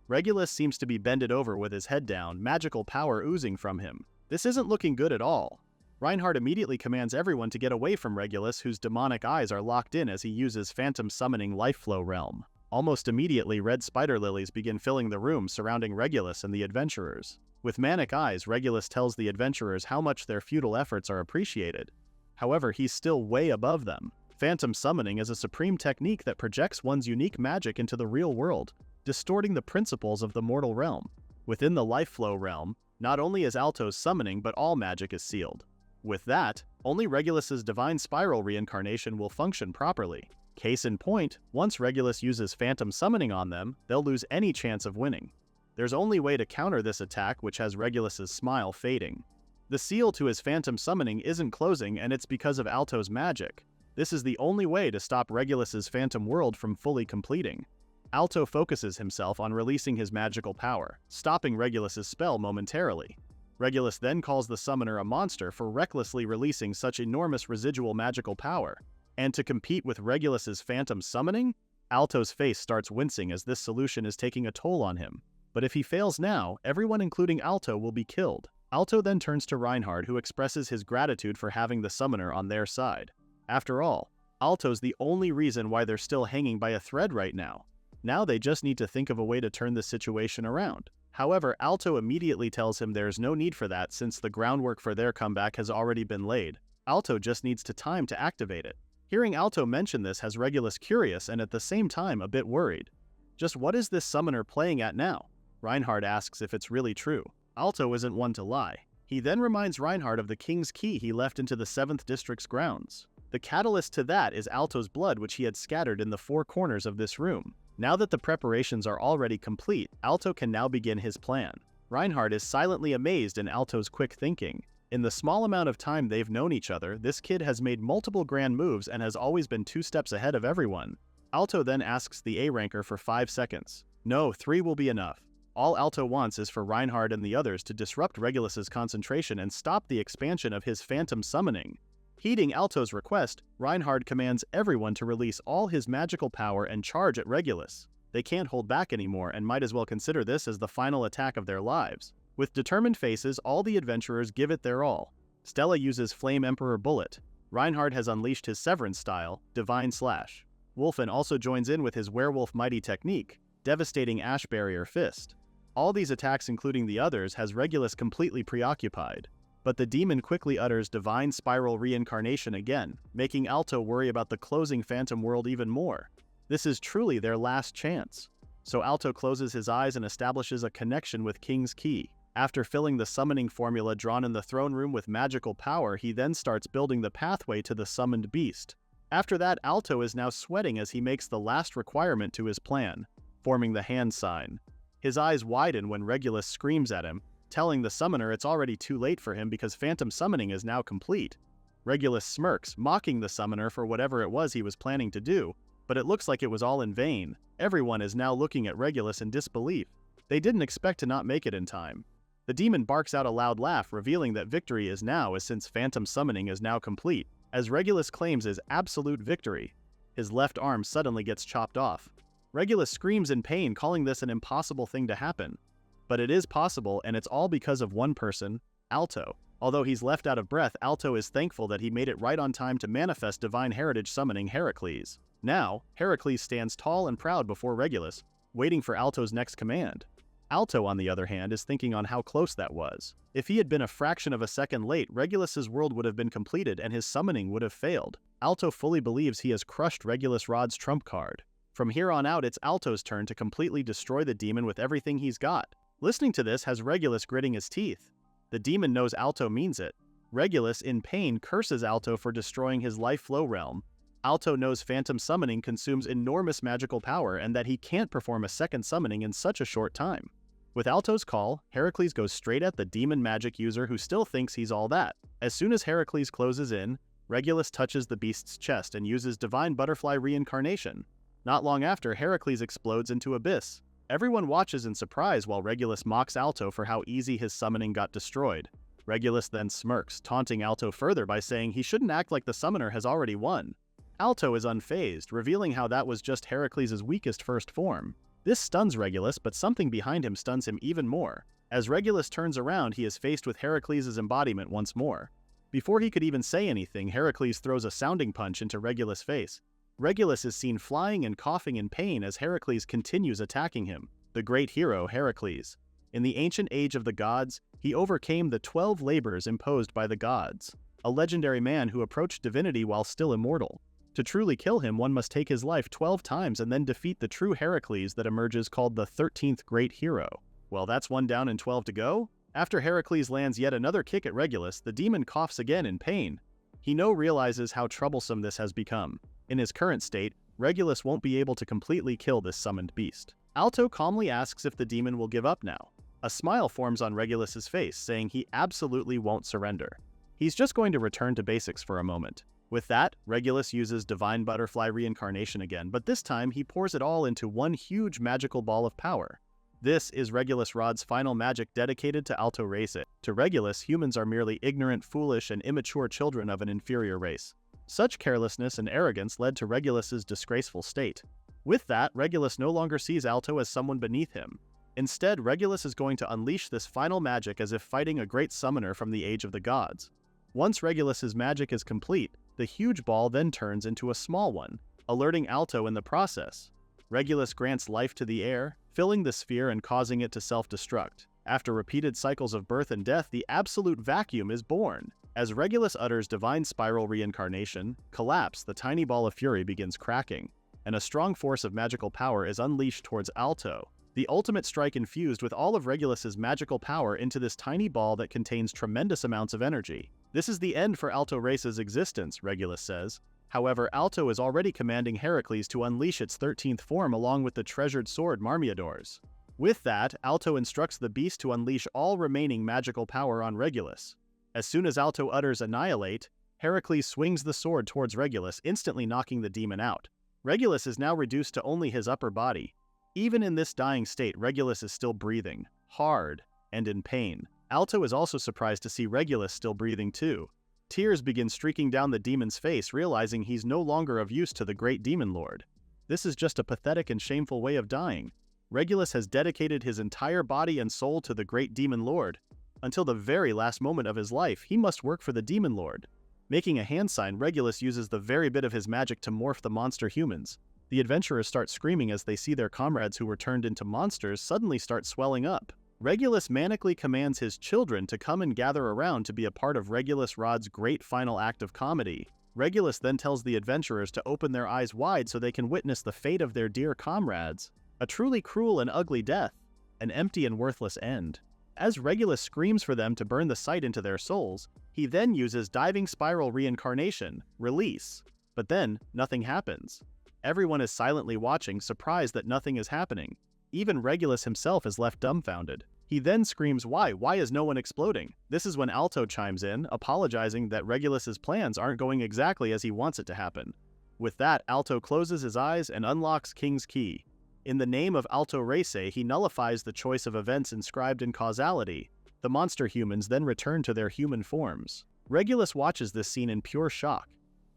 Regulus seems to be bended over with his head down, magical power oozing from him. This isn't looking good at all. Reinhard immediately commands everyone to get away from Regulus, whose demonic eyes are locked in as he uses Phantom Summoning Life Flow Realm. Almost immediately, red spider lilies begin filling the room surrounding Regulus and the adventurers. With manic eyes, Regulus tells the adventurers how much their futile efforts are appreciated. However, he's still way above them. Phantom summoning is a supreme technique that projects one's unique magic into the real world, distorting the principles of the mortal realm. Within the life flow realm, not only is Alto's summoning, but all magic is sealed. With that, only Regulus's divine spiral reincarnation will function properly. Case in point, once Regulus uses phantom summoning on them, they'll lose any chance of winning. There's only way to counter this attack, which has Regulus's smile fading. The seal to his phantom summoning isn't closing, and it's because of Alto's magic. This is the only way to stop Regulus's phantom world from fully completing. Alto focuses himself on releasing his magical power, stopping Regulus's spell momentarily. Regulus then calls the summoner a monster for recklessly releasing such enormous residual magical power. And to compete with Regulus's phantom summoning? Alto's face starts wincing as this solution is taking a toll on him. But if he fails now, everyone including Alto will be killed. Alto then turns to Reinhard, who expresses his gratitude for having the summoner on their side. After all, Alto's the only reason why they're still hanging by a thread right now. Now they just need to think of a way to turn the situation around. However, Alto immediately tells him there's no need for that since the groundwork for their comeback has already been laid. Alto just needs time to activate it. Hearing Alto mention this has Regulus curious and at the same time a bit worried. Just what is this summoner playing at now? Reinhard asks if it's really true. Alto isn't one to lie. He then reminds Reinhard of the king's key he left into the 7th District's grounds. The catalyst to that is Alto's blood, which he had scattered in the 4 corners of this room. Now that the preparations are already complete, Alto can now begin his plan. Reinhard is silently amazed in Alto's quick thinking. In the small amount of time they've known each other, this kid has made multiple grand moves and has always been 2 steps ahead of everyone. Alto then asks the A ranker for 5 seconds. No, 3 will be enough. All Alto wants is for Reinhard and the others to disrupt Regulus's concentration and stop the expansion of his phantom summoning. Heeding Alto's request, Reinhard commands everyone to release all his magical power and charge at Regulus. They can't hold back anymore and might as well consider this as the final attack of their lives. With determined faces, all the adventurers give it their all. Stella uses Flame Emperor Bullet. Reinhard has unleashed his Severance style, Divine Slash. Wolfen also joins in with his Werewolf Mighty technique, Devastating Ash Barrier Fist. All these attacks, including the others, has Regulus completely preoccupied. But the demon quickly utters Divine Spiral Reincarnation again, making Alto worry about the closing phantom world even more. This is truly their last chance. So Alto closes his eyes and establishes a connection with King's Key. After filling the summoning formula drawn in the throne room with magical power, he then starts building the pathway to the summoned beast. After that, Alto is now sweating as he makes the last requirement to his plan, forming the hand sign. His eyes widen when Regulus screams at him, telling the summoner it's already too late for him because phantom summoning is now complete. Regulus smirks, mocking the summoner for whatever it was he was planning to do, but it looks like it was all in vain. Everyone is now looking at Regulus in disbelief. They didn't expect to not make it in time. The demon barks out a loud laugh, revealing that victory is now, as since phantom summoning is now complete, as Regulus claims his absolute victory. His left arm suddenly gets chopped off. Regulus screams in pain, calling this an impossible thing to happen. But it is possible, and it's all because of one person, Alto. Although he's left out of breath, Alto is thankful that he made it right on time to manifest divine heritage summoning Heracles. Now, Heracles stands tall and proud before Regulus, waiting for Alto's next command. Alto, on the other hand, is thinking on how close that was. If he had been a fraction of a second late, Regulus's world would have been completed and his summoning would have failed. Alto fully believes he has crushed Regulus Rod's trump card. From here on out, it's Alto's turn to completely destroy the demon with everything he's got. Listening to this has Regulus gritting his teeth. The demon knows Alto means it. Regulus, in pain, curses Alto for destroying his life flow realm. Alto knows phantom summoning consumes enormous magical power and that he can't perform a second summoning in such a short time. With Alto's call, Heracles goes straight at the demon magic user who still thinks he's all that. As soon as Heracles closes in, Regulus touches the beast's chest and uses Divine Butterfly Reincarnation. Not long after, Heracles explodes into Abyss. Everyone watches in surprise while Regulus mocks Alto for how easy his summoning got destroyed. Regulus then smirks, taunting Alto further by saying he shouldn't act like the summoner has already won. Alto is unfazed, revealing how that was just Heracles' weakest first form. This stuns Regulus, but something behind him stuns him even more. As Regulus turns around, he is faced with Heracles' embodiment once more. Before he could even say anything, Heracles throws a sounding punch into Regulus' face. Regulus is seen flying and coughing in pain as Heracles continues attacking him. The great hero Heracles. In the ancient age of the gods, he overcame the 12 labors imposed by the gods. A legendary man who approached divinity while still immortal. To truly kill him, one must take his life 12 times and then defeat the true Heracles that emerges, called the 13th great hero. Well, that's 1 down and 12 to go. After Heracles lands yet another kick at Regulus, the demon coughs again in pain. He now realizes how troublesome this has become. In his current state, Regulus won't be able to completely kill this summoned beast. Alto calmly asks if the demon will give up now. A smile forms on Regulus's face, saying he absolutely won't surrender. He's just going to return to basics for a moment. With that, Regulus uses Divine Butterfly Reincarnation again, but this time he pours it all into one huge magical ball of power. This is Regulus Rod's final magic dedicated to Alto Reise. To Regulus, humans are merely ignorant, foolish, and immature children of an inferior race. Such carelessness and arrogance led to Regulus's disgraceful state. With that, Regulus no longer sees Alto as someone beneath him. Instead, Regulus is going to unleash this final magic as if fighting a great summoner from the age of the gods. Once Regulus's magic is complete, the huge ball then turns into a small one, alerting Alto in the process. Regulus grants life to the air, filling the sphere and causing it to self-destruct. After repeated cycles of birth and death, the absolute vacuum is born. As Regulus utters Divine Spiral Reincarnation, collapse, the tiny ball of fury begins cracking, and a strong force of magical power is unleashed towards Alto. The ultimate strike infused with all of Regulus's magical power into this tiny ball that contains tremendous amounts of energy. This is the end for Alto Reise's existence, Regulus says. However, Alto is already commanding Heracles to unleash its 13th form along with the treasured sword Marmiador's. With that, Alto instructs the beast to unleash all remaining magical power on Regulus. As soon as Alto utters Annihilate, Heracles swings the sword towards Regulus, instantly knocking the demon out. Regulus is now reduced to only his upper body. Even in this dying state, Regulus is still breathing, hard, and in pain. Alto is also surprised to see Regulus still breathing too. Tears begin streaking down the demon's face, realizing he's no longer of use to the great demon lord. This is just a pathetic and shameful way of dying. Regulus has dedicated his entire body and soul to the great demon lord. Until the very last moment of his life, he must work for the demon lord. Making a hand sign, Regulus uses the very bit of his magic to morph the monster humans. The adventurers start screaming as they see their comrades who were turned into monsters suddenly start swelling up. Regulus manically commands his children to come and gather around to be a part of Regulus Rod's great final act of comedy. Regulus then tells the adventurers to open their eyes wide so they can witness the fate of their dear comrades. A truly cruel and ugly death. An empty and worthless end. As Regulus screams for them to burn the sight into their souls, he then uses Divine Spiral Reincarnation, Release. But then, nothing happens. Everyone is silently watching, surprised that nothing is happening. Even Regulus himself is left dumbfounded. He then screams, "Why? Why is no one exploding?" This is when Alto chimes in, apologizing that Regulus's plans aren't going exactly as he wants it to happen. With that, Alto closes his eyes and unlocks King's Key. In the name of Alto Reise, he nullifies the choice of events inscribed in causality. The monster humans then return to their human forms. Regulus watches this scene in pure shock.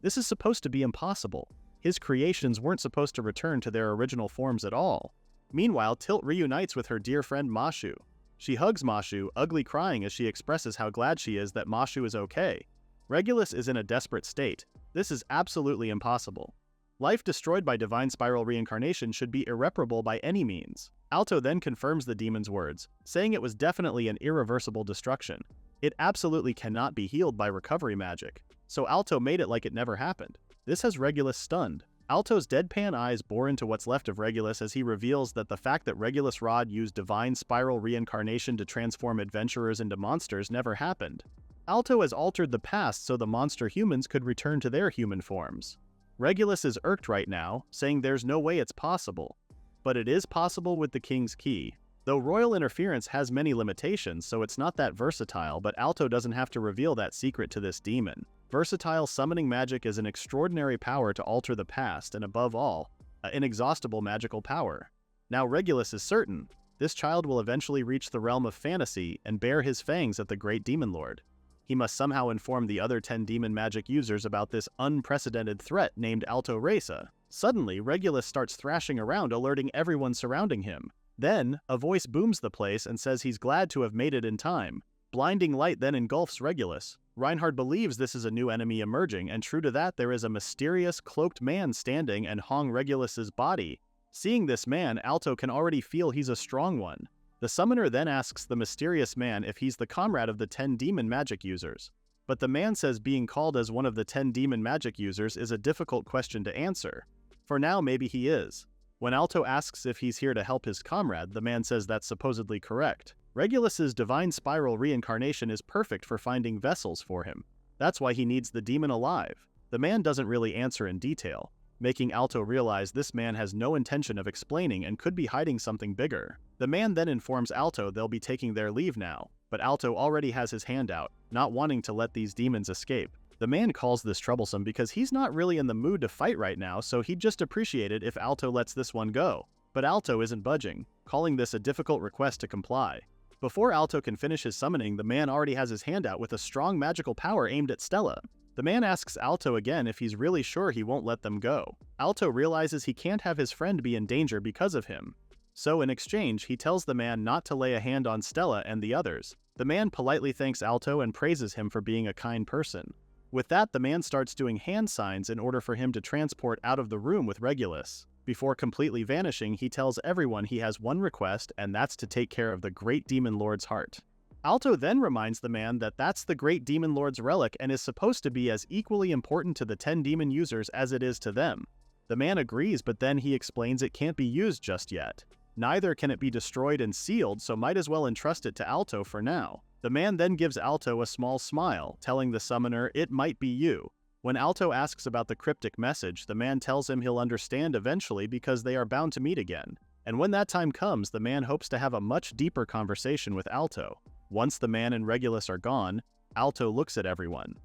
This is supposed to be impossible. His creations weren't supposed to return to their original forms at all. Meanwhile, Tilt reunites with her dear friend Mashu. She hugs Mashu, ugly crying as she expresses how glad she is that Mashu is okay. Regulus is in a desperate state. This is absolutely impossible. Life destroyed by Divine Spiral Reincarnation should be irreparable by any means. Alto then confirms the demon's words, saying it was definitely an irreversible destruction. It absolutely cannot be healed by recovery magic. So Alto made it like it never happened. This has Regulus stunned. Alto's deadpan eyes bore into what's left of Regulus as he reveals that the fact that Regulus Rod used Divine Spiral Reincarnation to transform adventurers into monsters never happened. Alto has altered the past so the monster humans could return to their human forms. Regulus is irked right now, saying there's no way it's possible. But it is possible with the King's Key. Though royal interference has many limitations, so it's not that versatile, but Alto doesn't have to reveal that secret to this demon. Versatile summoning magic is an extraordinary power to alter the past, and above all, an inexhaustible magical power. Now Regulus is certain, this child will eventually reach the realm of fantasy and bare his fangs at the great demon lord. He must somehow inform the other 10 demon magic users about this unprecedented threat named Alto Reise. Suddenly, Regulus starts thrashing around, alerting everyone surrounding him. Then, a voice booms the place and says he's glad to have made it in time. Blinding light then engulfs Regulus. Reinhard believes this is a new enemy emerging, and true to that, there is a mysterious, cloaked man standing and hong Regulus's body. Seeing this man, Alto can already feel he's a strong one. The summoner then asks the mysterious man if he's the comrade of the 10 demon magic users. But the man says being called as one of the 10 demon magic users is a difficult question to answer. For now, maybe he is. When Alto asks if he's here to help his comrade, the man says that's supposedly correct. Regulus's divine spiral reincarnation is perfect for finding vessels for him. That's why he needs the demon alive. The man doesn't really answer in detail, making Alto realize this man has no intention of explaining and could be hiding something bigger. The man then informs Alto they'll be taking their leave now, but Alto already has his hand out, not wanting to let these demons escape. The man calls this troublesome because he's not really in the mood to fight right now, so he'd just appreciate it if Alto lets this one go. But Alto isn't budging, calling this a difficult request to comply. Before Alto can finish his summoning, the man already has his hand out with a strong magical power aimed at Stella. The man asks Alto again if he's really sure he won't let them go. Alto realizes he can't have his friend be in danger because of him. So in exchange, he tells the man not to lay a hand on Stella and the others. The man politely thanks Alto and praises him for being a kind person. With that, the man starts doing hand signs in order for him to transport out of the room with Regulus. Before completely vanishing, he tells everyone he has one request, and that's to take care of the Great Demon Lord's heart. Alto then reminds the man that that's the Great Demon Lord's relic and is supposed to be as equally important to the 10 demon users as it is to them. The man agrees, but then he explains it can't be used just yet. Neither can it be destroyed and sealed, so might as well entrust it to Alto for now. The man then gives Alto a small smile, telling the summoner it might be you. When Alto asks about the cryptic message, the man tells him he'll understand eventually because they are bound to meet again. And when that time comes, the man hopes to have a much deeper conversation with Alto. Once the man and Regulus are gone, Alto looks at everyone.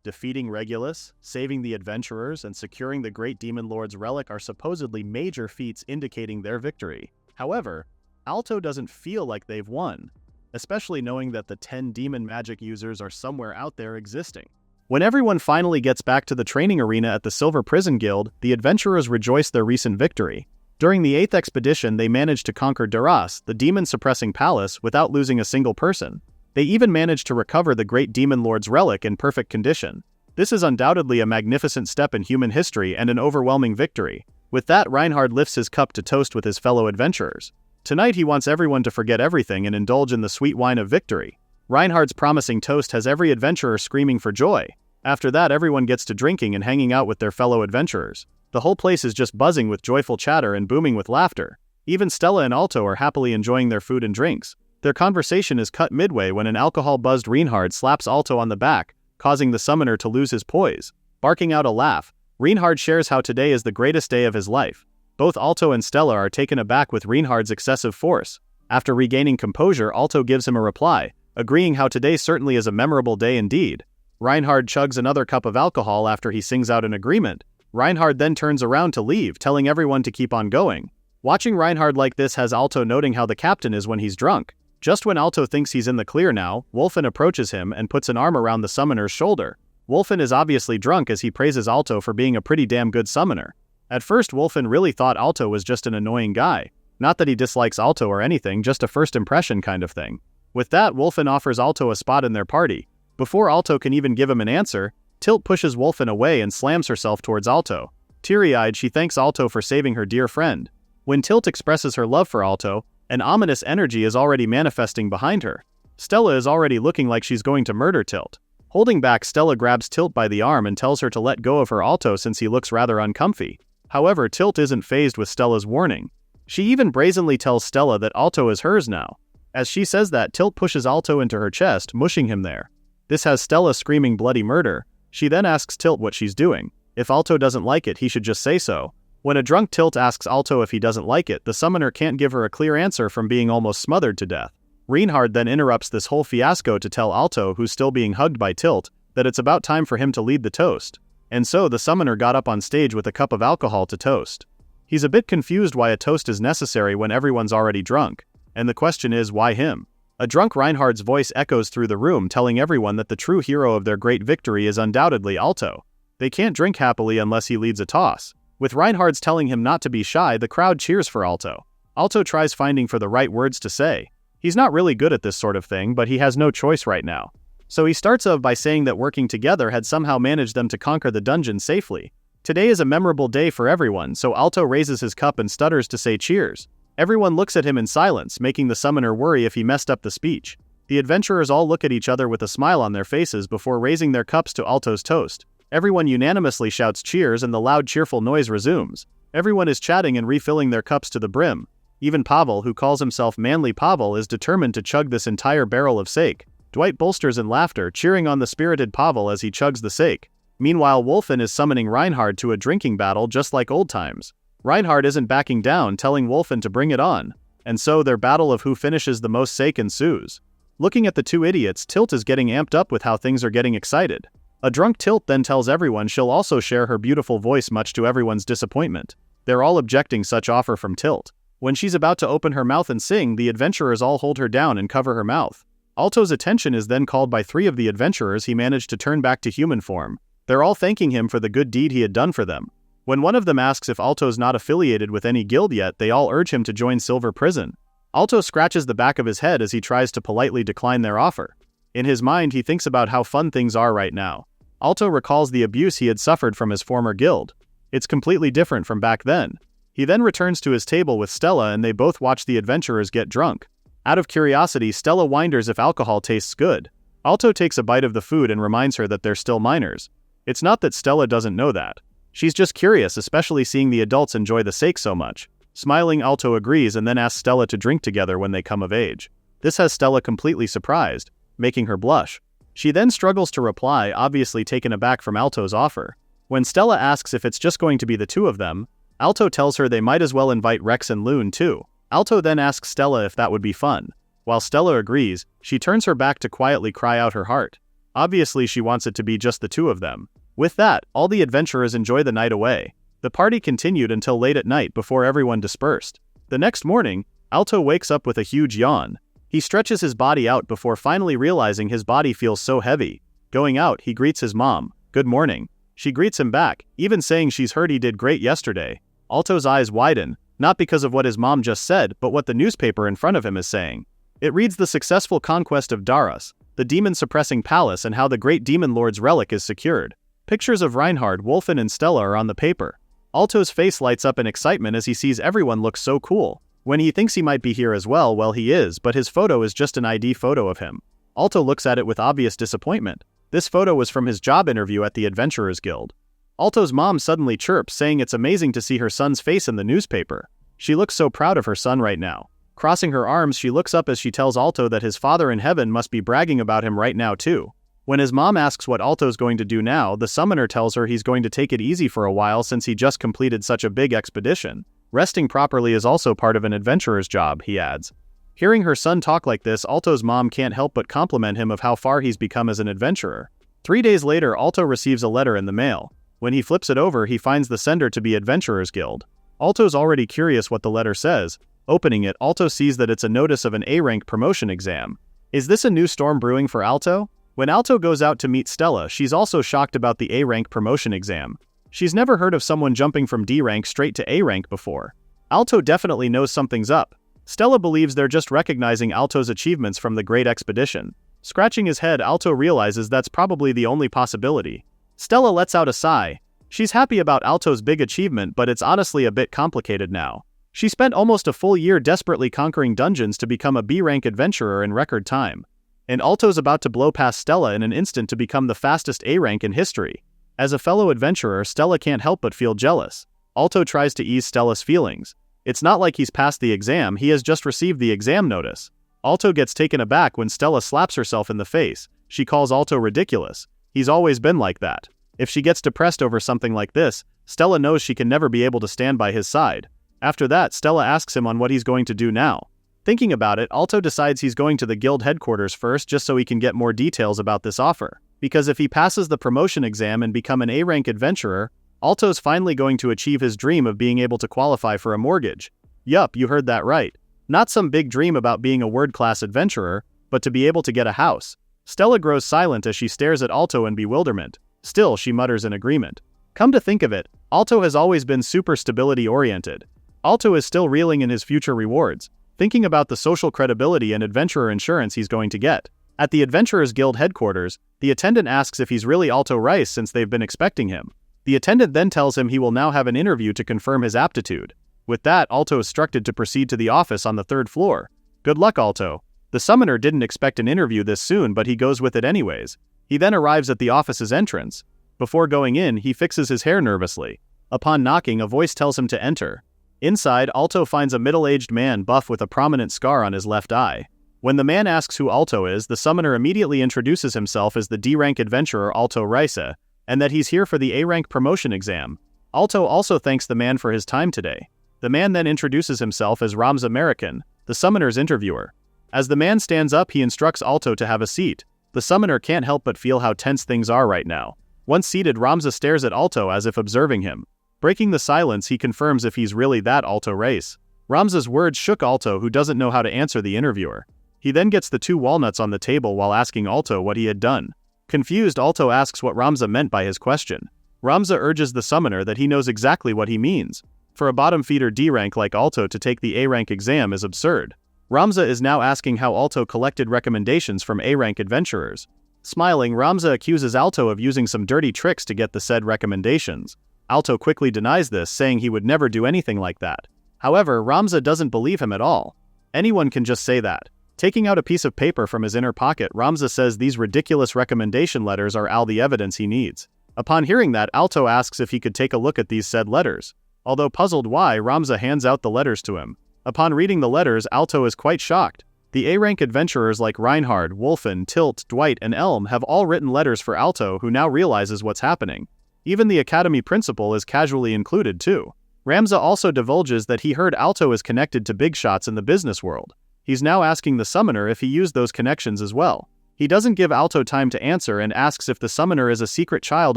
Defeating Regulus, saving the adventurers, and securing the Great Demon Lord's relic are supposedly major feats indicating their victory. However, Alto doesn't feel like they've won, especially knowing that the 10 demon magic users are somewhere out there existing. When everyone finally gets back to the training arena at the Silver Prison Guild, the adventurers rejoice their recent victory. During the 8th expedition, they managed to conquer Daras, the demon-suppressing palace, without losing a single person. They even managed to recover the Great Demon Lord's relic in perfect condition. This is undoubtedly a magnificent step in human history and an overwhelming victory. With that, Reinhard lifts his cup to toast with his fellow adventurers. Tonight he wants everyone to forget everything and indulge in the sweet wine of victory. Reinhard's promising toast has every adventurer screaming for joy. After that, everyone gets to drinking and hanging out with their fellow adventurers. The whole place is just buzzing with joyful chatter and booming with laughter. Even Stella and Alto are happily enjoying their food and drinks. Their conversation is cut midway when an alcohol-buzzed Reinhard slaps Alto on the back, causing the summoner to lose his poise. Barking out a laugh, Reinhard shares how today is the greatest day of his life. Both Alto and Stella are taken aback with Reinhard's excessive force. After regaining composure, Alto gives him a reply, agreeing how today certainly is a memorable day indeed. Reinhard chugs another cup of alcohol after he sings out an agreement. Reinhard then turns around to leave, telling everyone to keep on going. Watching Reinhard like this has Alto noting how the captain is when he's drunk. Just when Alto thinks he's in the clear now, Wolfen approaches him and puts an arm around the summoner's shoulder. Wolfen is obviously drunk as he praises Alto for being a pretty damn good summoner. At first, Wolfen really thought Alto was just an annoying guy. Not that he dislikes Alto or anything, just a first impression kind of thing. With that, Wolfen offers Alto a spot in their party. Before Alto can even give him an answer, Tilt pushes Wolfen away and slams herself towards Alto. Teary-eyed, she thanks Alto for saving her dear friend. When Tilt expresses her love for Alto, an ominous energy is already manifesting behind her. Stella is already looking like she's going to murder Tilt. Holding back, Stella grabs Tilt by the arm and tells her to let go of her Alto since he looks rather uncomfy. However, Tilt isn't fazed with Stella's warning. She even brazenly tells Stella that Alto is hers now. As she says that, Tilt pushes Alto into her chest, mushing him there. This has Stella screaming bloody murder. She then asks Tilt what she's doing. If Alto doesn't like it, he should just say so. When a drunk Tilt asks Alto if he doesn't like it, the summoner can't give her a clear answer from being almost smothered to death. Reinhard then interrupts this whole fiasco to tell Alto, who's still being hugged by Tilt, that it's about time for him to lead the toast. And so the summoner got up on stage with a cup of alcohol to toast. He's a bit confused why a toast is necessary when everyone's already drunk. And the question is, why him? A drunk Reinhard's voice echoes through the room telling everyone that the true hero of their great victory is undoubtedly Alto. They can't drink happily unless he leads a toss. With Reinhard's telling him not to be shy, the crowd cheers for Alto. Alto tries finding for the right words to say. He's not really good at this sort of thing, but he has no choice right now. So he starts off by saying that working together had somehow managed them to conquer the dungeon safely. Today is a memorable day for everyone, so Alto raises his cup and stutters to say cheers. Everyone looks at him in silence, making the summoner worry if he messed up the speech. The adventurers all look at each other with a smile on their faces before raising their cups to Alto's toast. Everyone unanimously shouts cheers and the loud cheerful noise resumes. Everyone is chatting and refilling their cups to the brim. Even Pavel, who calls himself Manly Pavel, is determined to chug this entire barrel of sake. Dwight bolsters in laughter, cheering on the spirited Pavel as he chugs the sake. Meanwhile, Wolfen is summoning Reinhard to a drinking battle just like old times. Reinhard isn't backing down, telling Wolfen to bring it on. And so their battle of who finishes the most sake ensues. Looking at the two idiots, Tilt is getting amped up with how things are getting excited. A drunk Tilt then tells everyone she'll also share her beautiful voice, much to everyone's disappointment. They're all objecting such offer from Tilt. When she's about to open her mouth and sing, the adventurers all hold her down and cover her mouth. Alto's attention is then called by 3 of the adventurers he managed to turn back to human form. They're all thanking him for the good deed he had done for them. When one of them asks if Alto's not affiliated with any guild yet, they all urge him to join Silver Prison. Alto scratches the back of his head as he tries to politely decline their offer. In his mind, he thinks about how fun things are right now. Alto recalls the abuse he had suffered from his former guild. It's completely different from back then. He then returns to his table with Stella and they both watch the adventurers get drunk. Out of curiosity, Stella wonders if alcohol tastes good. Alto takes a bite of the food and reminds her that they're still minors. It's not that Stella doesn't know that. She's just curious, especially seeing the adults enjoy the sake so much. Smiling, Alto agrees and then asks Stella to drink together when they come of age. This has Stella completely surprised, making her blush. She then struggles to reply, obviously taken aback from Alto's offer. When Stella asks if it's just going to be the two of them, Alto tells her they might as well invite Rex and Loon too. Alto then asks Stella if that would be fun. While Stella agrees, she turns her back to quietly cry out her heart. Obviously she wants it to be just the two of them. With that, all the adventurers enjoy the night away. The party continued until late at night before everyone dispersed. The next morning, Alto wakes up with a huge yawn. He stretches his body out before finally realizing his body feels so heavy. Going out, he greets his mom. Good morning. She greets him back, even saying she's heard he did great yesterday. Alto's eyes widen, not because of what his mom just said, but what the newspaper in front of him is saying. It reads the successful conquest of Daras, the demon-suppressing palace, and how the great demon lord's relic is secured. Pictures of Reinhard, Wolfen and Stella are on the paper. Alto's face lights up in excitement as he sees everyone look so cool. When he thinks he might be here as well, he is, but his photo is just an ID photo of him. Alto looks at it with obvious disappointment. This photo was from his job interview at the Adventurers Guild. Alto's mom suddenly chirps, saying it's amazing to see her son's face in the newspaper. She looks so proud of her son right now. Crossing her arms, she looks up as she tells Alto that his father in heaven must be bragging about him right now too. When his mom asks what Alto's going to do now, the summoner tells her he's going to take it easy for a while since he just completed such a big expedition. Resting properly is also part of an adventurer's job, he adds. Hearing her son talk like this, Alto's mom can't help but compliment him of how far he's become as an adventurer. 3 days later, Alto receives a letter in the mail. When he flips it over, he finds the sender to be Adventurers Guild. Alto's already curious what the letter says. Opening it, Alto sees that it's a notice of an A-rank promotion exam. Is this a new storm brewing for Alto? When Alto goes out to meet Stella, she's also shocked about the A-rank promotion exam. She's never heard of someone jumping from D rank straight to A rank before. Alto definitely knows something's up. Stella believes they're just recognizing Alto's achievements from the Great Expedition. Scratching his head, Alto realizes that's probably the only possibility. Stella lets out a sigh. She's happy about Alto's big achievement, but it's honestly a bit complicated now. She spent almost a full year desperately conquering dungeons to become a B-rank adventurer in record time. And Alto's about to blow past Stella in an instant to become the fastest A-rank in history. As a fellow adventurer, Stella can't help but feel jealous. Alto tries to ease Stella's feelings. It's not like he's passed the exam, he has just received the exam notice. Alto gets taken aback when Stella slaps herself in the face. She calls Alto ridiculous. He's always been like that. If she gets depressed over something like this, Stella knows she can never be able to stand by his side. After that, Stella asks him on what he's going to do now. Thinking about it, Alto decides he's going to the guild headquarters first just so he can get more details about this offer. Because if he passes the promotion exam and become an A-rank adventurer, Alto's finally going to achieve his dream of being able to qualify for a mortgage. Yup, you heard that right. Not some big dream about being a world-class adventurer, but to be able to get a house. Stella grows silent as she stares at Alto in bewilderment. Still, she mutters in agreement. Come to think of it, Alto has always been super stability-oriented. Alto is still reeling in his future rewards. thinking about the social credibility and adventurer insurance he's going to get. At the Adventurers Guild headquarters, the attendant asks if he's really Alto Reise since they've been expecting him. The attendant then tells him he will now have an interview to confirm his aptitude. With that, Alto is instructed to proceed to the office on the 3rd floor. Good luck, Alto. The summoner didn't expect an interview this soon, but he goes with it anyways. He then arrives at the office's entrance. Before going in, he fixes his hair nervously. Upon knocking, a voice tells him to enter. Inside, Alto finds a middle-aged man buff with a prominent scar on his left eye. When the man asks who Alto is, the summoner immediately introduces himself as the D-rank adventurer Alto Reise, and that he's here for the A-rank promotion exam. Alto also thanks the man for his time today. The man then introduces himself as Rams American, the summoner's interviewer. As the man stands up, he instructs Alto to have a seat. The summoner can't help but feel how tense things are right now. Once seated, Ramza stares at Alto as if observing him. Breaking the silence, he confirms if he's really that Alto Reise. Ramza's words shook Alto, who doesn't know how to answer the interviewer. He then gets the 2 walnuts on the table while asking Alto what he had done. Confused, Alto asks what Ramza meant by his question. Ramza urges the summoner that he knows exactly what he means. For a bottom feeder D-rank like Alto to take the A-rank exam is absurd. Ramza is now asking how Alto collected recommendations from A-rank adventurers. Smiling, Ramza accuses Alto of using some dirty tricks to get the said recommendations. Alto quickly denies this, saying he would never do anything like that. However, Ramza doesn't believe him at all. Anyone can just say that. Taking out a piece of paper from his inner pocket, Ramza says these ridiculous recommendation letters are all the evidence he needs. Upon hearing that, Alto asks if he could take a look at these said letters. Although puzzled why, Ramza hands out the letters to him. Upon reading the letters, Alto is quite shocked. The A-rank adventurers like Reinhard, Wolfen, Tilt, Dwight, and Elm have all written letters for Alto, who now realizes what's happening. Even the academy principal is casually included too. Ramza also divulges that he heard Alto is connected to big shots in the business world. He's now asking the summoner if he used those connections as well. He doesn't give Alto time to answer and asks if the summoner is a secret child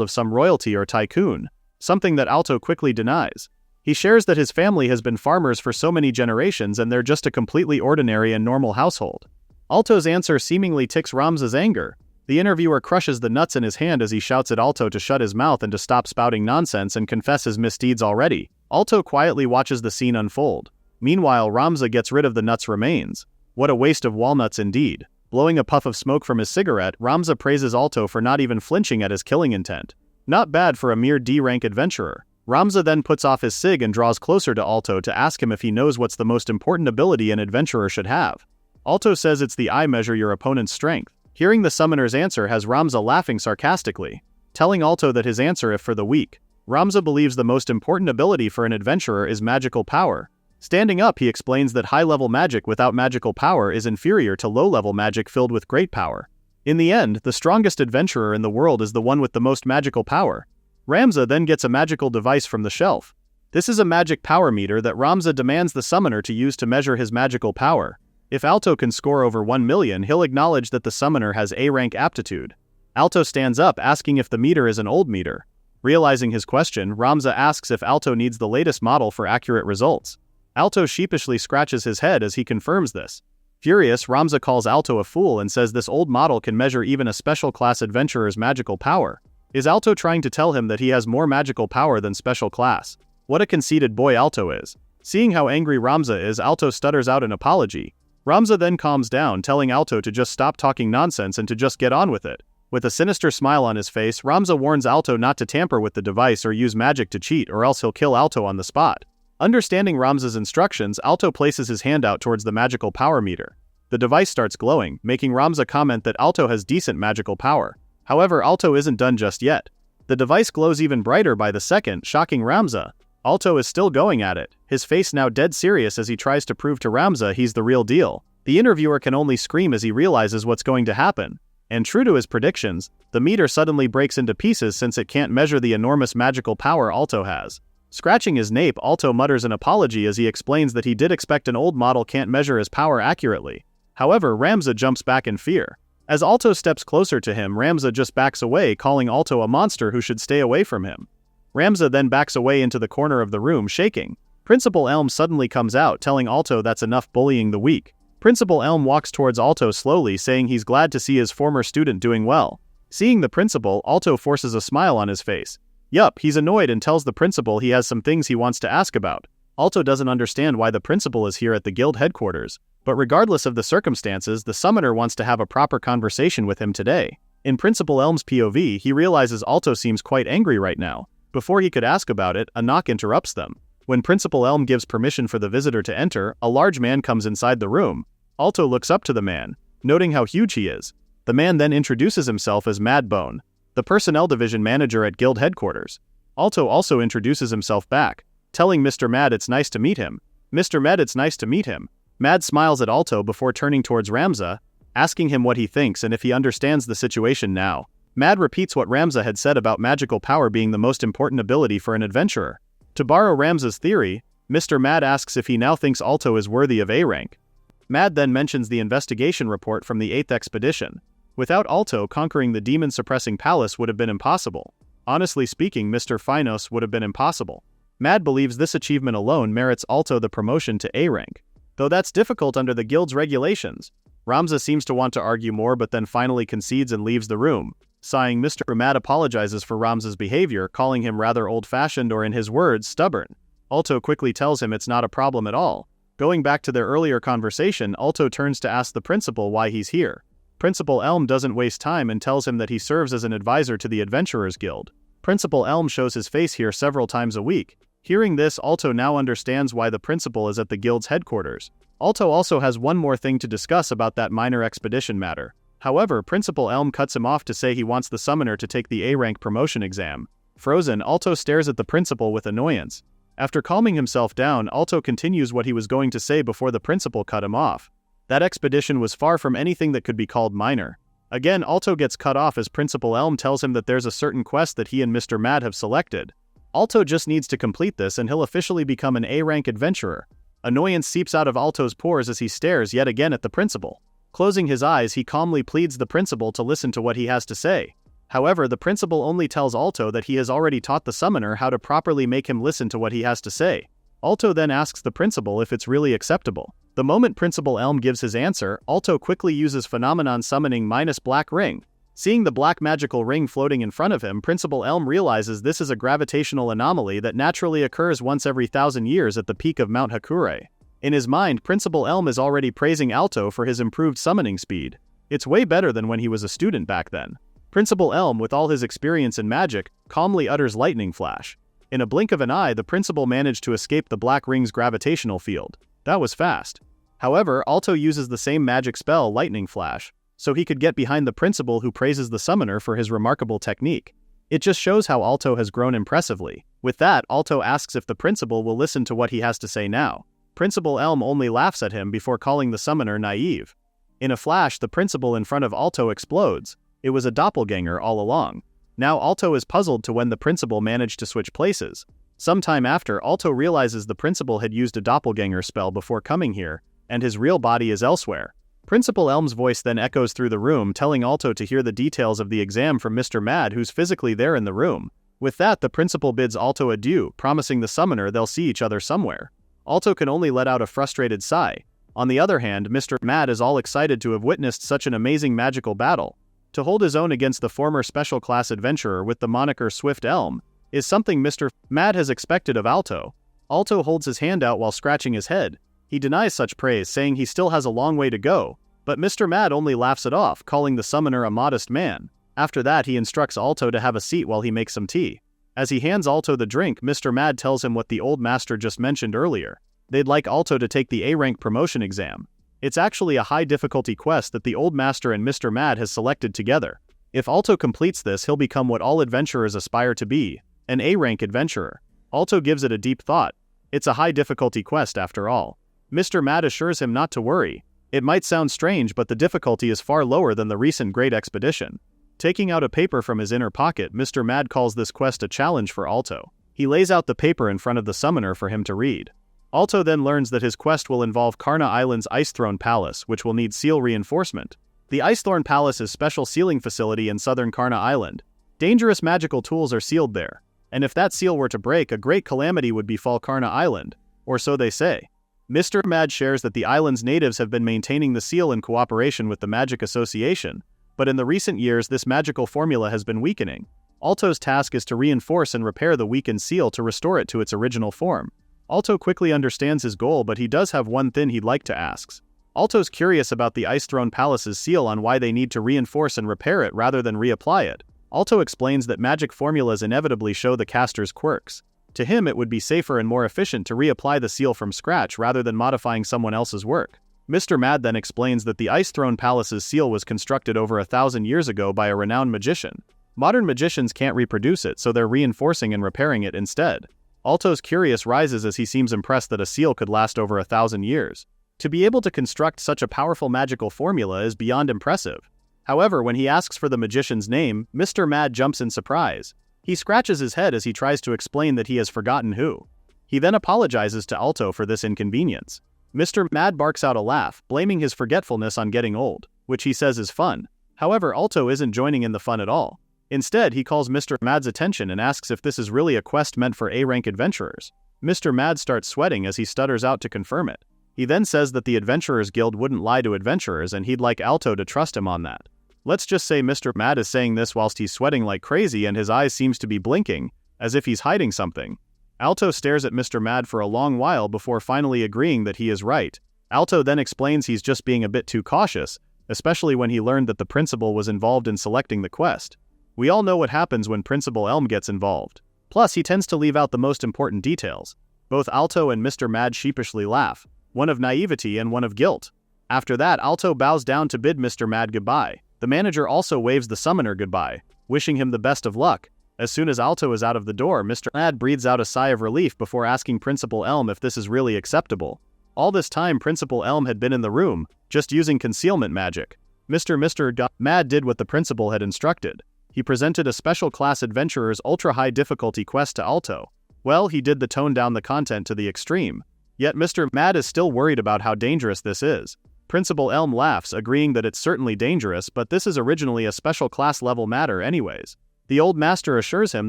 of some royalty or tycoon, something that Alto quickly denies. He shares that his family has been farmers for so many generations and they're just a completely ordinary and normal household. Alto's answer seemingly ticks Ramza's anger. The interviewer crushes the nuts in his hand as he shouts at Alto to shut his mouth and to stop spouting nonsense and confess his misdeeds already. Alto quietly watches the scene unfold. Meanwhile, Ramza gets rid of the nuts' remains. What a waste of walnuts indeed. Blowing a puff of smoke from his cigarette, Ramza praises Alto for not even flinching at his killing intent. Not bad for a mere D-rank adventurer. Ramza then puts off his cig and draws closer to Alto to ask him if he knows what's the most important ability an adventurer should have. Alto says it's the eye measure your opponent's strength. Hearing the summoner's answer has Ramza laughing sarcastically, telling Alto that his answer is for the weak. Ramza believes the most important ability for an adventurer is magical power. Standing up, he explains that high-level magic without magical power is inferior to low-level magic filled with great power. In the end, the strongest adventurer in the world is the one with the most magical power. Ramza then gets a magical device from the shelf. This is a magic power meter that Ramza demands the summoner to use to measure his magical power. If Alto can score over 1 million, he'll acknowledge that the summoner has A-rank aptitude. Alto stands up, asking if the meter is an old meter. Realizing his question, Ramza asks if Alto needs the latest model for accurate results. Alto sheepishly scratches his head as he confirms this. Furious, Ramza calls Alto a fool and says this old model can measure even a special class adventurer's magical power. Is Alto trying to tell him that he has more magical power than special class? What a conceited boy Alto is. Seeing how angry Ramza is, Alto stutters out an apology. Ramza then calms down, telling Alto to just stop talking nonsense and to just get on with it. With a sinister smile on his face, Ramza warns Alto not to tamper with the device or use magic to cheat, or else he'll kill Alto on the spot. Understanding Ramza's instructions, Alto places his hand out towards the magical power meter. The device starts glowing, making Ramza comment that Alto has decent magical power. However, Alto isn't done just yet. The device glows even brighter by the second, shocking Ramza. Alto is still going at it, his face now dead serious as he tries to prove to Ramza he's the real deal. The interviewer can only scream as he realizes what's going to happen. And true to his predictions, the meter suddenly breaks into pieces since it can't measure the enormous magical power Alto has. Scratching his nape, Alto mutters an apology as he explains that he did expect an old model can't measure his power accurately. However, Ramza jumps back in fear. As Alto steps closer to him, Ramza just backs away, calling Alto a monster who should stay away from him. Ramza then backs away into the corner of the room, shaking. Principal Elm suddenly comes out, telling Alto that's enough bullying the weak. Principal Elm walks towards Alto slowly, saying he's glad to see his former student doing well. Seeing the principal, Alto forces a smile on his face. Yup, he's annoyed and tells the principal he has some things he wants to ask about. Alto doesn't understand why the principal is here at the guild headquarters, but regardless of the circumstances, the summoner wants to have a proper conversation with him today. In Principal Elm's POV, he realizes Alto seems quite angry right now. Before he could ask about it, a knock interrupts them. When Principal Elm gives permission for the visitor to enter, a large man comes inside the room. Alto looks up to the man, noting how huge he is. The man then introduces himself as Mad Bone, the Personnel Division Manager at Guild Headquarters. Alto also introduces himself back, telling Mr. Mad it's nice to meet him. Mr. Mad, it's nice to meet him. Mad smiles at Alto before turning towards Ramza, asking him what he thinks and if he understands the situation now. Mad repeats what Ramza had said about magical power being the most important ability for an adventurer. To borrow Ramza's theory, Mr. Mad asks if he now thinks Alto is worthy of A rank. Mad then mentions the investigation report from the 8th expedition. Without Alto, conquering the demon-suppressing palace would have been impossible. Honestly speaking, Mr. Finos would have been impossible. Mad believes this achievement alone merits Alto the promotion to A rank. Though that's difficult under the guild's regulations. Ramza seems to want to argue more but then finally concedes and leaves the room. Sighing, Mr. Mad apologizes for Ramza's behavior, calling him rather old-fashioned or, in his words, stubborn. Alto quickly tells him it's not a problem at all. Going back to their earlier conversation, Alto turns to ask the principal why he's here. Principal Elm doesn't waste time and tells him that he serves as an advisor to the Adventurers Guild. Principal Elm shows his face here several times a week. Hearing this, Alto now understands why the principal is at the guild's headquarters. Alto also has one more thing to discuss about that minor expedition matter. However, Principal Elm cuts him off to say he wants the summoner to take the A-rank promotion exam. Frozen, Alto stares at the principal with annoyance. After calming himself down, Alto continues what he was going to say before the principal cut him off. That expedition was far from anything that could be called minor. Again, Alto gets cut off as Principal Elm tells him that there's a certain quest that he and Mr. Mad have selected. Alto just needs to complete this and he'll officially become an A-rank adventurer. Annoyance seeps out of Alto's pores as he stares yet again at the principal. Closing his eyes, he calmly pleads the principal to listen to what he has to say. However, the principal only tells Alto that he has already taught the summoner how to properly make him listen to what he has to say. Alto then asks the principal if it's really acceptable. The moment Principal Elm gives his answer, Alto quickly uses Phenomenon Summoning minus Black Ring. Seeing the black magical ring floating in front of him, Principal Elm realizes this is a gravitational anomaly that naturally occurs once every 1,000 years at the peak of Mount Hakure. In his mind, Principal Elm is already praising Alto for his improved summoning speed. It's way better than when he was a student back then. Principal Elm, with all his experience in magic, calmly utters Lightning Flash. In a blink of an eye, the principal managed to escape the black ring's gravitational field. That was fast. However, Alto uses the same magic spell, Lightning Flash, so he could get behind the principal who praises the summoner for his remarkable technique. It just shows how Alto has grown impressively. With that, Alto asks if the principal will listen to what he has to say now. Principal Elm only laughs at him before calling the summoner naive. In a flash, the principal in front of Alto explodes. It was a doppelganger all along. Now Alto is puzzled to when the principal managed to switch places. Sometime after, Alto realizes the principal had used a doppelganger spell before coming here, and his real body is elsewhere. Principal Elm's voice then echoes through the room, telling Alto to hear the details of the exam from Mr. Mad, who's physically there in the room. With that, the principal bids Alto adieu, promising the summoner they'll see each other somewhere. Alto can only let out a frustrated sigh. On the other hand, Mr. Mad is all excited to have witnessed such an amazing magical battle. To hold his own against the former special class adventurer with the moniker Swift Elm is something Mr. Mad has expected of Alto. Alto holds his hand out while scratching his head. He denies such praise, saying he still has a long way to go, but Mr. Mad only laughs it off, calling the summoner a modest man. After that, he instructs Alto to have a seat while he makes some tea. As he hands Alto the drink, Mr. Mad tells him what the old master just mentioned earlier. They'd like Alto to take the A-rank promotion exam. It's actually a high-difficulty quest that the old master and Mr. Mad has selected together. If Alto completes this, he'll become what all adventurers aspire to be, an A-rank adventurer. Alto gives it a deep thought. It's a high-difficulty quest after all. Mr. Mad assures him not to worry. It might sound strange, but the difficulty is far lower than the recent Great Expedition. Taking out a paper from his inner pocket, Mr. Mad calls this quest a challenge for Alto. He lays out the paper in front of the summoner for him to read. Alto then learns that his quest will involve Karna Island's Ice Throne Palace, which will need seal reinforcement. The Ice Throne Palace is a special sealing facility in southern Karna Island. Dangerous magical tools are sealed there, and if that seal were to break, a great calamity would befall Karna Island, or so they say. Mr. Mad shares that the island's natives have been maintaining the seal in cooperation with the Magic Association, but in the recent years this magical formula has been weakening. Alto's task is to reinforce and repair the weakened seal to restore it to its original form. Alto quickly understands his goal, but he does have one thing he'd like to ask. Alto's curious about the Ice Throne Palace's seal on why they need to reinforce and repair it rather than reapply it. Alto explains that magic formulas inevitably show the caster's quirks. To him, it would be safer and more efficient to reapply the seal from scratch rather than modifying someone else's work. Mr. Mad then explains that the Ice Throne Palace's seal was constructed over 1,000 years ago by a renowned magician. Modern magicians can't reproduce it, so they're reinforcing and repairing it instead. Alto's curious rises as he seems impressed that a seal could last over 1,000 years. To be able to construct such a powerful magical formula is beyond impressive. However, when he asks for the magician's name, Mr. Mad jumps in surprise. He scratches his head as he tries to explain that he has forgotten who. He then apologizes to Alto for this inconvenience. Mr. Mad barks out a laugh, blaming his forgetfulness on getting old, which he says is fun. However, Alto isn't joining in the fun at all. Instead, he calls Mr. Mad's attention and asks if this is really a quest meant for A-rank adventurers. Mr. Mad starts sweating as he stutters out to confirm it. He then says that the Adventurers Guild wouldn't lie to adventurers and he'd like Alto to trust him on that. Let's just say Mr. Mad is saying this whilst he's sweating like crazy and his eyes seems to be blinking, as if he's hiding something. Alto stares at Mr. Mad for a long while before finally agreeing that he is right. Alto then explains he's just being a bit too cautious, especially when he learned that the principal was involved in selecting the quest. We all know what happens when Principal Elm gets involved. Plus, he tends to leave out the most important details. Both Alto and Mr. Mad sheepishly laugh, one of naivety and one of guilt. After that, Alto bows down to bid Mr. Mad goodbye. The manager also waves the summoner goodbye, wishing him the best of luck. As soon as Alto is out of the door, Mr. Mad breathes out a sigh of relief before asking Principal Elm if this is really acceptable. All this time, Principal Elm had been in the room, just using concealment magic. Mr. Mad did what the principal had instructed. He presented a special class adventurer's ultra-high difficulty quest to Alto. Well, he did tone down the content to the extreme. Yet Mr. Mad is still worried about how dangerous this is. Principal Elm laughs, agreeing that it's certainly dangerous, but this is originally a special class level matter anyways. The old master assures him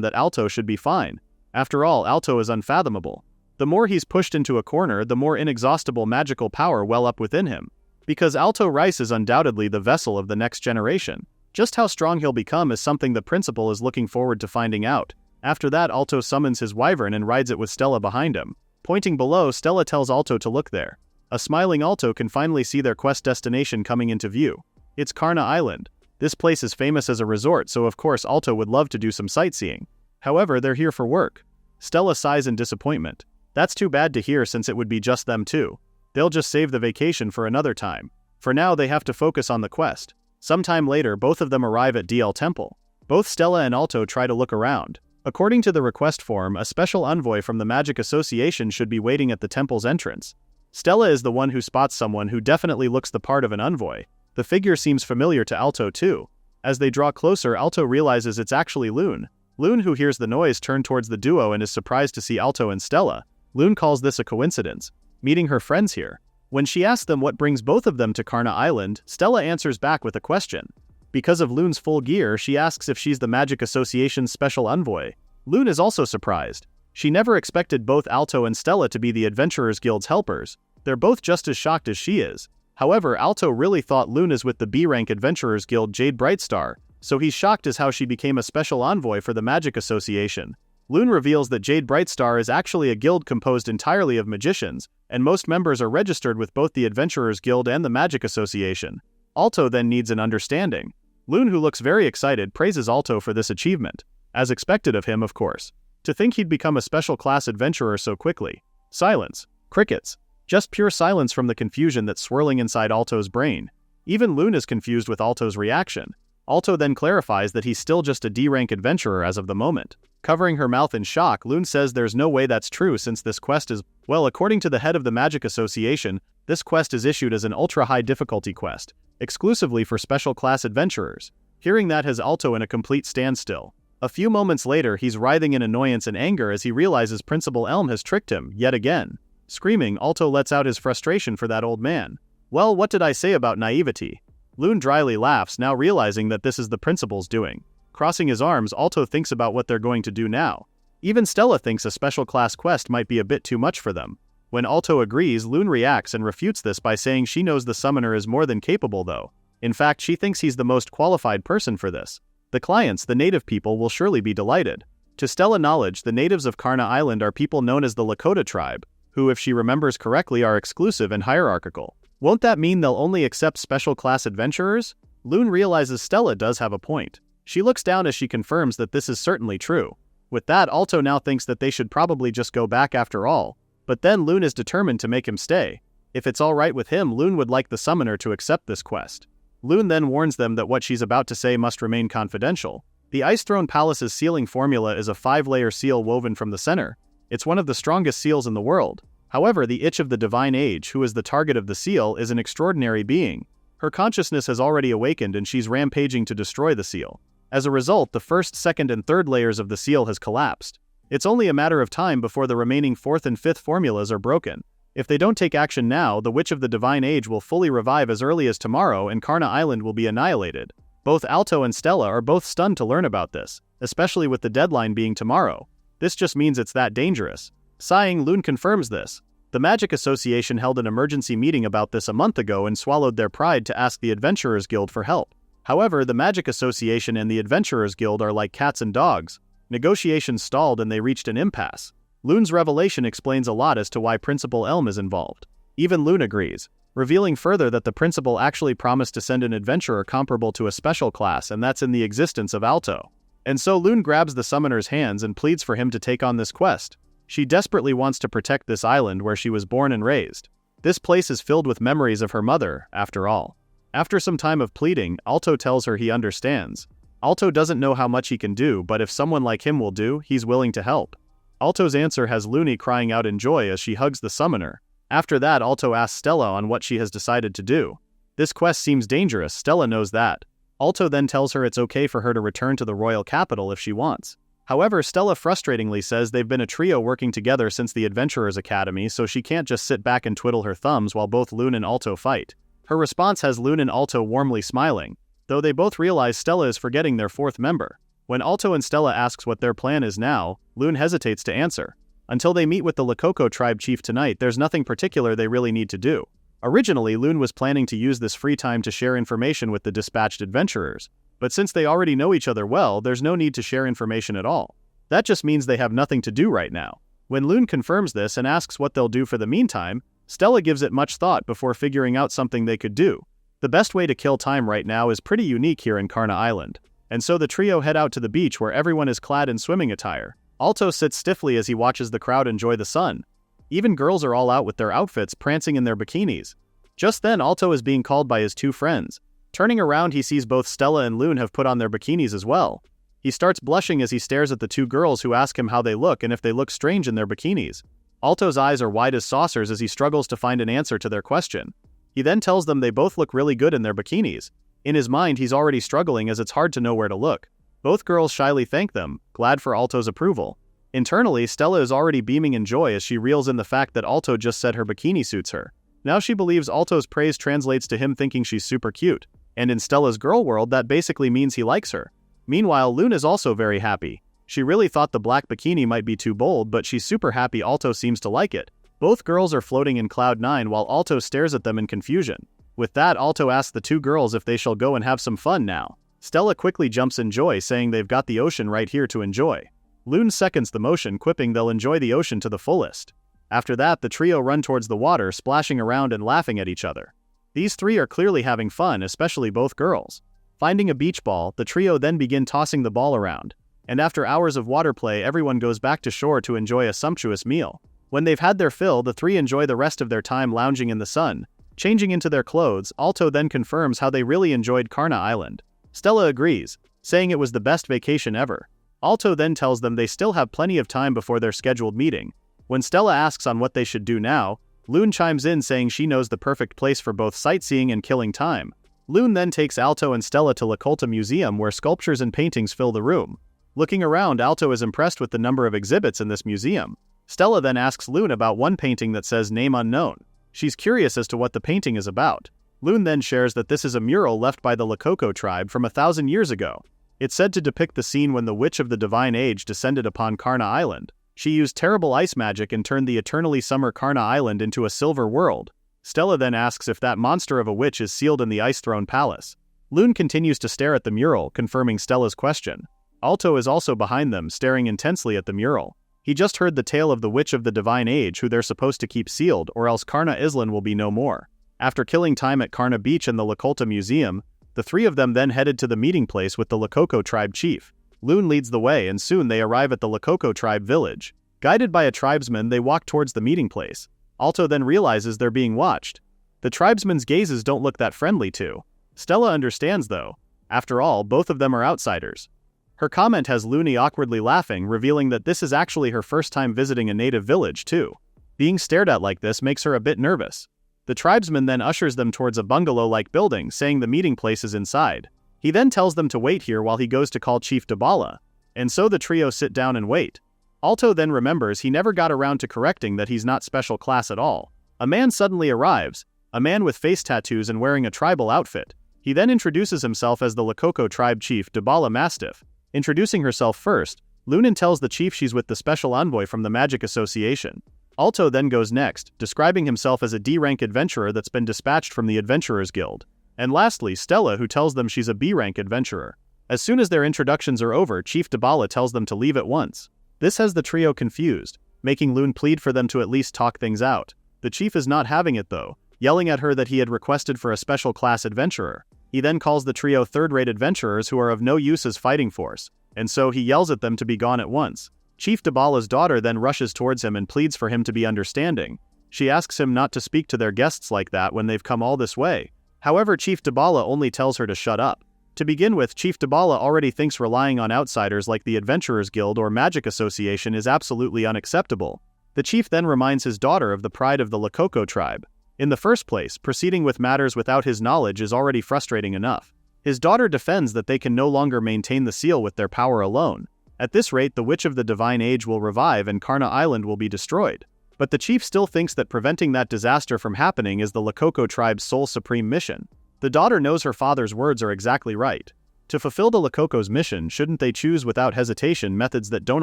that Alto should be fine. After all, Alto is unfathomable. The more he's pushed into a corner, the more inexhaustible magical power well up within him. Because Alto Reise is undoubtedly the vessel of the next generation. Just how strong he'll become is something the principal is looking forward to finding out. After that, Alto summons his wyvern and rides it with Stella behind him. Pointing below, Stella tells Alto to look there. A smiling Alto can finally see their quest destination coming into view. It's Karna Island. This place is famous as a resort, so of course Alto would love to do some sightseeing. However, they're here for work. Stella sighs in disappointment. That's too bad to hear since it would be just them two. They'll just save the vacation for another time. For now, they have to focus on the quest. Sometime later, both of them arrive at DL Temple. Both Stella and Alto try to look around. According to the request form, a special envoy from the Magic Association should be waiting at the temple's entrance. Stella is the one who spots someone who definitely looks the part of an envoy. The figure seems familiar to Alto too. As they draw closer, Alto realizes it's actually Loon. Loon, who hears the noise, turns towards the duo and is surprised to see Alto and Stella. Loon calls this a coincidence, meeting her friends here. When she asks them what brings both of them to Karna Island, Stella answers back with a question. Because of Loon's full gear, she asks if she's the Magic Association's special envoy. Loon is also surprised. She never expected both Alto and Stella to be the Adventurers Guild's helpers. They're both just as shocked as she is. However, Alto really thought Loon is with the B-rank Adventurers Guild Jade Brightstar, so he's shocked as how she became a special envoy for the Magic Association. Loon reveals that Jade Brightstar is actually a guild composed entirely of magicians, and most members are registered with both the Adventurers Guild and the Magic Association. Alto then needs an understanding. Loon, who looks very excited, praises Alto for this achievement. As expected of him, of course. To think he'd become a special class adventurer so quickly. Silence. Crickets. Just pure silence from the confusion that's swirling inside Alto's brain. Even Loon is confused with Alto's reaction. Alto then clarifies that he's still just a D-rank adventurer as of the moment. Covering her mouth in shock, Loon says there's no way that's true since this quest is, well, according to the head of the Magic Association, this quest is issued as an ultra-high difficulty quest, exclusively for special class adventurers. Hearing that has Alto in a complete standstill. A few moments later, he's writhing in annoyance and anger as he realizes Principal Elm has tricked him, yet again. Screaming, Alto lets out his frustration for that old man. Well, what did I say about naivety? Loon dryly laughs, now realizing that this is the principal's doing. Crossing his arms, Alto thinks about what they're going to do now. Even Stella thinks a special class quest might be a bit too much for them. When Alto agrees, Loon reacts and refutes this by saying she knows the summoner is more than capable though. In fact, she thinks he's the most qualified person for this. The clients, the native people, will surely be delighted. To Stella's knowledge, the natives of Karna Island are people known as the Lakota tribe, who, if she remembers correctly, are exclusive and hierarchical. Won't that mean they'll only accept special class adventurers? Loon realizes Stella does have a point. She looks down as she confirms that this is certainly true. With that, Alto now thinks that they should probably just go back after all, but then Loon is determined to make him stay. If it's alright with him, Loon would like the summoner to accept this quest. Loon then warns them that what she's about to say must remain confidential. The Ice Throne Palace's sealing formula is a 5-layer seal woven from the center. It's one of the strongest seals in the world. However, the Itch of the Divine Age, who is the target of the seal, is an extraordinary being. Her consciousness has already awakened and she's rampaging to destroy the seal. As a result, the first, second, and third layers of the seal has collapsed. It's only a matter of time before the remaining fourth and fifth formulas are broken. If they don't take action now, the Witch of the Divine Age will fully revive as early as tomorrow and Karna Island will be annihilated. Both Alto and Stella are both stunned to learn about this, especially with the deadline being tomorrow. This just means it's that dangerous. Sighing, Loon confirms this. The Magic Association held an emergency meeting about this a month ago and swallowed their pride to ask the Adventurers Guild for help. However, the Magic Association and the Adventurers Guild are like cats and dogs. Negotiations stalled and they reached an impasse. Loon's revelation explains a lot as to why Principal Elm is involved. Even Loon agrees, revealing further that the principal actually promised to send an adventurer comparable to a special class, and that's in the existence of Alto. And so Loon grabs the summoner's hands and pleads for him to take on this quest. She desperately wants to protect this island where she was born and raised. This place is filled with memories of her mother, after all. After some time of pleading, Alto tells her he understands. Alto doesn't know how much he can do, but if someone like him will do, he's willing to help. Alto's answer has Looney crying out in joy as she hugs the summoner. After that, Alto asks Stella on what she has decided to do. This quest seems dangerous, Stella knows that. Alto then tells her it's okay for her to return to the royal capital if she wants. However, Stella frustratingly says they've been a trio working together since the Adventurers Academy, so she can't just sit back and twiddle her thumbs while both Loon and Alto fight. Her response has Loon and Alto warmly smiling, though they both realize Stella is forgetting their fourth member. When Alto and Stella asks what their plan is now, Loon hesitates to answer. Until they meet with the Lakoko tribe chief tonight, there's nothing particular they really need to do. Originally, Loon was planning to use this free time to share information with the dispatched adventurers, but since they already know each other well, there's no need to share information at all. That just means they have nothing to do right now. When Loon confirms this and asks what they'll do for the meantime, Stella gives it much thought before figuring out something they could do. The best way to kill time right now is pretty unique here in Karna Island, and so the trio head out to the beach where everyone is clad in swimming attire. Alto sits stiffly as he watches the crowd enjoy the sun. Even girls are all out with their outfits, prancing in their bikinis. Just then, Alto is being called by his two friends. Turning around, he sees both Stella and Loon have put on their bikinis as well. He starts blushing as he stares at the two girls who ask him how they look and if they look strange in their bikinis. Alto's eyes are wide as saucers as he struggles to find an answer to their question. He then tells them they both look really good in their bikinis. In his mind, he's already struggling as it's hard to know where to look. Both girls shyly thank them, glad for Alto's approval. Internally, Stella is already beaming in joy as she reels in the fact that Alto just said her bikini suits her. Now she believes Alto's praise translates to him thinking she's super cute, and in Stella's girl world that basically means he likes her. Meanwhile, Loon is also very happy. She really thought the black bikini might be too bold, but she's super happy Alto seems to like it. Both girls are floating in Cloud 9 while Alto stares at them in confusion. With that, Alto asks the two girls if they shall go and have some fun now. Stella quickly jumps in joy, saying they've got the ocean right here to enjoy. Loon seconds the motion, quipping they'll enjoy the ocean to the fullest. After that, the trio run towards the water, splashing around and laughing at each other. These three are clearly having fun, especially both girls. Finding a beach ball, the trio then begin tossing the ball around. And after hours of water play, everyone goes back to shore to enjoy a sumptuous meal. When they've had their fill, the three enjoy the rest of their time lounging in the sun. Changing into their clothes, Alto then confirms how they really enjoyed Karna Island. Stella agrees, saying it was the best vacation ever. Alto then tells them they still have plenty of time before their scheduled meeting. When Stella asks on what they should do now, Loon chimes in saying she knows the perfect place for both sightseeing and killing time. Loon then takes Alto and Stella to Lakolta Museum where sculptures and paintings fill the room. Looking around, Alto is impressed with the number of exhibits in this museum. Stella then asks Loon about one painting that says name unknown. She's curious as to what the painting is about. Loon then shares that this is a mural left by the Lakoko tribe from 1,000 years ago. It's said to depict the scene when the Witch of the Divine Age descended upon Karna Island. She used terrible ice magic and turned the eternally summer Karna Island into a silver world. Stella then asks if that monster of a witch is sealed in the Ice Throne Palace. Loon continues to stare at the mural, confirming Stella's question. Alto is also behind them, staring intensely at the mural. He just heard the tale of the Witch of the Divine Age who they're supposed to keep sealed, or else Karna Islan will be no more. After killing time at Karna Beach and the Lakota Museum, the three of them then headed to the meeting place with the Lakoko tribe chief. Loon leads the way and soon they arrive at the Lakoko tribe village. Guided by a tribesman, they walk towards the meeting place. Alto then realizes they're being watched. The tribesman's gazes don't look that friendly too. Stella understands though. After all, both of them are outsiders. Her comment has Looney awkwardly laughing, revealing that this is actually her first time visiting a native village too. Being stared at like this makes her a bit nervous. The tribesman then ushers them towards a bungalow-like building, saying the meeting place is inside. He then tells them to wait here while he goes to call Chief Dabala, and so the trio sit down and wait. Alto then remembers he never got around to correcting that he's not special class at all. A man suddenly arrives, a man with face tattoos and wearing a tribal outfit. He then introduces himself as the Lakoko tribe chief Dabala Mastiff. Introducing herself first, Lunan tells the chief she's with the special envoy from the Magic Association. Alto then goes next, describing himself as a D-rank adventurer that's been dispatched from the Adventurers Guild. And lastly, Stella, who tells them she's a B-rank adventurer. As soon as their introductions are over, Chief Dabala tells them to leave at once. This has the trio confused, making Loon plead for them to at least talk things out. The chief is not having it though, yelling at her that he had requested for a special class adventurer. He then calls the trio third-rate adventurers who are of no use as fighting force, and so he yells at them to be gone at once. Chief Dabala's daughter then rushes towards him and pleads for him to be understanding. She asks him not to speak to their guests like that when they've come all this way. However, Chief Dabala only tells her to shut up. To begin with, Chief Dabala already thinks relying on outsiders like the Adventurers Guild or Magic Association is absolutely unacceptable. The chief then reminds his daughter of the pride of the Lakoko tribe. In the first place, proceeding with matters without his knowledge is already frustrating enough. His daughter defends that they can no longer maintain the seal with their power alone. At this rate, the Witch of the Divine Age will revive and Karna Island will be destroyed. But the chief still thinks that preventing that disaster from happening is the Lakoko tribe's sole supreme mission. The daughter knows her father's words are exactly right. To fulfill the Lakoko's mission, shouldn't they choose without hesitation methods that don't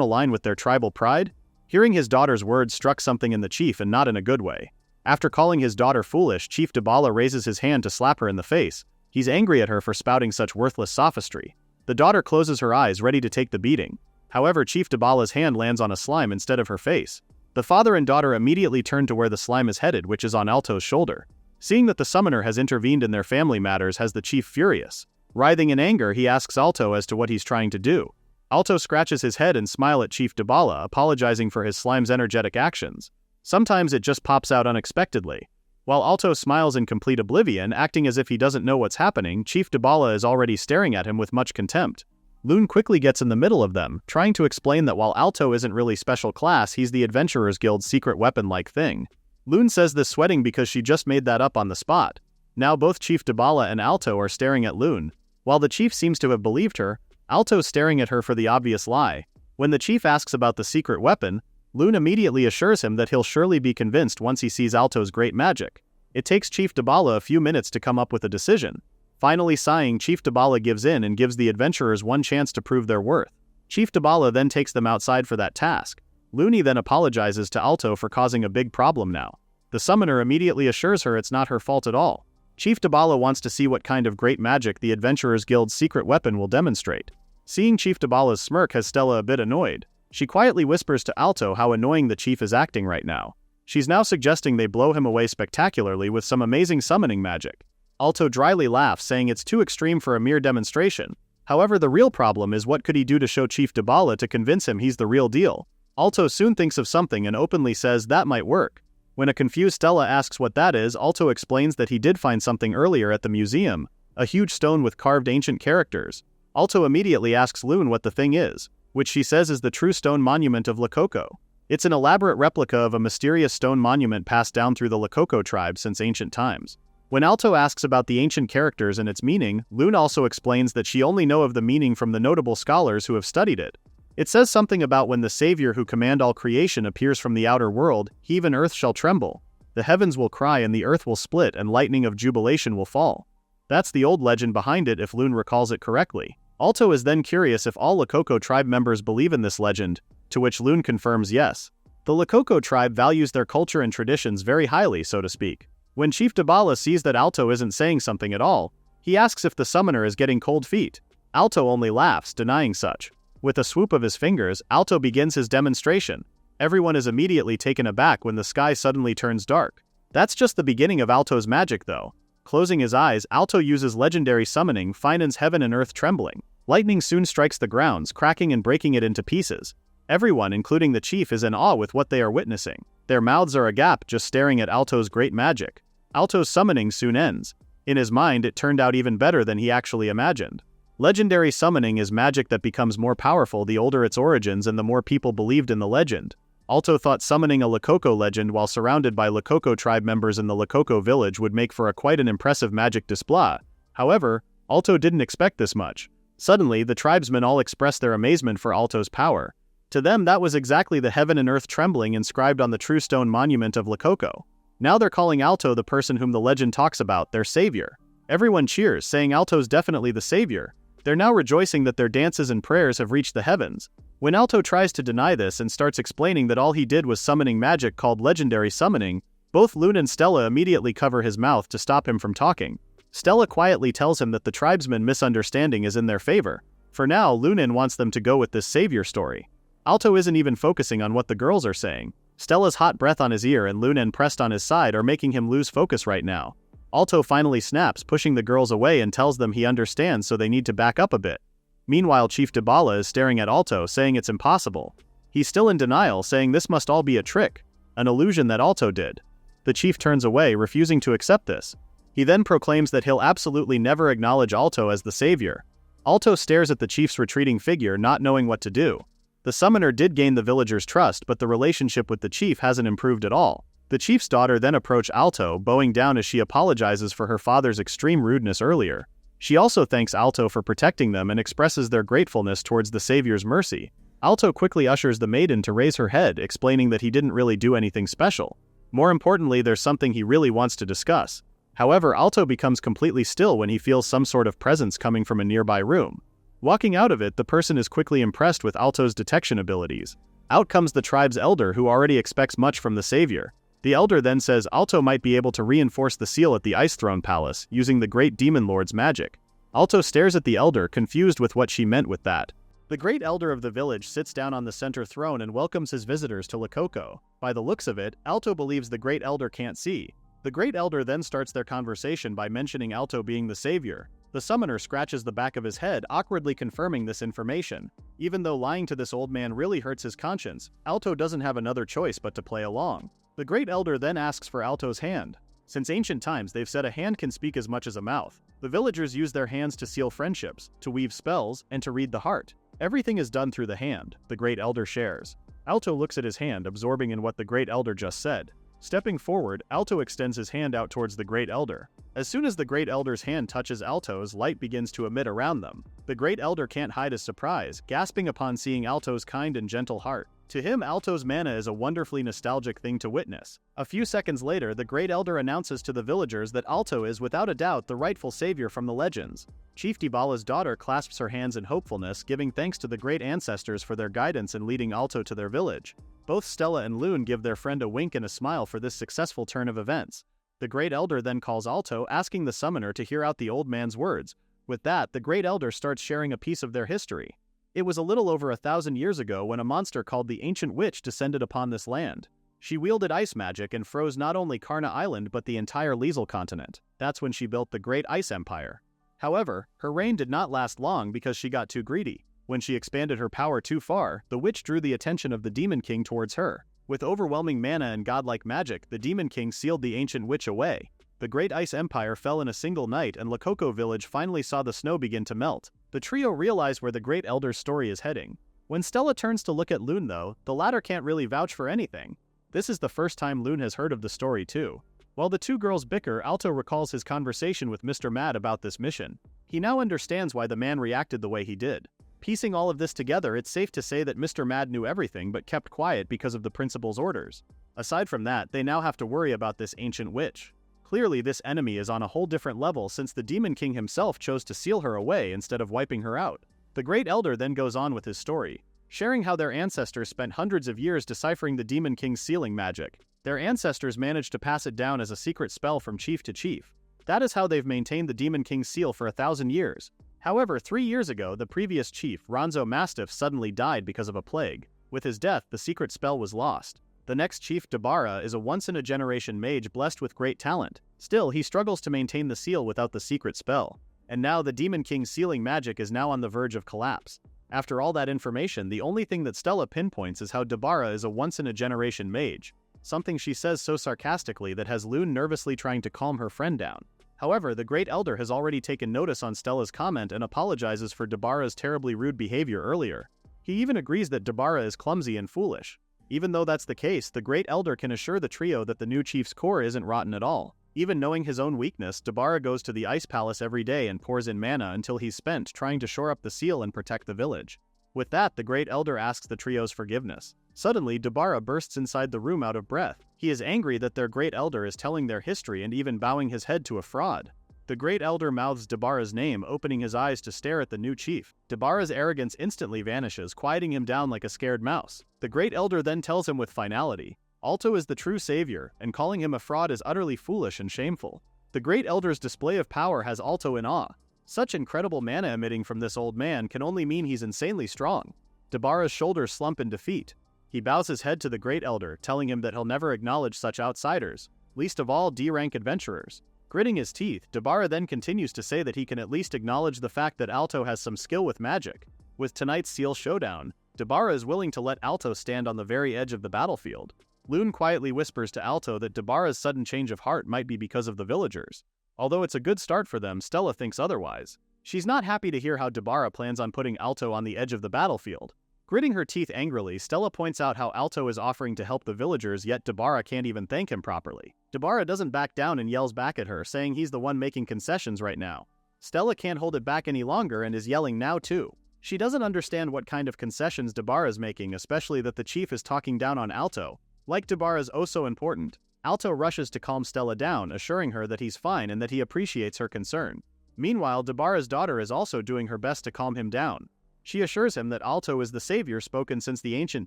align with their tribal pride? Hearing his daughter's words struck something in the chief, and not in a good way. After calling his daughter foolish, Chief Dabala raises his hand to slap her in the face. He's angry at her for spouting such worthless sophistry. The daughter closes her eyes, ready to take the beating. However, Chief Dabala's hand lands on a slime instead of her face. The father and daughter immediately turn to where the slime is headed, which is on Alto's shoulder. Seeing that the summoner has intervened in their family matters has the chief furious. Writhing in anger, he asks Alto as to what he's trying to do. Alto scratches his head and smiles at Chief Dabala, apologizing for his slime's energetic actions. Sometimes it just pops out unexpectedly. While Alto smiles in complete oblivion, acting as if he doesn't know what's happening, Chief Dabala is already staring at him with much contempt. Loon quickly gets in the middle of them, trying to explain that while Alto isn't really special class, he's the Adventurers Guild's secret weapon-like thing. Loon says this sweating because she just made that up on the spot. Now both Chief Dabala and Alto are staring at Loon. While the chief seems to have believed her, Alto's staring at her for the obvious lie. When the chief asks about the secret weapon, Loon immediately assures him that he'll surely be convinced once he sees Alto's great magic. It takes Chief Dabala a few minutes to come up with a decision. Finally sighing, Chief Dabala gives in and gives the adventurers one chance to prove their worth. Chief Dabala then takes them outside for that task. Looney then apologizes to Alto for causing a big problem now. The summoner immediately assures her it's not her fault at all. Chief Dabala wants to see what kind of great magic the Adventurers Guild's secret weapon will demonstrate. Seeing Chief Dabala's smirk has Stella a bit annoyed. She quietly whispers to Alto how annoying the chief is acting right now. She's now suggesting they blow him away spectacularly with some amazing summoning magic. Alto dryly laughs, saying it's too extreme for a mere demonstration. However, the real problem is what could he do to show Chief Dabala to convince him he's the real deal. Alto soon thinks of something and openly says that might work. When a confused Stella asks what that is, Alto explains that he did find something earlier at the museum, a huge stone with carved ancient characters. Alto immediately asks Loon what the thing is, which she says is the true stone monument of Lakoko. It's an elaborate replica of a mysterious stone monument passed down through the Lakoko tribe since ancient times. When Alto asks about the ancient characters and its meaning, Loon also explains that she only knows of the meaning from the notable scholars who have studied it. It says something about when the Savior who command all creation appears from the outer world, heave and earth shall tremble. The heavens will cry and the earth will split and lightning of jubilation will fall. That's the old legend behind it if Loon recalls it correctly. Alto is then curious if all Lakoko tribe members believe in this legend, to which Loon confirms yes. The Lakoko tribe values their culture and traditions very highly, so to speak. When Chief Dabala sees that Alto isn't saying something at all, he asks if the summoner is getting cold feet. Alto only laughs, denying such. With a swoop of his fingers, Alto begins his demonstration. Everyone is immediately taken aback when the sky suddenly turns dark. That's just the beginning of Alto's magic though. Closing his eyes, Alto uses legendary summoning, finds heaven and earth trembling. Lightning soon strikes the grounds, cracking and breaking it into pieces. Everyone, including the chief, is in awe with what they are witnessing. Their mouths are agape just staring at Alto's great magic. Alto's summoning soon ends. In his mind, it turned out even better than he actually imagined. Legendary summoning is magic that becomes more powerful the older its origins and the more people believed in the legend. Alto thought summoning a Lakoko legend while surrounded by Lakoko tribe members in the Lakoko village would make for quite an impressive magic display. However, Alto didn't expect this much. Suddenly, the tribesmen all expressed their amazement for Alto's power. To them, that was exactly the heaven and earth trembling inscribed on the true stone monument of Lakoko. Now they're calling Alto the person whom the legend talks about, their savior. Everyone cheers, saying Alto's definitely the savior. They're now rejoicing that their dances and prayers have reached the heavens. When Alto tries to deny this and starts explaining that all he did was summoning magic called legendary summoning, both Loon and Stella immediately cover his mouth to stop him from talking. Stella quietly tells him that the tribesmen' misunderstanding is in their favor. For now, Lunan wants them to go with this savior story. Alto isn't even focusing on what the girls are saying. Stella's hot breath on his ear and Lunan pressed on his side are making him lose focus right now. Alto finally snaps, pushing the girls away and tells them he understands, so they need to back up a bit. Meanwhile, Chief Dibala is staring at Alto, saying it's impossible. He's still in denial, saying this must all be a trick, an illusion that Alto did. The chief turns away, refusing to accept this. He then proclaims that he'll absolutely never acknowledge Alto as the savior. Alto stares at the chief's retreating figure, not knowing what to do. The summoner did gain the villagers' trust, but the relationship with the chief hasn't improved at all. The chief's daughter then approaches Alto, bowing down as she apologizes for her father's extreme rudeness earlier. She also thanks Alto for protecting them and expresses their gratefulness towards the savior's mercy. Alto quickly ushers the maiden to raise her head, explaining that he didn't really do anything special. More importantly, there's something he really wants to discuss. However, Alto becomes completely still when he feels some sort of presence coming from a nearby room. Walking out of it, the person is quickly impressed with Alto's detection abilities. Out comes the tribe's elder, who already expects much from the savior. The elder then says Alto might be able to reinforce the seal at the Ice Throne Palace, using the Great Demon Lord's magic. Alto stares at the elder, confused with what she meant with that. The Great Elder of the village sits down on the center throne and welcomes his visitors to Lakoko. By the looks of it, Alto believes the Great Elder can't see. The Great Elder then starts their conversation by mentioning Alto being the savior. The summoner scratches the back of his head, awkwardly confirming this information. Even though lying to this old man really hurts his conscience, Alto doesn't have another choice but to play along. The Great Elder then asks for Alto's hand. Since ancient times, they've said a hand can speak as much as a mouth. The villagers use their hands to seal friendships, to weave spells, and to read the heart. Everything is done through the hand, the Great Elder shares. Alto looks at his hand, absorbing in what the Great Elder just said. Stepping forward, Alto extends his hand out towards the Great Elder. As soon as the Great Elder's hand touches Alto's, light begins to emit around them. The Great Elder can't hide his surprise, gasping upon seeing Alto's kind and gentle heart. To him, Alto's mana is a wonderfully nostalgic thing to witness. A few seconds later, the Great Elder announces to the villagers that Alto is without a doubt the rightful savior from the legends. Chief Dibala's daughter clasps her hands in hopefulness, giving thanks to the great ancestors for their guidance in leading Alto to their village. Both Stella and Loon give their friend a wink and a smile for this successful turn of events. The Great Elder then calls Alto, asking the summoner to hear out the old man's words. With that, the Great Elder starts sharing a piece of their history. It was a little over 1,000 years ago when a monster called the Ancient Witch descended upon this land. She wielded ice magic and froze not only Karna Island but the entire Liesel continent. That's when she built the Great Ice Empire. However, her reign did not last long because she got too greedy. When she expanded her power too far, the witch drew the attention of the Demon King towards her. With overwhelming mana and godlike magic, the Demon King sealed the Ancient Witch away. The Great Ice Empire fell in a single night and Lakoko village finally saw the snow begin to melt. The trio realize where the Great Elder's story is heading. When Stella turns to look at Loon though, the latter can't really vouch for anything. This is the first time Loon has heard of the story too. While the two girls bicker, Alto recalls his conversation with Mr. Mad about this mission. He now understands why the man reacted the way he did. Piecing all of this together, it's safe to say that Mr. Mad knew everything but kept quiet because of the principal's orders. Aside from that, they now have to worry about this ancient witch. Clearly, this enemy is on a whole different level since the Demon King himself chose to seal her away instead of wiping her out. The Great Elder then goes on with his story, sharing how their ancestors spent hundreds of years deciphering the Demon King's sealing magic. Their ancestors managed to pass it down as a secret spell from chief to chief. That is how they've maintained the Demon King's seal for 1,000 years. However, 3 years ago, the previous chief, Ronzo Mastiff, suddenly died because of a plague. With his death, the secret spell was lost. The next chief, Dabara, is a once-in-a-generation mage blessed with great talent. Still, he struggles to maintain the seal without the secret spell. And now the Demon King's sealing magic is now on the verge of collapse. After all that information, the only thing that Stella pinpoints is how Dabara is a once-in-a-generation mage. Something she says so sarcastically that has Lune nervously trying to calm her friend down. However, the Great Elder has already taken notice on Stella's comment and apologizes for Dabara's terribly rude behavior earlier. He even agrees that Dabara is clumsy and foolish. Even though that's the case, the Great Elder can assure the trio that the new chief's core isn't rotten at all. Even knowing his own weakness, Dabara goes to the Ice Palace every day and pours in mana until he's spent trying to shore up the seal and protect the village. With that, the Great Elder asks the trio's forgiveness. Suddenly, Dabara bursts inside the room out of breath. He is angry that their Great Elder is telling their history and even bowing his head to a fraud. The Great Elder mouths Dabara's name, opening his eyes to stare at the new chief. Dabara's arrogance instantly vanishes, quieting him down like a scared mouse. The Great Elder then tells him with finality, Alto is the true savior, and calling him a fraud is utterly foolish and shameful. The Great Elder's display of power has Alto in awe. Such incredible mana emitting from this old man can only mean he's insanely strong. Dabara's shoulders slump in defeat. He bows his head to the Great Elder, telling him that he'll never acknowledge such outsiders, least of all D-rank adventurers. Gritting his teeth, Dabara then continues to say that he can at least acknowledge the fact that Alto has some skill with magic. With tonight's seal showdown, Dabara is willing to let Alto stand on the very edge of the battlefield. Lune quietly whispers to Alto that Dabara's sudden change of heart might be because of the villagers. Although it's a good start for them, Stella thinks otherwise. She's not happy to hear how Dabara plans on putting Alto on the edge of the battlefield. Gritting her teeth angrily, Stella points out how Alto is offering to help the villagers, yet Dabara can't even thank him properly. Dabara doesn't back down and yells back at her, saying he's the one making concessions right now. Stella can't hold it back any longer and is yelling now too. She doesn't understand what kind of concessions Dabara's making, especially that the chief is talking down on Alto. Like Dabara's oh so important, Alto rushes to calm Stella down, assuring her that he's fine and that he appreciates her concern. Meanwhile, Dabara's daughter is also doing her best to calm him down. She assures him that Alto is the savior spoken since the ancient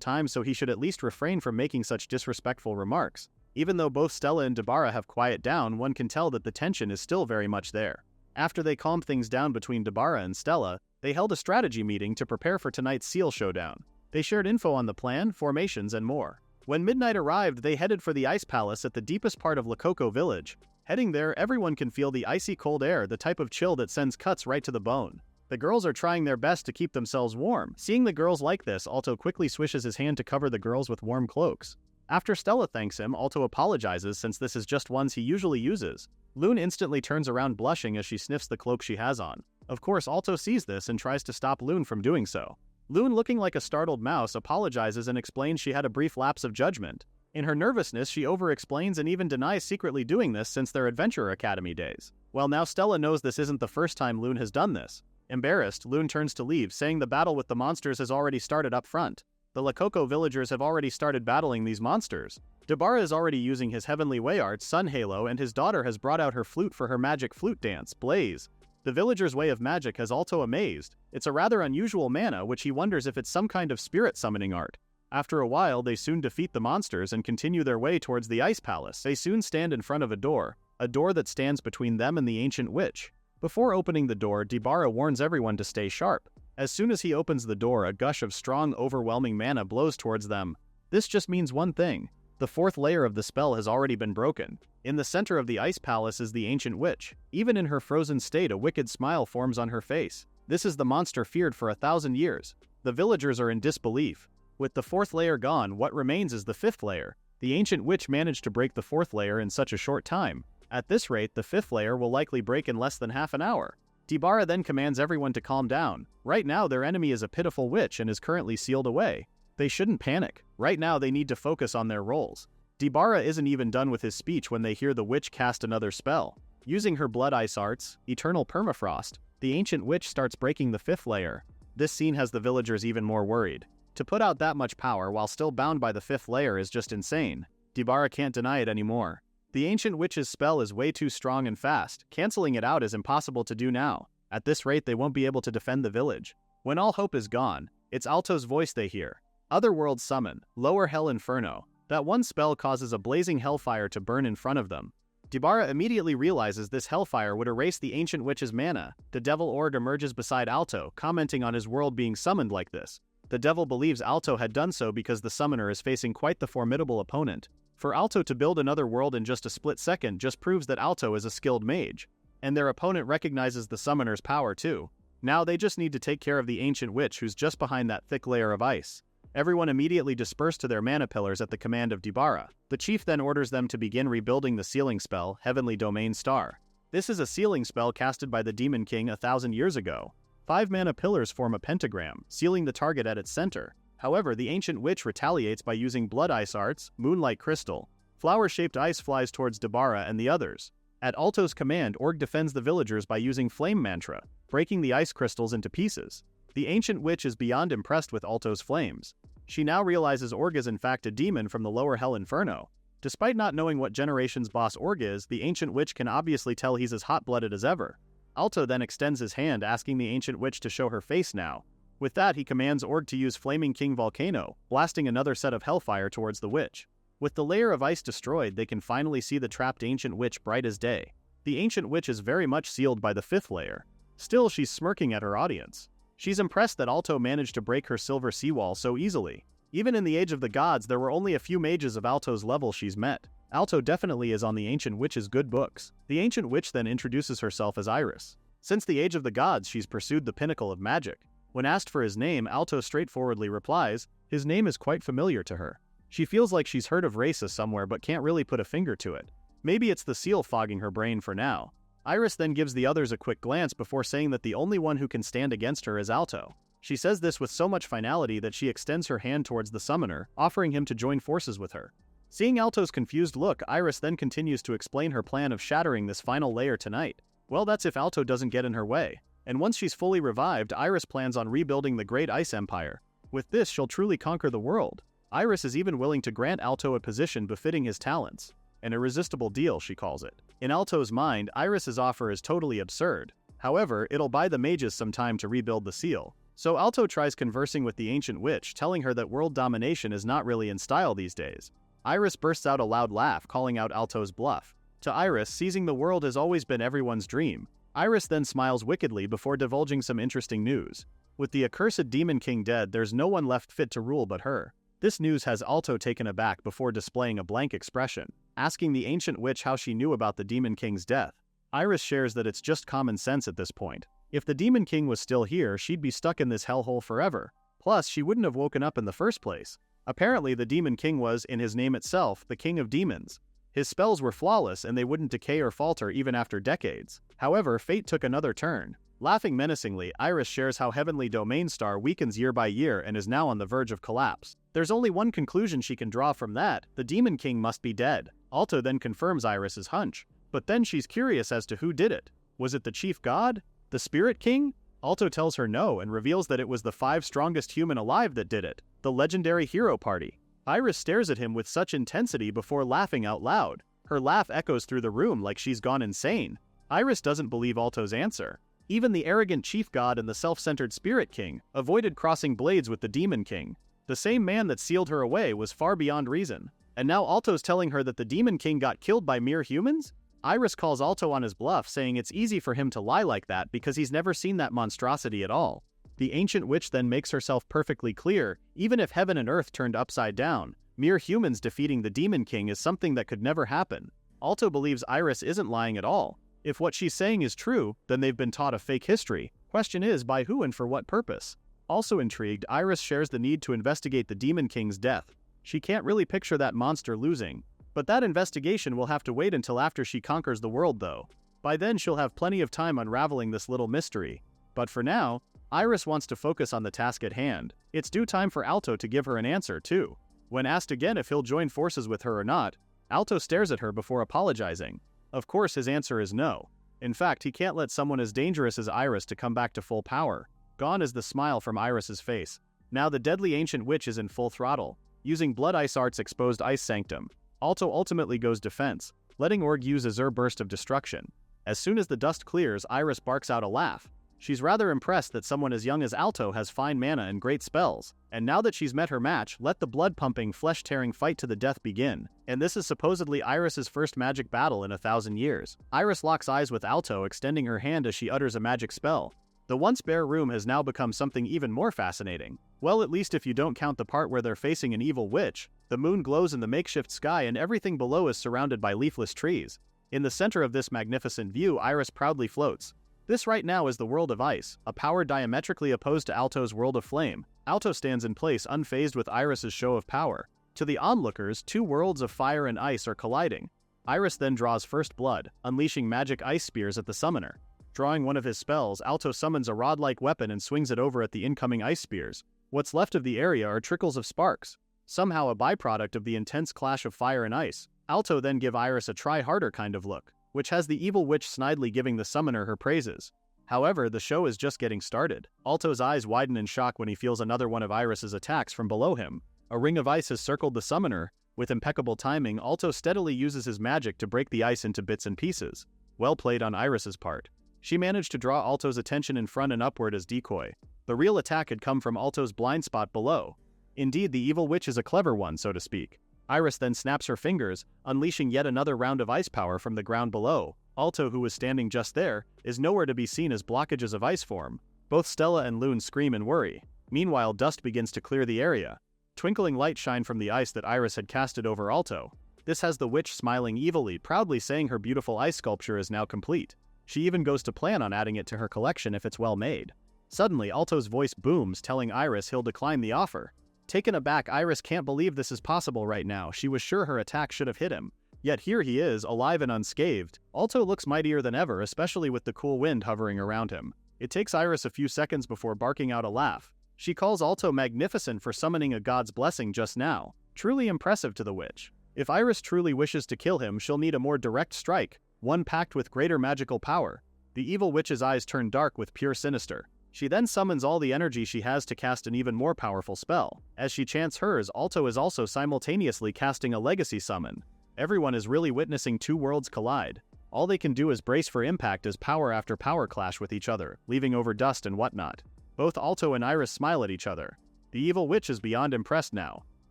times, so he should at least refrain from making such disrespectful remarks. Even though both Stella and Dabara have quieted down, one can tell that the tension is still very much there. After they calmed things down between Dabara and Stella, they held a strategy meeting to prepare for tonight's seal showdown. They shared info on the plan, formations, and more. When midnight arrived, they headed for the Ice Palace at the deepest part of Lakoko village. Heading there, everyone can feel the icy cold air, the type of chill that sends cuts right to the bone. The girls are trying their best to keep themselves warm. Seeing the girls like this, Alto quickly swishes his hand to cover the girls with warm cloaks. After Stella thanks him, Alto apologizes since this is just ones he usually uses. Lune instantly turns around blushing as she sniffs the cloak she has on. Of course, Alto sees this and tries to stop Lune from doing so. Lune, looking like a startled mouse, apologizes and explains she had a brief lapse of judgment. In her nervousness, she over-explains and even denies secretly doing this since their Adventurer Academy days. Well, now Stella knows this isn't the first time Lune has done this. Embarrassed, Lune turns to leave, saying the battle with the monsters has already started up front. The Lakoko villagers have already started battling these monsters. Dabara is already using his Heavenly Way art, Sun Halo, and his daughter has brought out her flute for her magic flute dance, Blaze. The villagers' way of magic has Alto amazed. It's a rather unusual mana, which he wonders if it's some kind of spirit summoning art. After a while, they soon defeat the monsters and continue their way towards the Ice Palace. They soon stand in front of a door that stands between them and the ancient witch. Before opening the door, Dabara warns everyone to stay sharp. As soon as he opens the door, a gush of strong, overwhelming mana blows towards them. This just means one thing. The fourth layer of the spell has already been broken. In the center of the Ice Palace is the ancient witch. Even in her frozen state, a wicked smile forms on her face. This is the monster feared for 1,000 years. The villagers are in disbelief. With the fourth layer gone, what remains is the fifth layer. The ancient witch managed to break the fourth layer in such a short time. At this rate, the fifth layer will likely break in less than half an hour. Dabara then commands everyone to calm down. Right now, their enemy is a pitiful witch and is currently sealed away. They shouldn't panic. Right now, they need to focus on their roles. Dabara isn't even done with his speech when they hear the witch cast another spell. Using her Blood Ice arts, Eternal Permafrost, the ancient witch starts breaking the fifth layer. This scene has the villagers even more worried. To put out that much power while still bound by the fifth layer is just insane. Dabara can't deny it anymore. The ancient witch's spell is way too strong and fast. Canceling it out is impossible to do now. At this rate, they won't be able to defend the village. When all hope is gone, it's Alto's voice they hear. Otherworld Summon, Lower Hell Inferno. That one spell causes a blazing hellfire to burn in front of them. Dibara immediately realizes this hellfire would erase the ancient witch's mana. The devil Org emerges beside Alto, commenting on his world being summoned like this. The devil believes Alto had done so because the summoner is facing quite the formidable opponent. For Alto to build another world in just a split second just proves that Alto is a skilled mage. And their opponent recognizes the summoner's power too. Now they just need to take care of the ancient witch who's just behind that thick layer of ice. Everyone immediately dispersed to their mana pillars at the command of Dibara. The chief then orders them to begin rebuilding the sealing spell, Heavenly Domain Star. This is a sealing spell casted by the Demon King 1,000 years ago. 5 mana pillars form a pentagram, sealing the target at its center. However, the ancient witch retaliates by using blood ice arts, moonlight crystal. Flower-shaped ice flies towards Dibara and the others. At Alto's command, Org defends the villagers by using flame mantra, breaking the ice crystals into pieces. The ancient witch is beyond impressed with Alto's flames. She now realizes Org is in fact a demon from the lower hell inferno. Despite not knowing what generation's boss Org is, the ancient witch can obviously tell he's as hot-blooded as ever. Alto then extends his hand, asking the ancient witch to show her face now. With that, he commands Org to use Flaming King Volcano, blasting another set of hellfire towards the witch. With the layer of ice destroyed, they can finally see the trapped ancient witch bright as day. The ancient witch is very much sealed by the 5th layer. Still, she's smirking at her audience. She's impressed that Alto managed to break her silver seawall so easily. Even in the Age of the Gods, there were only a few mages of Alto's level she's met. Alto definitely is on the ancient witch's good books. The ancient witch then introduces herself as Iris. Since the Age of the Gods, she's pursued the pinnacle of magic. When asked for his name, Alto straightforwardly replies, his name is quite familiar to her. She feels like she's heard of Reise somewhere but can't really put a finger to it. Maybe it's the seal fogging her brain for now. Iris then gives the others a quick glance before saying that the only one who can stand against her is Alto. She says this with so much finality that she extends her hand towards the summoner, offering him to join forces with her. Seeing Alto's confused look, Iris then continues to explain her plan of shattering this final layer tonight. Well, that's if Alto doesn't get in her way. And once she's fully revived, Iris plans on rebuilding the Great Ice Empire. With this, she'll truly conquer the world. Iris is even willing to grant Alto a position befitting his talents. An irresistible deal, she calls it. In Alto's mind, Iris's offer is totally absurd. However, it'll buy the mages some time to rebuild the seal. So Alto tries conversing with the ancient witch, telling her that world domination is not really in style these days. Iris bursts out a loud laugh, calling out Alto's bluff. To Iris, seizing the world has always been everyone's dream. Iris then smiles wickedly before divulging some interesting news. With the accursed Demon King dead, there's no one left fit to rule but her. This news has Alto taken aback before displaying a blank expression, asking the ancient witch how she knew about the Demon King's death. Iris shares that it's just common sense at this point. If the Demon King was still here, she'd be stuck in this hellhole forever. Plus, she wouldn't have woken up in the first place. Apparently, the Demon King was, in his name itself, the King of Demons. His spells were flawless and they wouldn't decay or falter even after decades. However, fate took another turn. Laughing menacingly, Iris shares how Heavenly Domain Star weakens year by year and is now on the verge of collapse. There's only one conclusion she can draw from that: the Demon King must be dead. Alto then confirms Iris's hunch. But then she's curious as to who did it. Was it the Chief God? The Spirit King? Alto tells her no and reveals that it was the 5 strongest human alive that did it, the legendary hero party. Iris stares at him with such intensity before laughing out loud. Her laugh echoes through the room like she's gone insane. Iris doesn't believe Alto's answer. Even the arrogant Chief God and the self-centered Spirit King avoided crossing blades with the Demon King. The same man that sealed her away was far beyond reason. And now Alto's telling her that the Demon King got killed by mere humans? Iris calls Alto on his bluff, saying it's easy for him to lie like that because he's never seen that monstrosity at all. The ancient witch then makes herself perfectly clear: even if heaven and earth turned upside down, mere humans defeating the Demon King is something that could never happen. Alto believes Iris isn't lying at all. If what she's saying is true, then they've been taught a fake history. Question is, by who and for what purpose? Also intrigued, Iris shares the need to investigate the Demon King's death. She can't really picture that monster losing. But that investigation will have to wait until after she conquers the world though. By then she'll have plenty of time unraveling this little mystery. But for now, Iris wants to focus on the task at hand. It's due time for Alto to give her an answer too. When asked again if he'll join forces with her or not, Alto stares at her before apologizing. Of course his answer is no. In fact, he can't let someone as dangerous as Iris to come back to full power. Gone is the smile from Iris's face. Now the deadly ancient witch is in full throttle. Using Blood Ice Art's exposed ice sanctum, Alto ultimately goes defense, letting Org use Azure Burst of Destruction. As soon as the dust clears, Iris barks out a laugh. She's rather impressed that someone as young as Alto has fine mana and great spells, and now that she's met her match, let the blood-pumping, flesh-tearing fight to the death begin. And this is supposedly Iris's first magic battle in 1,000 years. Iris locks eyes with Alto, extending her hand as she utters a magic spell. The once bare room has now become something even more fascinating. Well, at least if you don't count the part where they're facing an evil witch. The moon glows in the makeshift sky and everything below is surrounded by leafless trees. In the center of this magnificent view, Iris proudly floats. This right now is the world of ice, a power diametrically opposed to Alto's world of flame. Alto stands in place unfazed with Iris's show of power. To the onlookers, two worlds of fire and ice are colliding. Iris then draws first blood, unleashing magic ice spears at the summoner. Drawing one of his spells, Alto summons a rod-like weapon and swings it over at the incoming ice spears. What's left of the area are trickles of sparks, somehow a byproduct of the intense clash of fire and ice. Alto then gives Iris a try-harder kind of look, which has the evil witch snidely giving the summoner her praises. However, the show is just getting started. Alto's eyes widen in shock when he feels another one of Iris's attacks from below him. A ring of ice has circled the summoner. With impeccable timing, Alto steadily uses his magic to break the ice into bits and pieces. Well played on Iris's part. She managed to draw Alto's attention in front and upward as decoy. The real attack had come from Alto's blind spot below. Indeed, the evil witch is a clever one, so to speak. Iris then snaps her fingers, unleashing yet another round of ice power from the ground below. Alto, who was standing just there, is nowhere to be seen as blockages of ice form. Both Stella and Loon scream in worry. Meanwhile, dust begins to clear the area. Twinkling light shine from the ice that Iris had casted over Alto. This has the witch smiling evilly, proudly saying her beautiful ice sculpture is now complete. She even goes to plan on adding it to her collection if it's well made. Suddenly, Alto's voice booms, telling Iris he'll decline the offer. Taken aback, Iris can't believe this is possible right now. She was sure her attack should have hit him. Yet here he is, alive and unscathed. Alto looks mightier than ever, especially with the cool wind hovering around him. It takes Iris a few seconds before barking out a laugh. She calls Alto magnificent for summoning a god's blessing just now. Truly impressive to the witch. If Iris truly wishes to kill him, she'll need a more direct strike, one packed with greater magical power. The evil witch's eyes turn dark with pure sinister. She then summons all the energy she has to cast an even more powerful spell. As she chants hers, Alto is also simultaneously casting a legacy summon. Everyone is really witnessing two worlds collide. All they can do is brace for impact as power after power clash with each other, leaving over dust and whatnot. Both Alto and Iris smile at each other. The evil witch is beyond impressed now.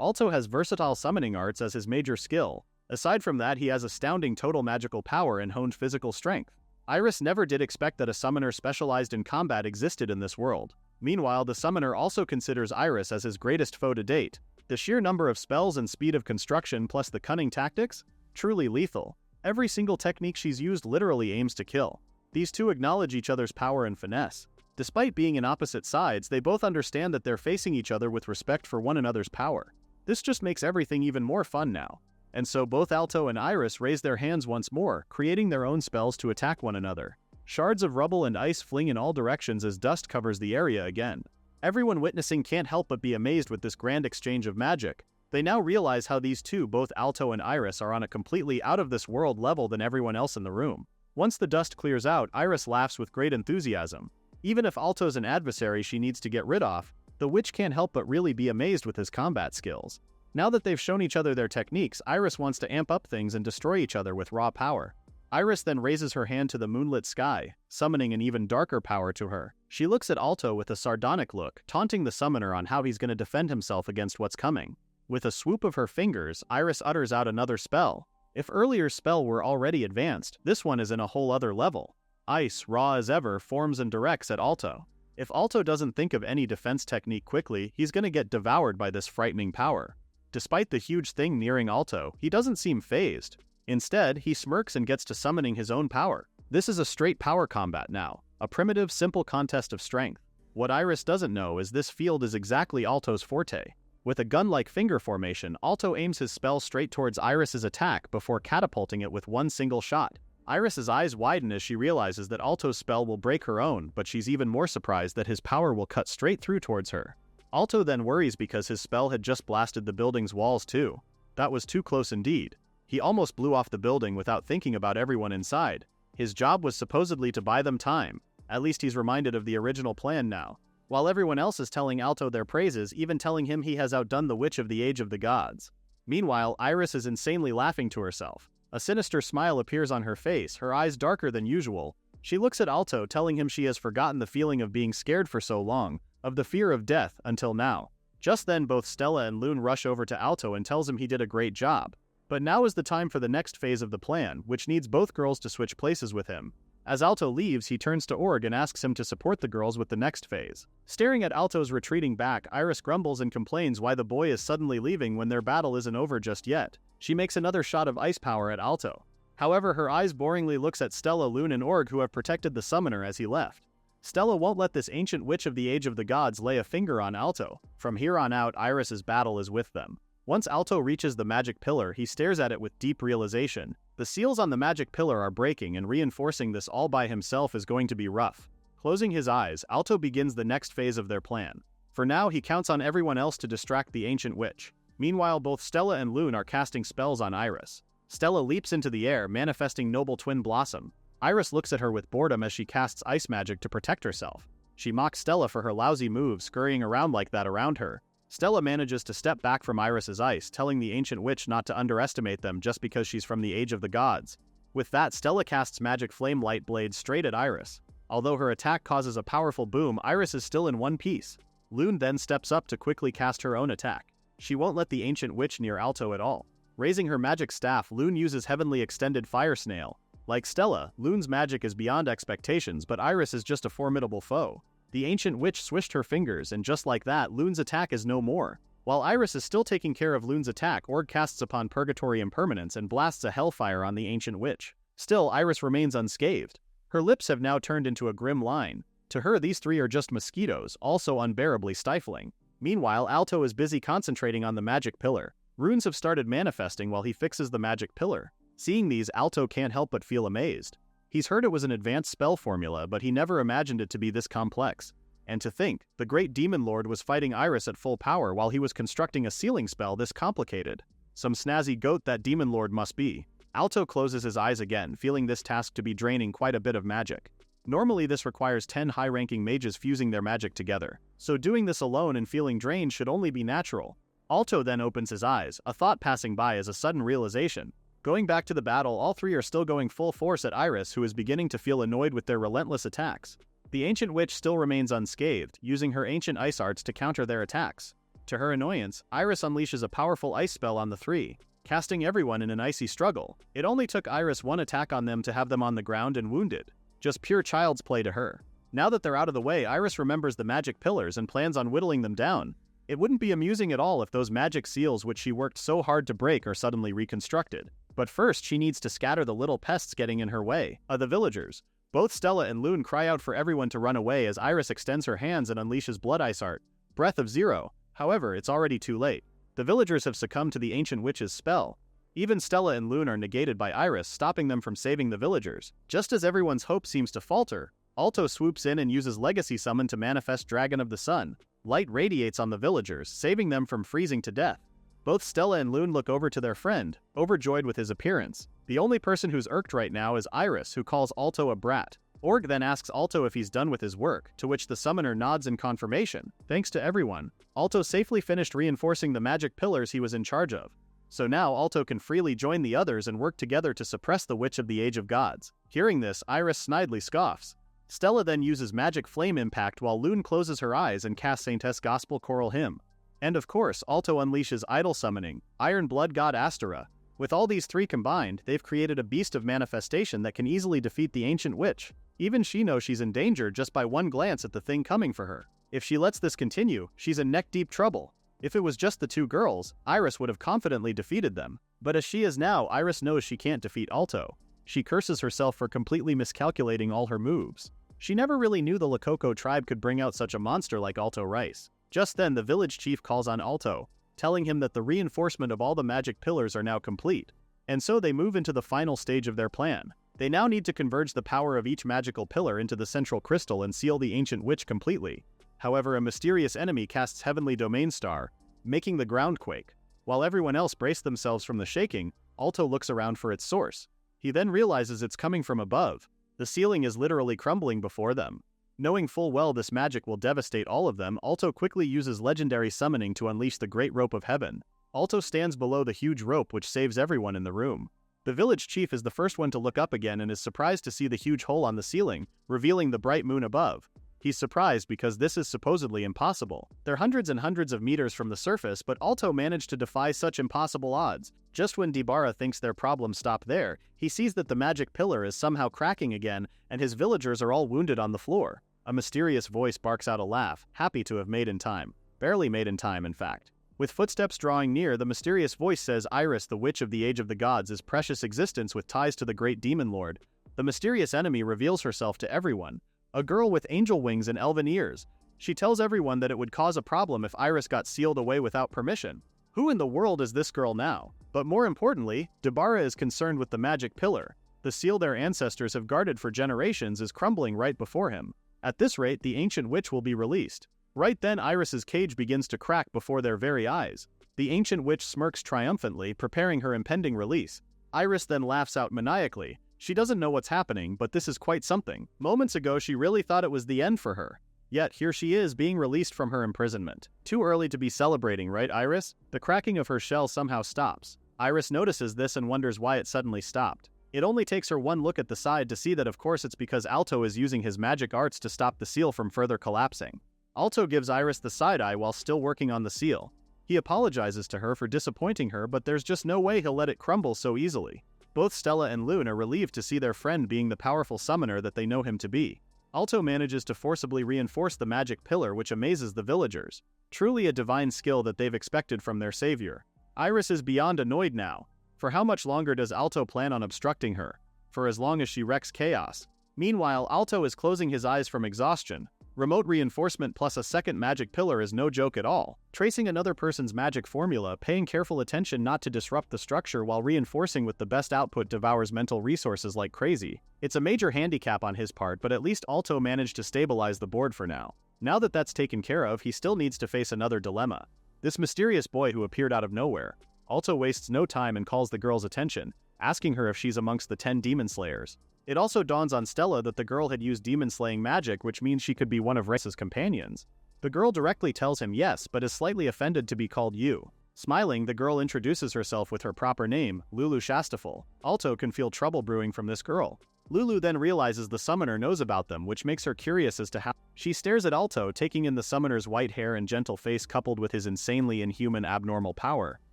Alto has versatile summoning arts as his major skill. Aside from that, he has astounding total magical power and honed physical strength. Iris never did expect that a summoner specialized in combat existed in this world. Meanwhile, the summoner also considers Iris as his greatest foe to date. The sheer number of spells and speed of construction plus the cunning tactics? Truly lethal. Every single technique she's used literally aims to kill. These two acknowledge each other's power and finesse. Despite being in opposite sides, they both understand that they're facing each other with respect for one another's power. This just makes everything even more fun now. And so both Alto and Iris raise their hands once more, creating their own spells to attack one another. Shards of rubble and ice fling in all directions as dust covers the area again. Everyone witnessing can't help but be amazed with this grand exchange of magic. They now realize how these two, both Alto and Iris, are on a completely out-of-this-world level than everyone else in the room. Once the dust clears out, Iris laughs with great enthusiasm. Even if Alto's an adversary she needs to get rid of, the witch can't help but really be amazed with his combat skills. Now that they've shown each other their techniques, Iris wants to amp up things and destroy each other with raw power. Iris then raises her hand to the moonlit sky, summoning an even darker power to her. She looks at Alto with a sardonic look, taunting the summoner on how he's going to defend himself against what's coming. With a swoop of her fingers, Iris utters out another spell. If earlier spell were already advanced, this one is in a whole other level. Ice, raw as ever, forms and directs at Alto. If Alto doesn't think of any defense technique quickly, he's going to get devoured by this frightening power. Despite the huge thing nearing Alto, he doesn't seem fazed. Instead, he smirks and gets to summoning his own power. This is a straight power combat now, a primitive, simple contest of strength. What Iris doesn't know is this field is exactly Alto's forte. With a gun-like finger formation, Alto aims his spell straight towards Iris's attack before catapulting it with one single shot. Iris's eyes widen as she realizes that Alto's spell will break her own, but she's even more surprised that his power will cut straight through towards her. Alto then worries because his spell had just blasted the building's walls too. That was too close indeed. He almost blew off the building without thinking about everyone inside. His job was supposedly to buy them time. At least he's reminded of the original plan now. While everyone else is telling Alto their praises, even telling him he has outdone the witch of the age of the gods. Meanwhile, Iris is insanely laughing to herself. A sinister smile appears on her face, her eyes darker than usual. She looks at Alto, telling him she has forgotten the feeling of being scared for so long, of the fear of death, until now. Just then both Stella and Loon rush over to Alto and tells him he did a great job. But now is the time for the next phase of the plan, which needs both girls to switch places with him. As Alto leaves, he turns to Org and asks him to support the girls with the next phase. Staring at Alto's retreating back, Iris grumbles and complains why the boy is suddenly leaving when their battle isn't over just yet. She makes another shot of ice power at Alto. However, her eyes boringly looks at Stella, Loon, and Org, who have protected the summoner as he left. Stella won't let this ancient witch of the Age of the Gods lay a finger on Alto. From here on out, Iris's battle is with them. Once Alto reaches the magic pillar, he stares at it with deep realization. The seals on the magic pillar are breaking, and reinforcing this all by himself is going to be rough. Closing his eyes, Alto begins the next phase of their plan. For now, he counts on everyone else to distract the ancient witch. Meanwhile, both Stella and Loon are casting spells on Iris. Stella leaps into the air, manifesting Noble Twin Blossom. Iris looks at her with boredom as she casts ice magic to protect herself. She mocks Stella for her lousy move, scurrying around like that around her. Stella manages to step back from Iris's ice, telling the ancient witch not to underestimate them just because she's from the Age of the Gods. With that, Stella casts magic flame light blade straight at Iris. Although her attack causes a powerful boom, Iris is still in one piece. Loon then steps up to quickly cast her own attack. She won't let the ancient witch near Alto at all. Raising her magic staff, Loon uses Heavenly Extended Fire Snail. Like Stella, Loon's magic is beyond expectations, but Iris is just a formidable foe. The ancient witch swished her fingers, and just like that, Loon's attack is no more. While Iris is still taking care of Loon's attack, Org casts upon Purgatory Impermanence and blasts a hellfire on the ancient witch. Still, Iris remains unscathed. Her lips have now turned into a grim line. To her, these three are just mosquitoes, also unbearably stifling. Meanwhile, Alto is busy concentrating on the magic pillar. Runes have started manifesting while he fixes the magic pillar. Seeing these, Alto can't help but feel amazed. He's heard it was an advanced spell formula, but he never imagined it to be this complex. And to think, the great demon lord was fighting Iris at full power while he was constructing a sealing spell this complicated. Some snazzy goat that demon lord must be. Alto closes his eyes again, feeling this task to be draining quite a bit of magic. Normally this requires 10 high-ranking mages fusing their magic together, so doing this alone and feeling drained should only be natural. Alto then opens his eyes, a thought passing by as a sudden realization. Going back to the battle, all three are still going full force at Iris, who is beginning to feel annoyed with their relentless attacks. The ancient witch still remains unscathed, using her ancient ice arts to counter their attacks. To her annoyance, Iris unleashes a powerful ice spell on the three, casting everyone in an icy struggle. It only took Iris one attack on them to have them on the ground and wounded. Just pure child's play to her. Now that they're out of the way, Iris remembers the magic pillars and plans on whittling them down. It wouldn't be amusing at all if those magic seals which she worked so hard to break are suddenly reconstructed. But first, she needs to scatter the little pests getting in her way, the villagers. Both Stella and Loon cry out for everyone to run away as Iris extends her hands and unleashes Blood Ice Art, Breath of Zero. However, it's already too late. The villagers have succumbed to the ancient witch's spell. Even Stella and Loon are negated by Iris, stopping them from saving the villagers. Just as everyone's hope seems to falter, Alto swoops in and uses Legacy Summon to manifest Dragon of the Sun. Light radiates on the villagers, saving them from freezing to death. Both Stella and Loon look over to their friend, overjoyed with his appearance. The only person who's irked right now is Iris, who calls Alto a brat. Org then asks Alto if he's done with his work, to which the summoner nods in confirmation. Thanks to everyone, Alto safely finished reinforcing the magic pillars he was in charge of. So now Alto can freely join the others and work together to suppress the Witch of the Age of Gods. Hearing this, Iris snidely scoffs. Stella then uses Magic Flame Impact while Loon closes her eyes and casts Saintess Gospel Choral Hymn. And of course, Alto unleashes Idol Summoning, Iron Blood God Astera. With all these three combined, they've created a beast of manifestation that can easily defeat the ancient witch. Even she knows she's in danger just by one glance at the thing coming for her. If she lets this continue, she's in neck-deep trouble. If it was just the two girls, Iris would have confidently defeated them. But as she is now, Iris knows she can't defeat Alto. She curses herself for completely miscalculating all her moves. She never really knew the Lakoko tribe could bring out such a monster like Alto Reise. Just then, the village chief calls on Alto, telling him that the reinforcement of all the magic pillars are now complete. And so they move into the final stage of their plan. They now need to converge the power of each magical pillar into the central crystal and seal the ancient witch completely. However, a mysterious enemy casts Heavenly Domain Star, making the ground quake. While everyone else brace themselves from the shaking, Alto looks around for its source. He then realizes it's coming from above. The ceiling is literally crumbling before them. Knowing full well this magic will devastate all of them, Alto quickly uses legendary summoning to unleash the Great Rope of Heaven. Alto stands below the huge rope which saves everyone in the room. The village chief is the first one to look up again and is surprised to see the huge hole on the ceiling, revealing the bright moon above. He's surprised because this is supposedly impossible. They're hundreds and hundreds of meters from the surface, but Alto managed to defy such impossible odds. Just when Dibara thinks their problems stop there, he sees that the magic pillar is somehow cracking again, and his villagers are all wounded on the floor. A mysterious voice barks out a laugh, happy to have made in time. Barely made in time, in fact. With footsteps drawing near, the mysterious voice says Iris, the witch of the age of the gods, is precious existence with ties to the great demon lord. The mysterious enemy reveals herself to everyone. A girl with angel wings and elven ears. She tells everyone that it would cause a problem if Iris got sealed away without permission. Who in the world is this girl now? But more importantly, Dibara is concerned with the magic pillar. The seal their ancestors have guarded for generations is crumbling right before him. At this rate, the ancient witch will be released. Right then, Iris's cage begins to crack before their very eyes. The ancient witch smirks triumphantly, preparing her impending release. Iris then laughs out maniacally. She doesn't know what's happening, but this is quite something. Moments ago, she really thought it was the end for her. Yet, here she is, being released from her imprisonment. Too early to be celebrating, right, Iris? The cracking of her shell somehow stops. Iris notices this and wonders why it suddenly stopped. It only takes her one look at the side to see that of course it's because Alto is using his magic arts to stop the seal from further collapsing. Alto gives Iris the side-eye while still working on the seal. He apologizes to her for disappointing her, but there's just no way he'll let it crumble so easily. Both Stella and Lune are relieved to see their friend being the powerful summoner that they know him to be. Alto manages to forcibly reinforce the magic pillar, which amazes the villagers. Truly a divine skill that they've expected from their savior. Iris is beyond annoyed now. For how much longer does Alto plan on obstructing her? For as long as she wreaks chaos. Meanwhile, Alto is closing his eyes from exhaustion. Remote reinforcement plus a second magic pillar is no joke at all. Tracing another person's magic formula, paying careful attention not to disrupt the structure while reinforcing with the best output devours mental resources like crazy. It's a major handicap on his part, but at least Alto managed to stabilize the board for now. Now that that's taken care of, he still needs to face another dilemma. This mysterious boy who appeared out of nowhere. Alto wastes no time and calls the girl's attention, asking her if she's amongst the 10 demon slayers. It also dawns on Stella that the girl had used demon-slaying magic, which means she could be one of Reise's companions. The girl directly tells him yes, but is slightly offended to be called you. Smiling, the girl introduces herself with her proper name, Lulu Shastaful. Alto can feel trouble brewing from this girl. Lulu then realizes the summoner knows about them, which makes her curious as to how. She stares at Alto, taking in the summoner's white hair and gentle face coupled with his insanely inhuman abnormal power.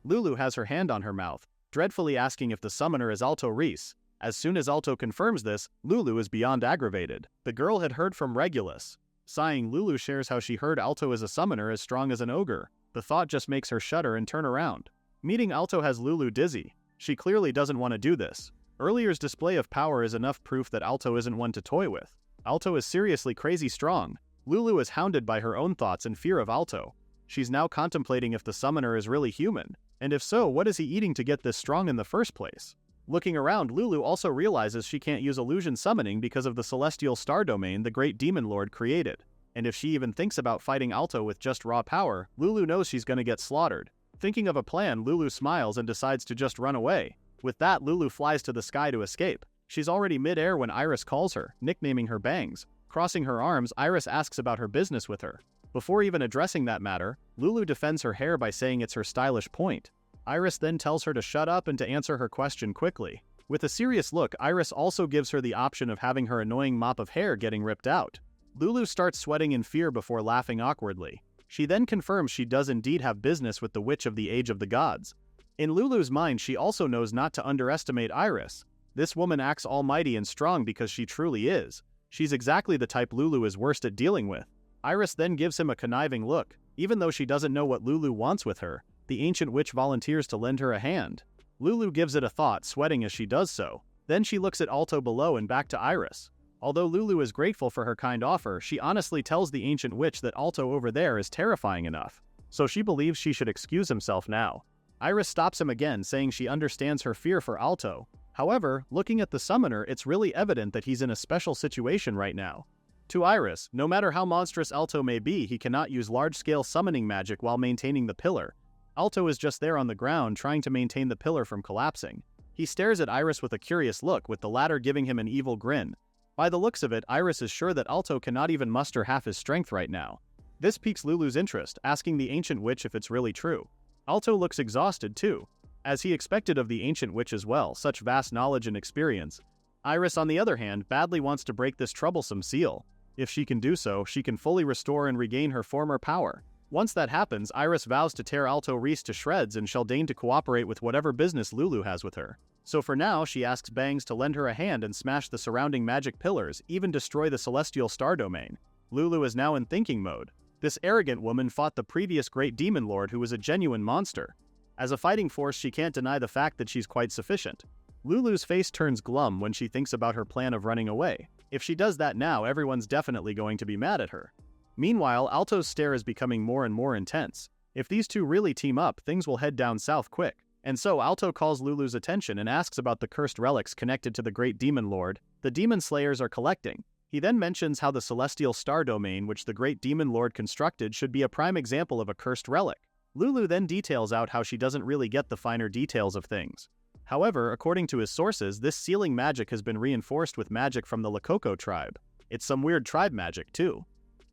Lulu has her hand on her mouth, dreadfully asking if the summoner is Alto Reise. As soon as Alto confirms this, Lulu is beyond aggravated. The girl had heard from Regulus. Sighing, Lulu shares how she heard Alto is a summoner as strong as an ogre. The thought just makes her shudder and turn around. Meeting Alto has Lulu dizzy. She clearly doesn't want to do this. Earlier's display of power is enough proof that Alto isn't one to toy with. Alto is seriously crazy strong. Lulu is hounded by her own thoughts and fear of Alto. She's now contemplating if the summoner is really human. And if so, what is he eating to get this strong in the first place? Looking around, Lulu also realizes she can't use illusion summoning because of the celestial star domain the great demon lord created. And if she even thinks about fighting Alto with just raw power, Lulu knows she's gonna get slaughtered. Thinking of a plan, Lulu smiles and decides to just run away. With that, Lulu flies to the sky to escape. She's already mid-air when Iris calls her, nicknaming her Bangs. Crossing her arms, Iris asks about her business with her. Before even addressing that matter, Lulu defends her hair by saying it's her stylish point. Iris then tells her to shut up and to answer her question quickly. With a serious look, Iris also gives her the option of having her annoying mop of hair getting ripped out. Lulu starts sweating in fear before laughing awkwardly. She then confirms she does indeed have business with the witch of the age of the gods. In Lulu's mind, she also knows not to underestimate Iris. This woman acts almighty and strong because she truly is. She's exactly the type Lulu is worst at dealing with. Iris then gives him a conniving look. Even though she doesn't know what Lulu wants with her, the ancient witch volunteers to lend her a hand. Lulu gives it a thought, sweating as she does so. Then she looks at Alto below and back to Iris. Although Lulu is grateful for her kind offer, she honestly tells the ancient witch that Alto over there is terrifying enough. So she believes she should excuse himself now. Iris stops him again, saying she understands her fear for Alto. However, looking at the summoner, it's really evident that he's in a special situation right now. To Iris, no matter how monstrous Alto may be, he cannot use large-scale summoning magic while maintaining the pillar. Alto is just there on the ground trying to maintain the pillar from collapsing. He stares at Iris with a curious look, with the latter giving him an evil grin. By the looks of it, Iris is sure that Alto cannot even muster half his strength right now. This piques Lulu's interest, asking the ancient witch if it's really true. Alto looks exhausted too. as he expected of the ancient witch as well, such vast knowledge and experience. Iris, on the other hand, badly wants to break this troublesome seal. If she can do so, she can fully restore and regain her former power. Once that happens, Iris vows to tear Alto Reise to shreds and shall deign to cooperate with whatever business Lulu has with her. So for now, she asks Bangs to lend her a hand and smash the surrounding magic pillars, even destroy the celestial star domain. Lulu is now in thinking mode. This arrogant woman fought the previous great demon lord who was a genuine monster. As a fighting force, she can't deny the fact that she's quite sufficient. Lulu's face turns glum when she thinks about her plan of running away. If she does that now, everyone's definitely going to be mad at her. Meanwhile, Alto's stare is becoming more and more intense. If these two really team up, things will head down south quick. And so Alto calls Lulu's attention and asks about the cursed relics connected to the great demon lord the demon slayers are collecting. He then mentions how the celestial star domain which the great demon lord constructed should be a prime example of a cursed relic. Lulu then details out how she doesn't really get the finer details of things. However, according to his sources, this sealing magic has been reinforced with magic from the Lakoko tribe. It's some weird tribe magic too.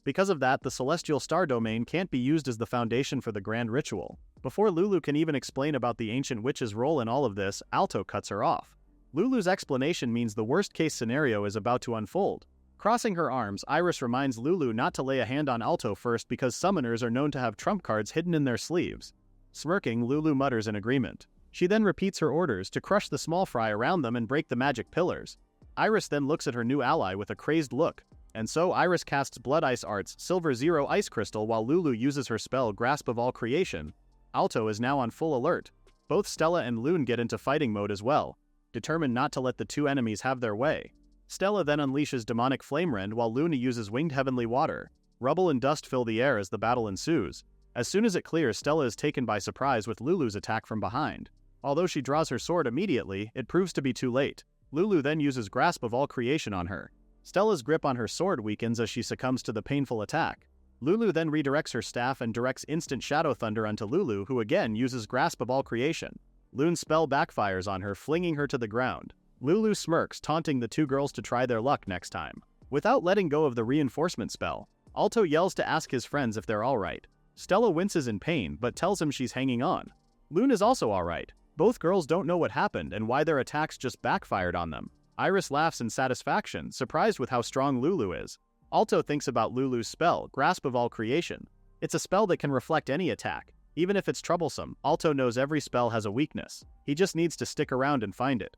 Because of that, the celestial star domain can't be used as the foundation for the grand ritual. Before Lulu can even explain about the ancient witch's role in all of this, Alto cuts her off. Lulu's explanation means the worst-case scenario is about to unfold. Crossing her arms, Iris reminds Lulu not to lay a hand on Alto first because summoners are known to have trump cards hidden in their sleeves. Smirking, Lulu mutters in agreement. She then repeats her orders to crush the small fry around them and break the magic pillars. Iris then looks at her new ally with a crazed look, and so Iris casts Blood Ice Arts Silver Zero Ice Crystal while Lulu uses her spell Grasp of All Creation. Alto is now on full alert. Both Stella and Loon get into fighting mode as well, determined not to let the two enemies have their way. Stella then unleashes Demonic Flame Rend while Luna uses Winged Heavenly Water. Rubble and dust fill the air as the battle ensues. As soon as it clears, Stella is taken by surprise with Lulu's attack from behind. Although she draws her sword immediately, it proves to be too late. Lulu then uses Grasp of All Creation on her. Stella's grip on her sword weakens as she succumbs to the painful attack. Lulu then redirects her staff and directs instant Shadow Thunder onto Lulu, who again uses Grasp of All Creation. Loon's spell backfires on her, flinging her to the ground. Lulu smirks, taunting the two girls to try their luck next time. Without letting go of the reinforcement spell, Alto yells to ask his friends if they're alright. Stella winces in pain, but tells him she's hanging on. Loon is also alright. Both girls don't know what happened and why their attacks just backfired on them. Iris laughs in satisfaction, surprised with how strong Lulu is. Alto thinks about Lulu's spell, Grasp of All Creation. It's a spell that can reflect any attack. Even if it's troublesome, Alto knows every spell has a weakness. He just needs to stick around and find it.